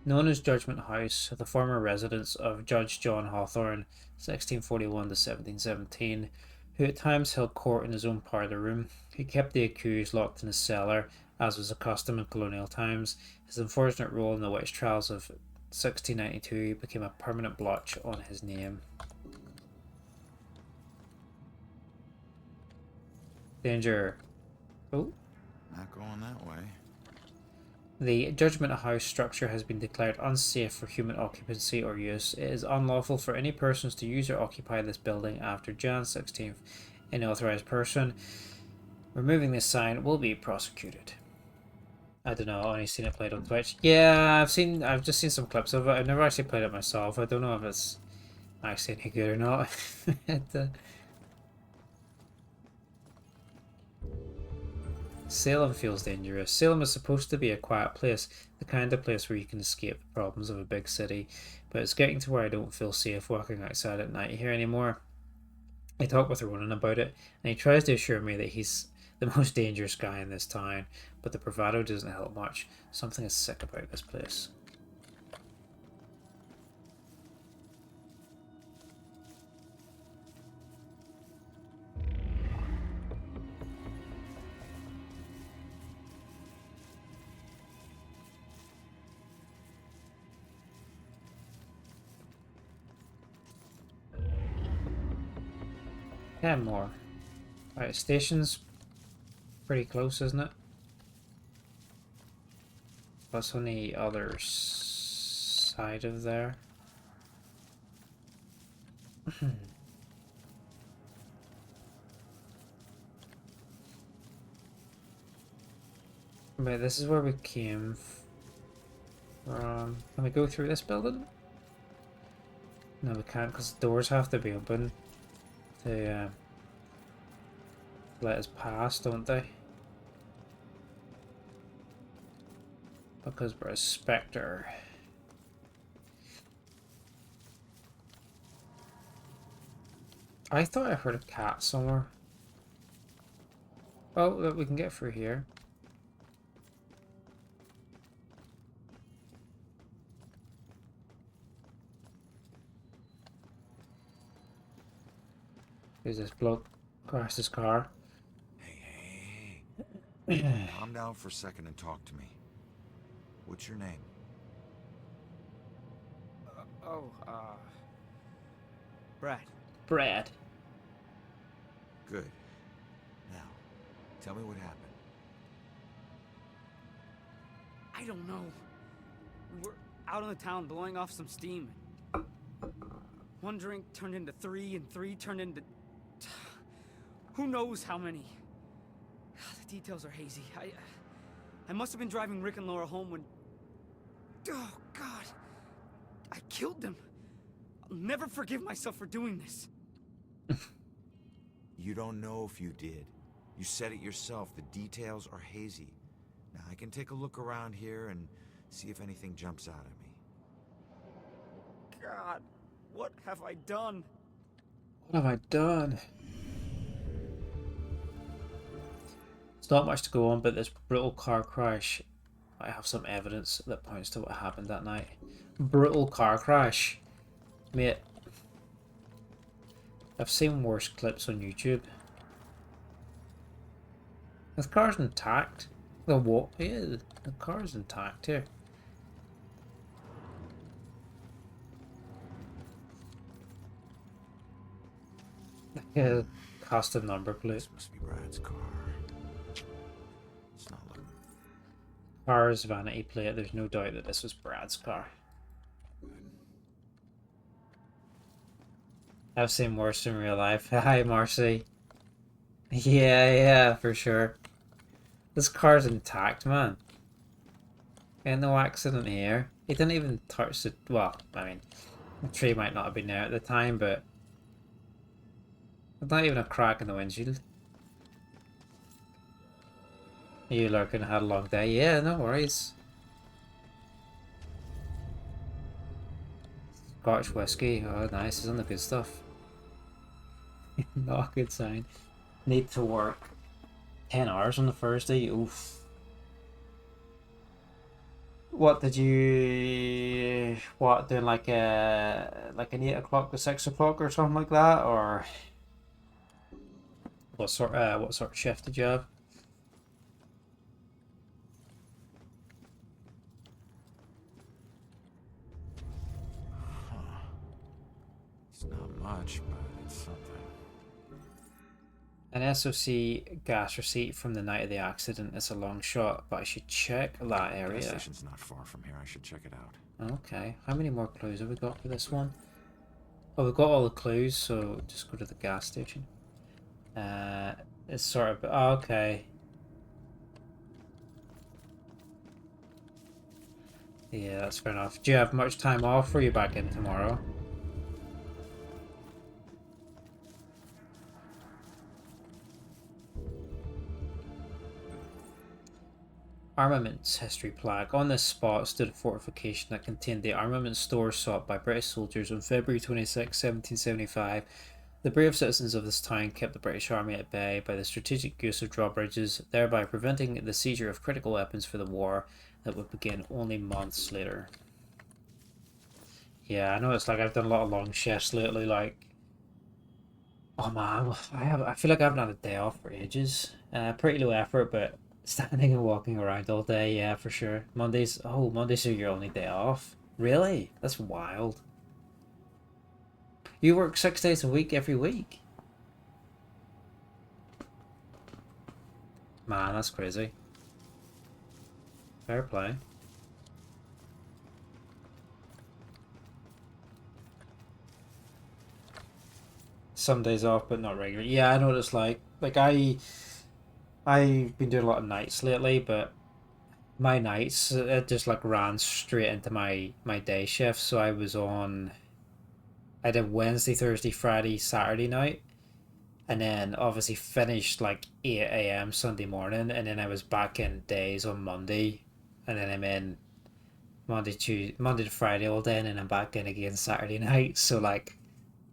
Known as Judgment House, the former residence of Judge John Hawthorne, 1641 to 1717, who at times held court in his own parlour room. He kept the accused locked in his cellar, as was a custom in colonial times. His unfortunate role in the witch trials of 1692 became a permanent blotch on his name. Danger. Oh. Not going that way. The Judgment House structure has been declared unsafe for human occupancy or use. It is unlawful for any persons to use or occupy this building after Jan 16th. Any authorized person removing this sign will be prosecuted. I don't know, I've only seen it played on Twitch. Yeah, I've just seen some clips of it. I've never actually played it myself. I don't know if it's actually any good or not. Salem feels dangerous. Salem is supposed to be a quiet place, the kind of place where you can escape the problems of a big city, but it's getting to where I don't feel safe walking outside at night here anymore. I talk with Ronan about it, and he tries to assure me that he's the most dangerous guy in this town, but the bravado doesn't help much. Something is sick about this place. And more. Right, station's pretty close, isn't it? What's on the other outside of there. But this is where we came from. Can we go through this building? No, we can't because the doors have to be open to let us pass, don't they? Because we're a spectre. I thought I heard a cat somewhere. Oh, look, we can get through here. There's this bloke crashed his car. Hey. Calm down for a second and talk to me. What's your name? Brad. Brad. Good. Now, tell me what happened. I don't know. We're out in the town blowing off some steam. One drink turned into three, and three turned into... who knows how many. The details are hazy. I must have been driving Rick and Laura home when... oh, God. I killed them. I'll never forgive myself for doing this. You don't know if you did. You said it yourself. The details are hazy. Now, I can take a look around here and see if anything jumps out at me. God, what have I done? What have I done? It's not much to go on, but this brutal car crash might have some evidence that points to what happened that night. Brutal car crash. Mate, I've seen worse clips on YouTube. The car's intact. The what? Yeah, the car's intact here. Yeah, custom number plate. This must be Brad's car. It's not looking. Car's vanity plate. There's no doubt that this was Brad's car. I've seen worse in real life. Hi, Marcy. Yeah, for sure. This car's intact, man. And no accident here. He didn't even touch the... well, I mean, the tree might not have been there at the time, but... there's not even a crack in the windshield. You lurking, had a long day. Yeah, no worries. Scotch whiskey. Oh, nice. It's on the good stuff. Not a good sign. Need to work 10 hours on the Thursday. Oof. What did you... what, doing like a... like an 8 o'clock to 6 o'clock or something like that? Or... what sort of shift did you have? It's not much, but it's something. An SOC gas receipt from the night of the accident is a long shot, but I should check that area. The station's not far from here. I should check it out. Okay. How many more clues have we got for this one? Oh, we've got all the clues, so just go to the gas station. It's sort of... oh, okay. Yeah, that's fair enough. Do you have much time off, or are you back in tomorrow? Armaments history plaque. On this spot stood a fortification that contained the armament stores sought by British soldiers on February 26, 1775. The brave citizens of this town kept the British Army at bay by the strategic use of drawbridges, thereby preventing the seizure of critical weapons for the war that would begin only months later. Yeah, I know it's like I've done a lot of long shifts lately, like... oh man, I feel like I haven't had a day off for ages. Pretty low effort, but standing and walking around all day, yeah, for sure. Mondays are your only day off? Really? That's wild. You work 6 days a week every week? Man, that's crazy. Fair play. some days off, but not regularly. Yeah, I know what it's like. Like I've been doing a lot of nights lately, but my nights it just like ran straight into my day shift. So I did Wednesday, Thursday, Friday, Saturday night, and then obviously finished like 8 a.m. Sunday morning, and then I was back in days on Monday, and then I'm in Monday to Friday all day, and then I'm back in again Saturday night. So like,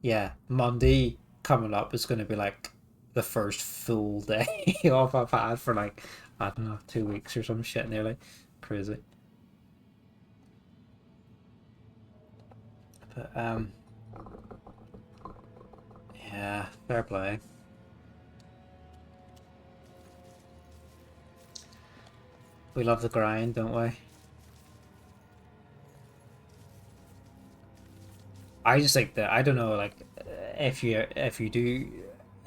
yeah, Monday coming up is going to be like the first full day off I've had for like, I don't know, 2 weeks or some shit nearly. Crazy. But yeah, fair play. We love the grind, don't we? I just think that I don't know, like if you do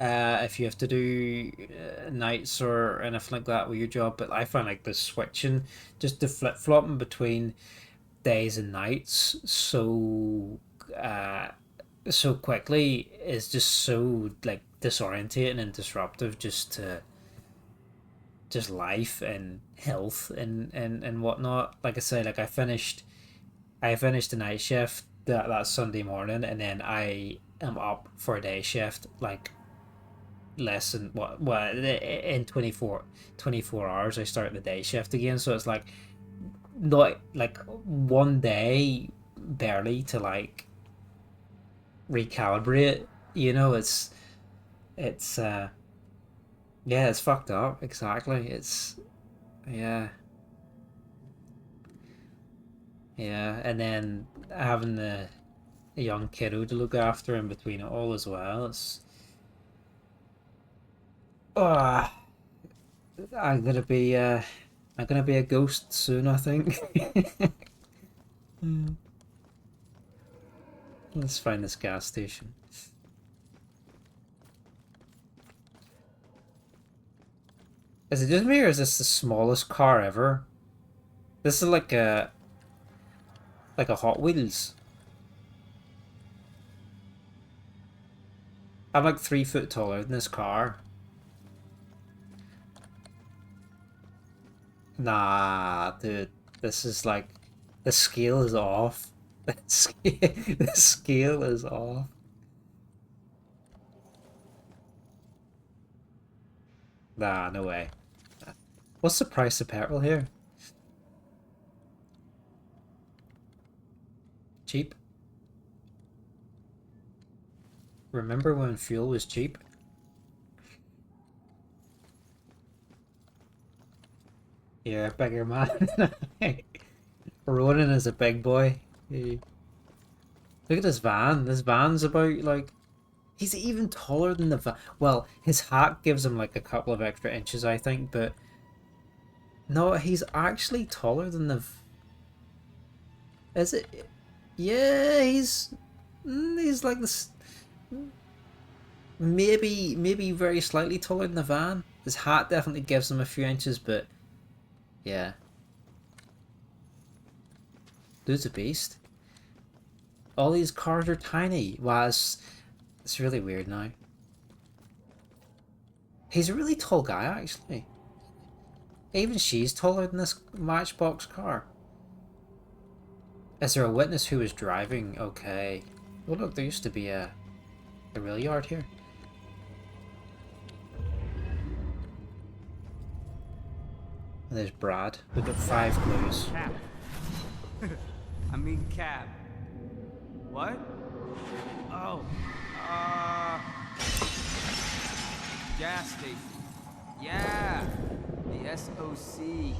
if you have to do nights or anything like that with your job, but I find like the switching, just the flip flopping between days and nights so quickly is just so like disorientating and disruptive just to just life and health and whatnot. Like I say, like I finished the night shift that Sunday morning, and then I am up for a day shift like less than what in 24 hours I start the day shift again. So it's like not like one day barely to like recalibrate, you know. It's yeah, it's fucked up. Exactly. It's yeah. Yeah, and then having the a young kiddo to look after in between it all as well. It's I'm gonna be a ghost soon, I think. Let's find this gas station. Is it just me, or is this the smallest car ever? This is like a Hot Wheels. I'm like 3 foot taller than this car. Nah, dude, this is like the scale is off. The scale is off. Nah, no way. What's the price of petrol here? Cheap? Remember when fuel was cheap? Yeah, bigger man. Ronan is a big boy. Look at this van. This van's about like... He's even taller than the van. Well, his hat gives him like a couple of extra inches, I think, but... No, he's actually taller than the... Is it? Yeah, he's like this... Maybe very slightly taller than the van. His hat definitely gives him a few inches, but... Yeah. Dude's a beast. All these cars are tiny. Wow, it's really weird now. He's a really tall guy, actually. Even she's taller than this Matchbox car. Is there a witness who was driving? Okay. Oh look, there used to be a rail yard here. And there's Brad. We've got 5 clues. Cap. I mean cab. What? Oh. Gas station. Yeah. The SOC.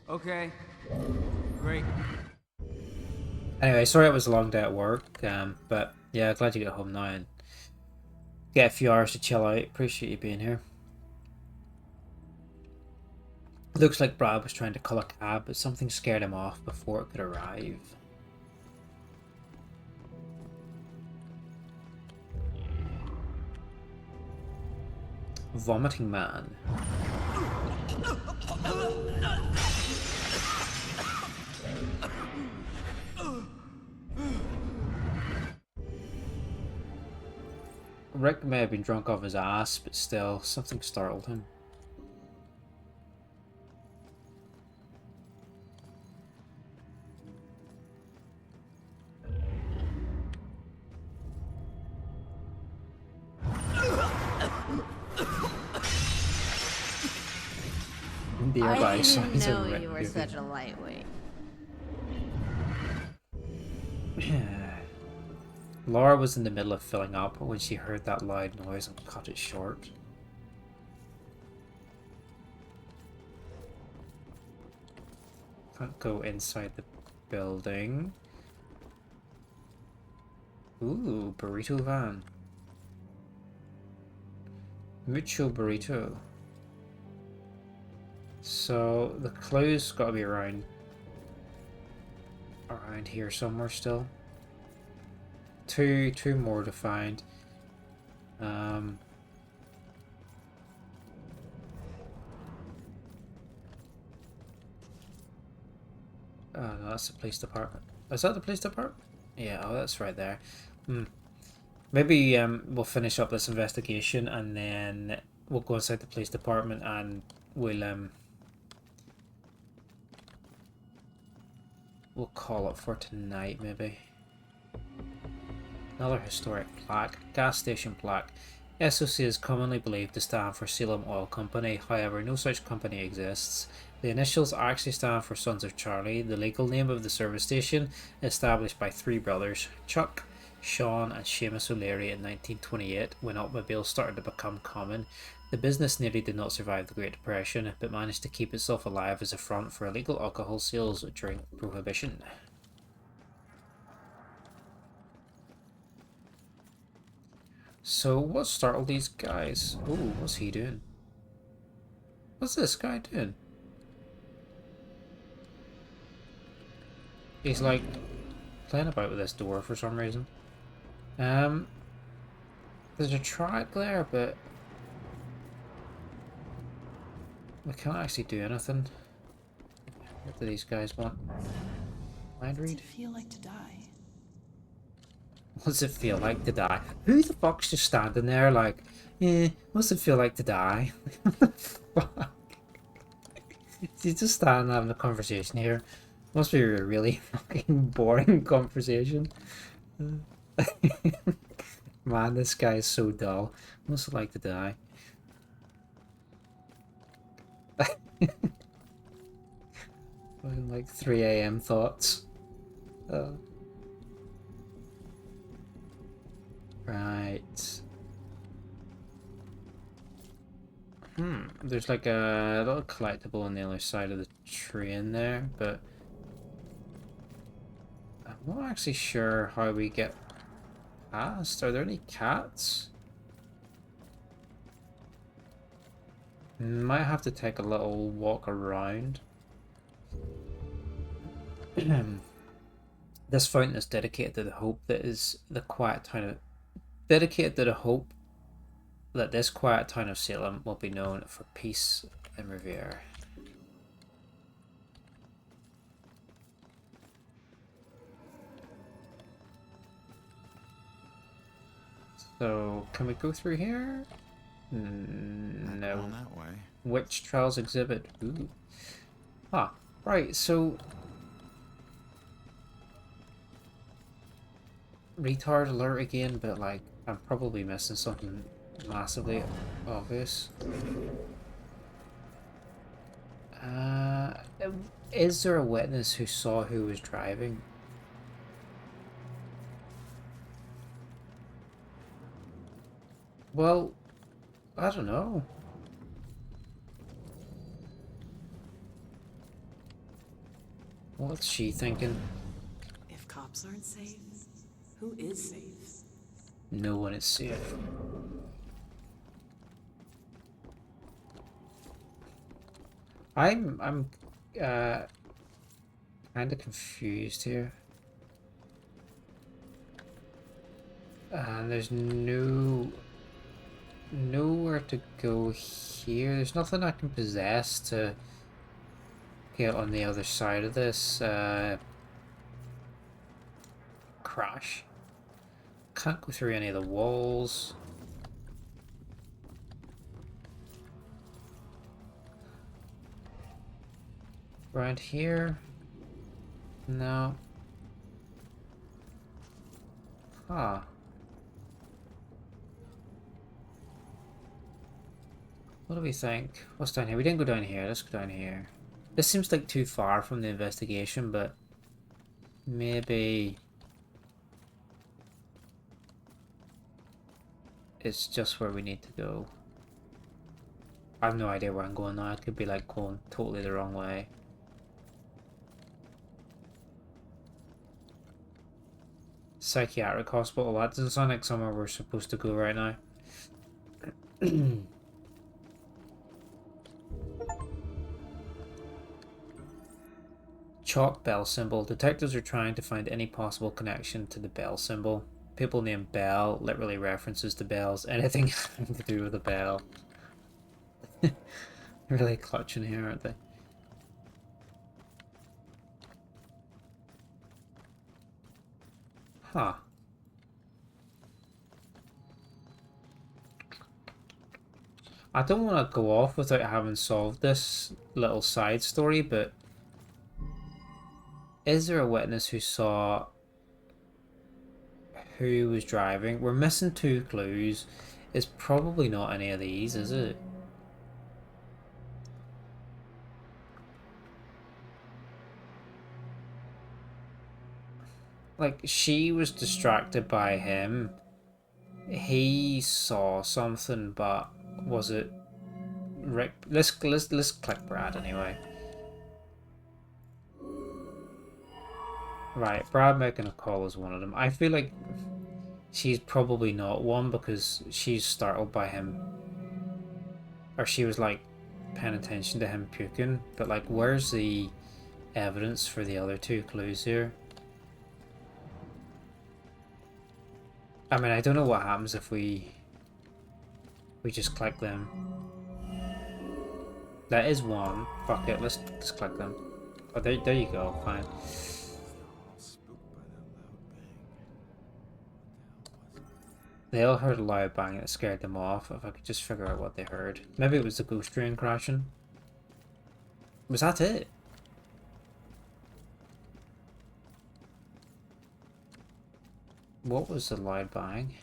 Okay. Great. Anyway, sorry it was a long day at work, but yeah, glad you get home now and get a few hours to chill out. Appreciate you being here. Looks like Brad was trying to call a cab, but something scared him off before it could arrive. Vomiting man. Rick may have been drunk off his ass, but still, something startled him. I didn't know you were such a lightweight. Laura was in the middle of filling up when she heard that loud noise and cut it short. Can't go inside the building. Ooh, burrito van. Mucho burrito. So the clue's got to be around here somewhere still. Two more to find. Oh, no, that's the police department. Is that the police department? Yeah, oh, that's right there. Maybe we'll finish up this investigation and then we'll go inside the police department and we'll call it for tonight, maybe. Another historic plaque. Gas station plaque. SOC is commonly believed to stand for Salem Oil Company, however no such company exists. The initials actually stand for Sons of Charlie, the legal name of the service station, established by three brothers, Chuck, Sean and Seamus O'Leary in 1928, when automobiles started to become common. The business nearly did not survive the Great Depression, but managed to keep itself alive as a front for illegal alcohol sales during Prohibition. So, what startled these guys? Oh, what's he doing? What's this guy doing? He's like playing about with this door for some reason. There's a track there, but we can't actually do anything. What do these guys want? Mind read? What's it feel like to die? What's it feel like to die? Who the fuck's just standing there like, what's it feel like to die? What the fuck? He's just standing having a conversation here. Must be a really fucking boring conversation. Man, this guy is so dull. What's it like to die? Like 3 AM thoughts. Right. There's like a little collectible on the other side of the train there, but I'm not actually sure how we get past. Are there any cats? Might have to take a little walk around. This fountain is dedicated to the hope that is the quiet town of dedicated to the hope that this quiet town of Salem will be known for peace and revere. So, can we go through here? No. That way. Witch Trials exhibit. Ooh. Ah, right, so retard alert again, but like I'm probably missing something massively obvious. Is there a witness who saw who was driving? Well, I don't know. What's she thinking? If cops aren't safe, who is safe? No one is safe. I'm kind of confused here. And there's nowhere to go here. There's nothing I can possess to get on the other side of this crash. Can't go through any of the walls. Around here? No. Huh. What do we think? What's down here? We didn't go down here. Let's go down here. This seems like too far from the investigation, but maybe it's just where we need to go. I have no idea where I'm going now. I could be like going totally the wrong way. Psychiatric hospital. That doesn't sound like somewhere we're supposed to go right now. Chalk bell symbol. Detectives are trying to find any possible connection to the bell symbol. People named Bell literally references to bells. Anything having to do with a bell. Really clutching here, aren't they? Huh. I don't want to go off without having solved this little side story, but is there a witness who saw who was driving? We're missing 2 clues. It's probably not any of these, is it? Like, she was distracted by him. He saw something, but was it Rick? Let's click Brad anyway. Right, Brad making a call is one of them. I feel like she's probably not one because she's startled by him. Or she was like paying attention to him puking. But like, where's the evidence for the other 2 clues here? I mean, I don't know what happens if we just click them. That is one. Fuck it, let's click them. Oh, there you go, fine. They all heard a loud bang that scared them off. If I could just figure out what they heard. Maybe it was the ghost train crashing. Was that it? What was the loud bang?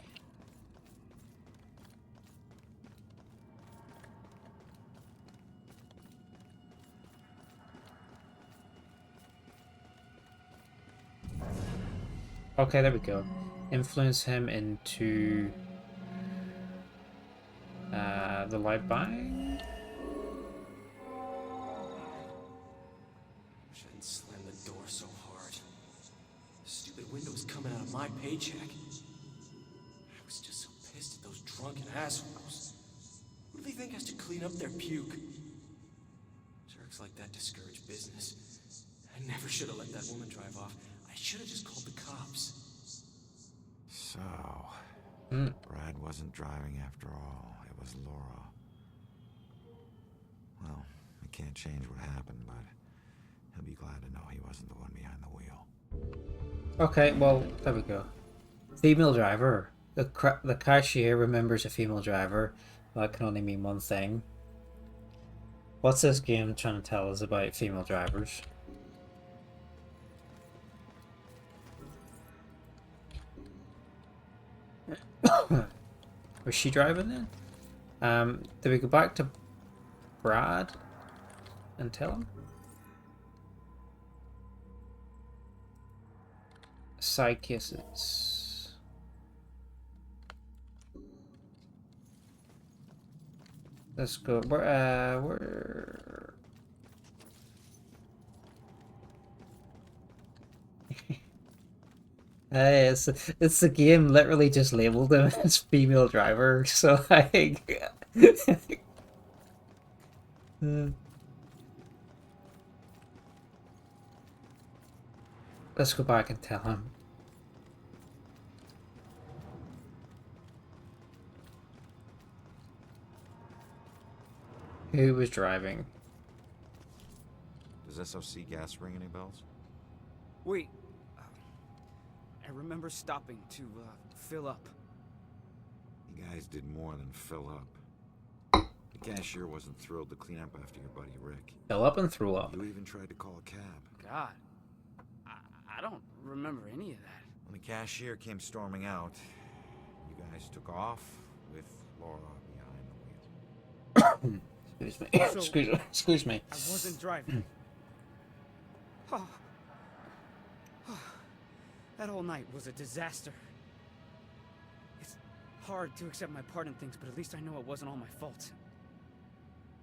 Okay, there we go. Influence him into the loud bang. Wish I hadn't slammed the door so hard. The stupid window's coming out of my paycheck. I was just so pissed at those drunken assholes. Who do they think has to clean up their puke? Jerks like that discourage business. I never should have let that woman drive off. I should have just called the cops. So, Brad wasn't driving after all. It was Laura. Well, we can't change what happened, but he'll be glad to know he wasn't the one behind the wheel. Okay, well, there we go. Female driver. The cashier remembers a female driver. That can only mean one thing. What's this game trying to tell us about female drivers? Was she driving then? Did we go back to Brad and tell him? Side cases. Let's go. Where? Hey, it's the game literally just labeled him as female driver, so like let's go back and tell him. Who was driving? Does SOC gas ring any bells? Wait. I remember stopping to fill up. You guys did more than fill up. The cashier wasn't thrilled to clean up after your buddy Rick. Fill up and throw up. You even tried to call a cab. God, I don't remember any of that. When the cashier came storming out, you guys took off with Laura behind the wheel. Excuse me. So, Excuse me. I wasn't driving. Oh. That whole night was a disaster. It's hard to accept my part in things, but at least I know it wasn't all my fault.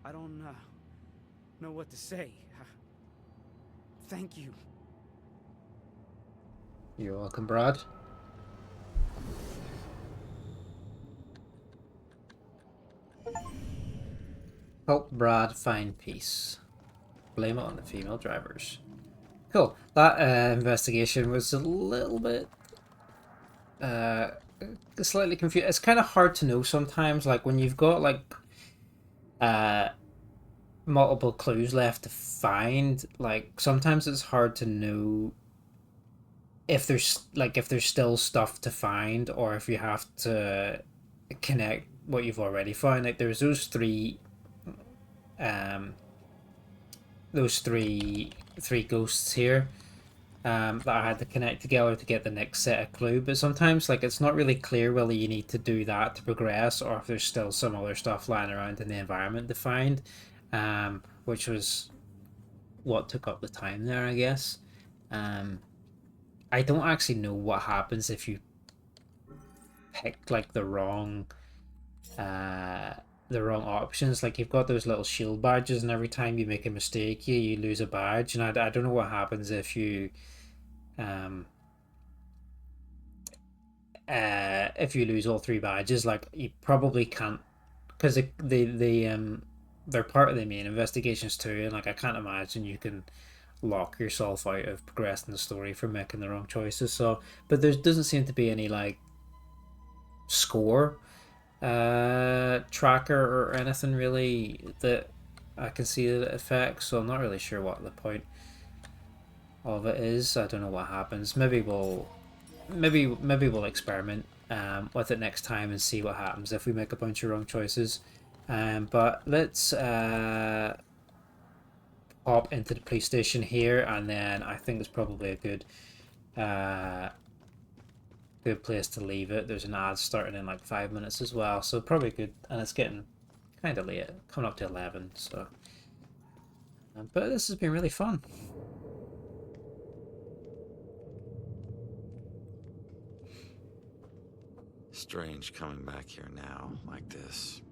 I don't know what to say. Thank you. You're welcome, Brad. Help Brad find peace. Blame it on the female drivers. Cool. That investigation was a little bit slightly confused. It's kind of hard to know sometimes, like when you've got like multiple clues left to find, like sometimes it's hard to know if there's still stuff to find, or if you have to connect what you've already found. Like there's those three ghosts here that I had to connect together to get the next set of clue, but sometimes like it's not really clear whether you need to do that to progress or if there's still some other stuff lying around in the environment to find, which was what took up the time there, I guess. I don't actually know what happens if you pick like the wrong options. Like you've got those little shield badges, and every time you make a mistake you lose a badge, and I don't know what happens if you lose all three badges. Like you probably can't, because they're part of the main investigations too, and like I can't imagine you can lock yourself out of progressing the story for making the wrong choices. So but there doesn't seem to be any like score tracker or anything really that I can see that it affects, so I'm not really sure what the point of it is. I don't know what happens. Maybe we'll experiment with it next time and see what happens if we make a bunch of wrong choices. But let's hop into the police station here, and then I think it's probably a good place to leave it. There's an ad starting in like 5 minutes as well, so probably good, and it's getting kind of late, coming up to 11, so but this has been really fun. Strange coming back here now, like this.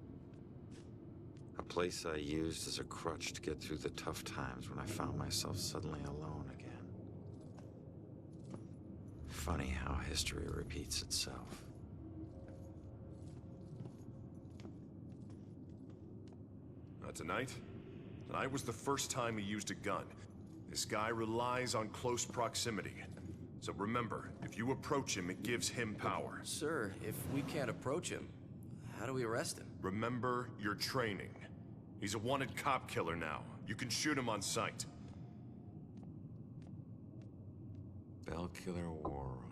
A place I used as a crutch to get through the tough times when I found myself suddenly alone again. Funny how history repeats itself. Tonight was the first time he used a gun. This guy relies on close proximity. So remember, if you approach him, it gives him power. Sir, if we can't approach him, how do we arrest him? Remember your training. He's a wanted cop killer now. You can shoot him on sight. Bell Killer War Room.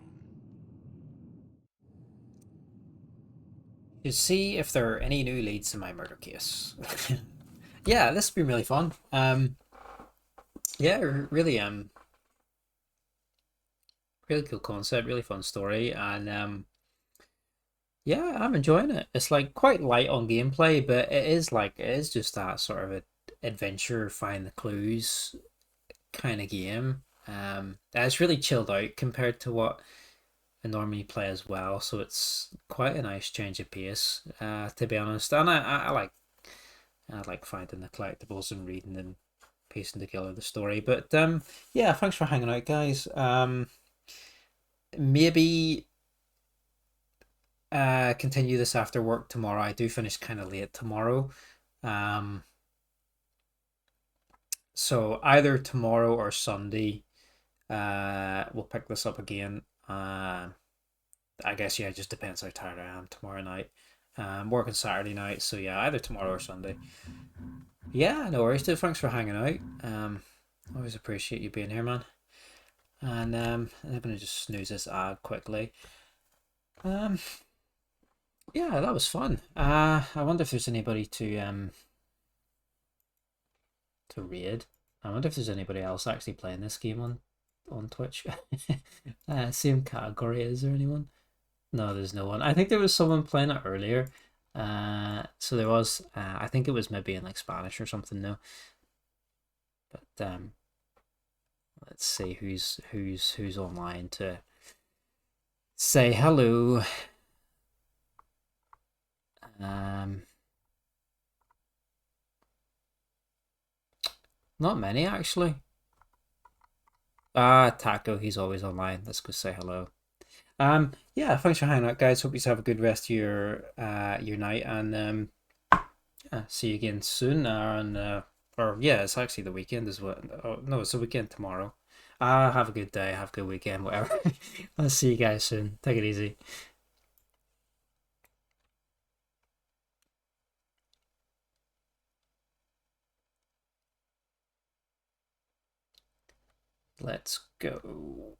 To see if there are any new leads in my murder case. Yeah, this has been really fun. Yeah, really really cool concept, really fun story, and yeah, I'm enjoying it. It's like quite light on gameplay, but it is just that sort of adventure, find the clues kind of game. It's really chilled out compared to what I normally play as well, so it's quite a nice change of pace, to be honest. And I like finding the collectibles and reading and piecing together the story. But yeah, thanks for hanging out, guys. Maybe continue this after work tomorrow. I do finish kind of late tomorrow. So either tomorrow or Sunday, we'll pick this up again. I guess, yeah, it just depends how tired I am tomorrow night. Working Saturday night, so yeah, either tomorrow or Sunday. Yeah, no worries, dude. Thanks for hanging out. Always appreciate you being here, man. And I'm gonna just snooze this ad quickly. Yeah, that was fun. I wonder if there's anybody to raid. I wonder if there's anybody else actually playing this game on Twitch. Same category. Is there anyone? No, there's no one. I think there was someone playing it earlier. So there was. I think it was maybe in like Spanish or something. No, but let's see who's online to say hello. Not many actually. Taco, he's always online. Let's go say hello. Yeah, thanks for hanging out, guys. Hope you have a good rest of your night, and yeah, see you again soon. Or yeah, it's actually the weekend as well. Oh no, it's the weekend tomorrow. Have a good day, have a good weekend, whatever. I'll see you guys soon. Take it easy. Let's go.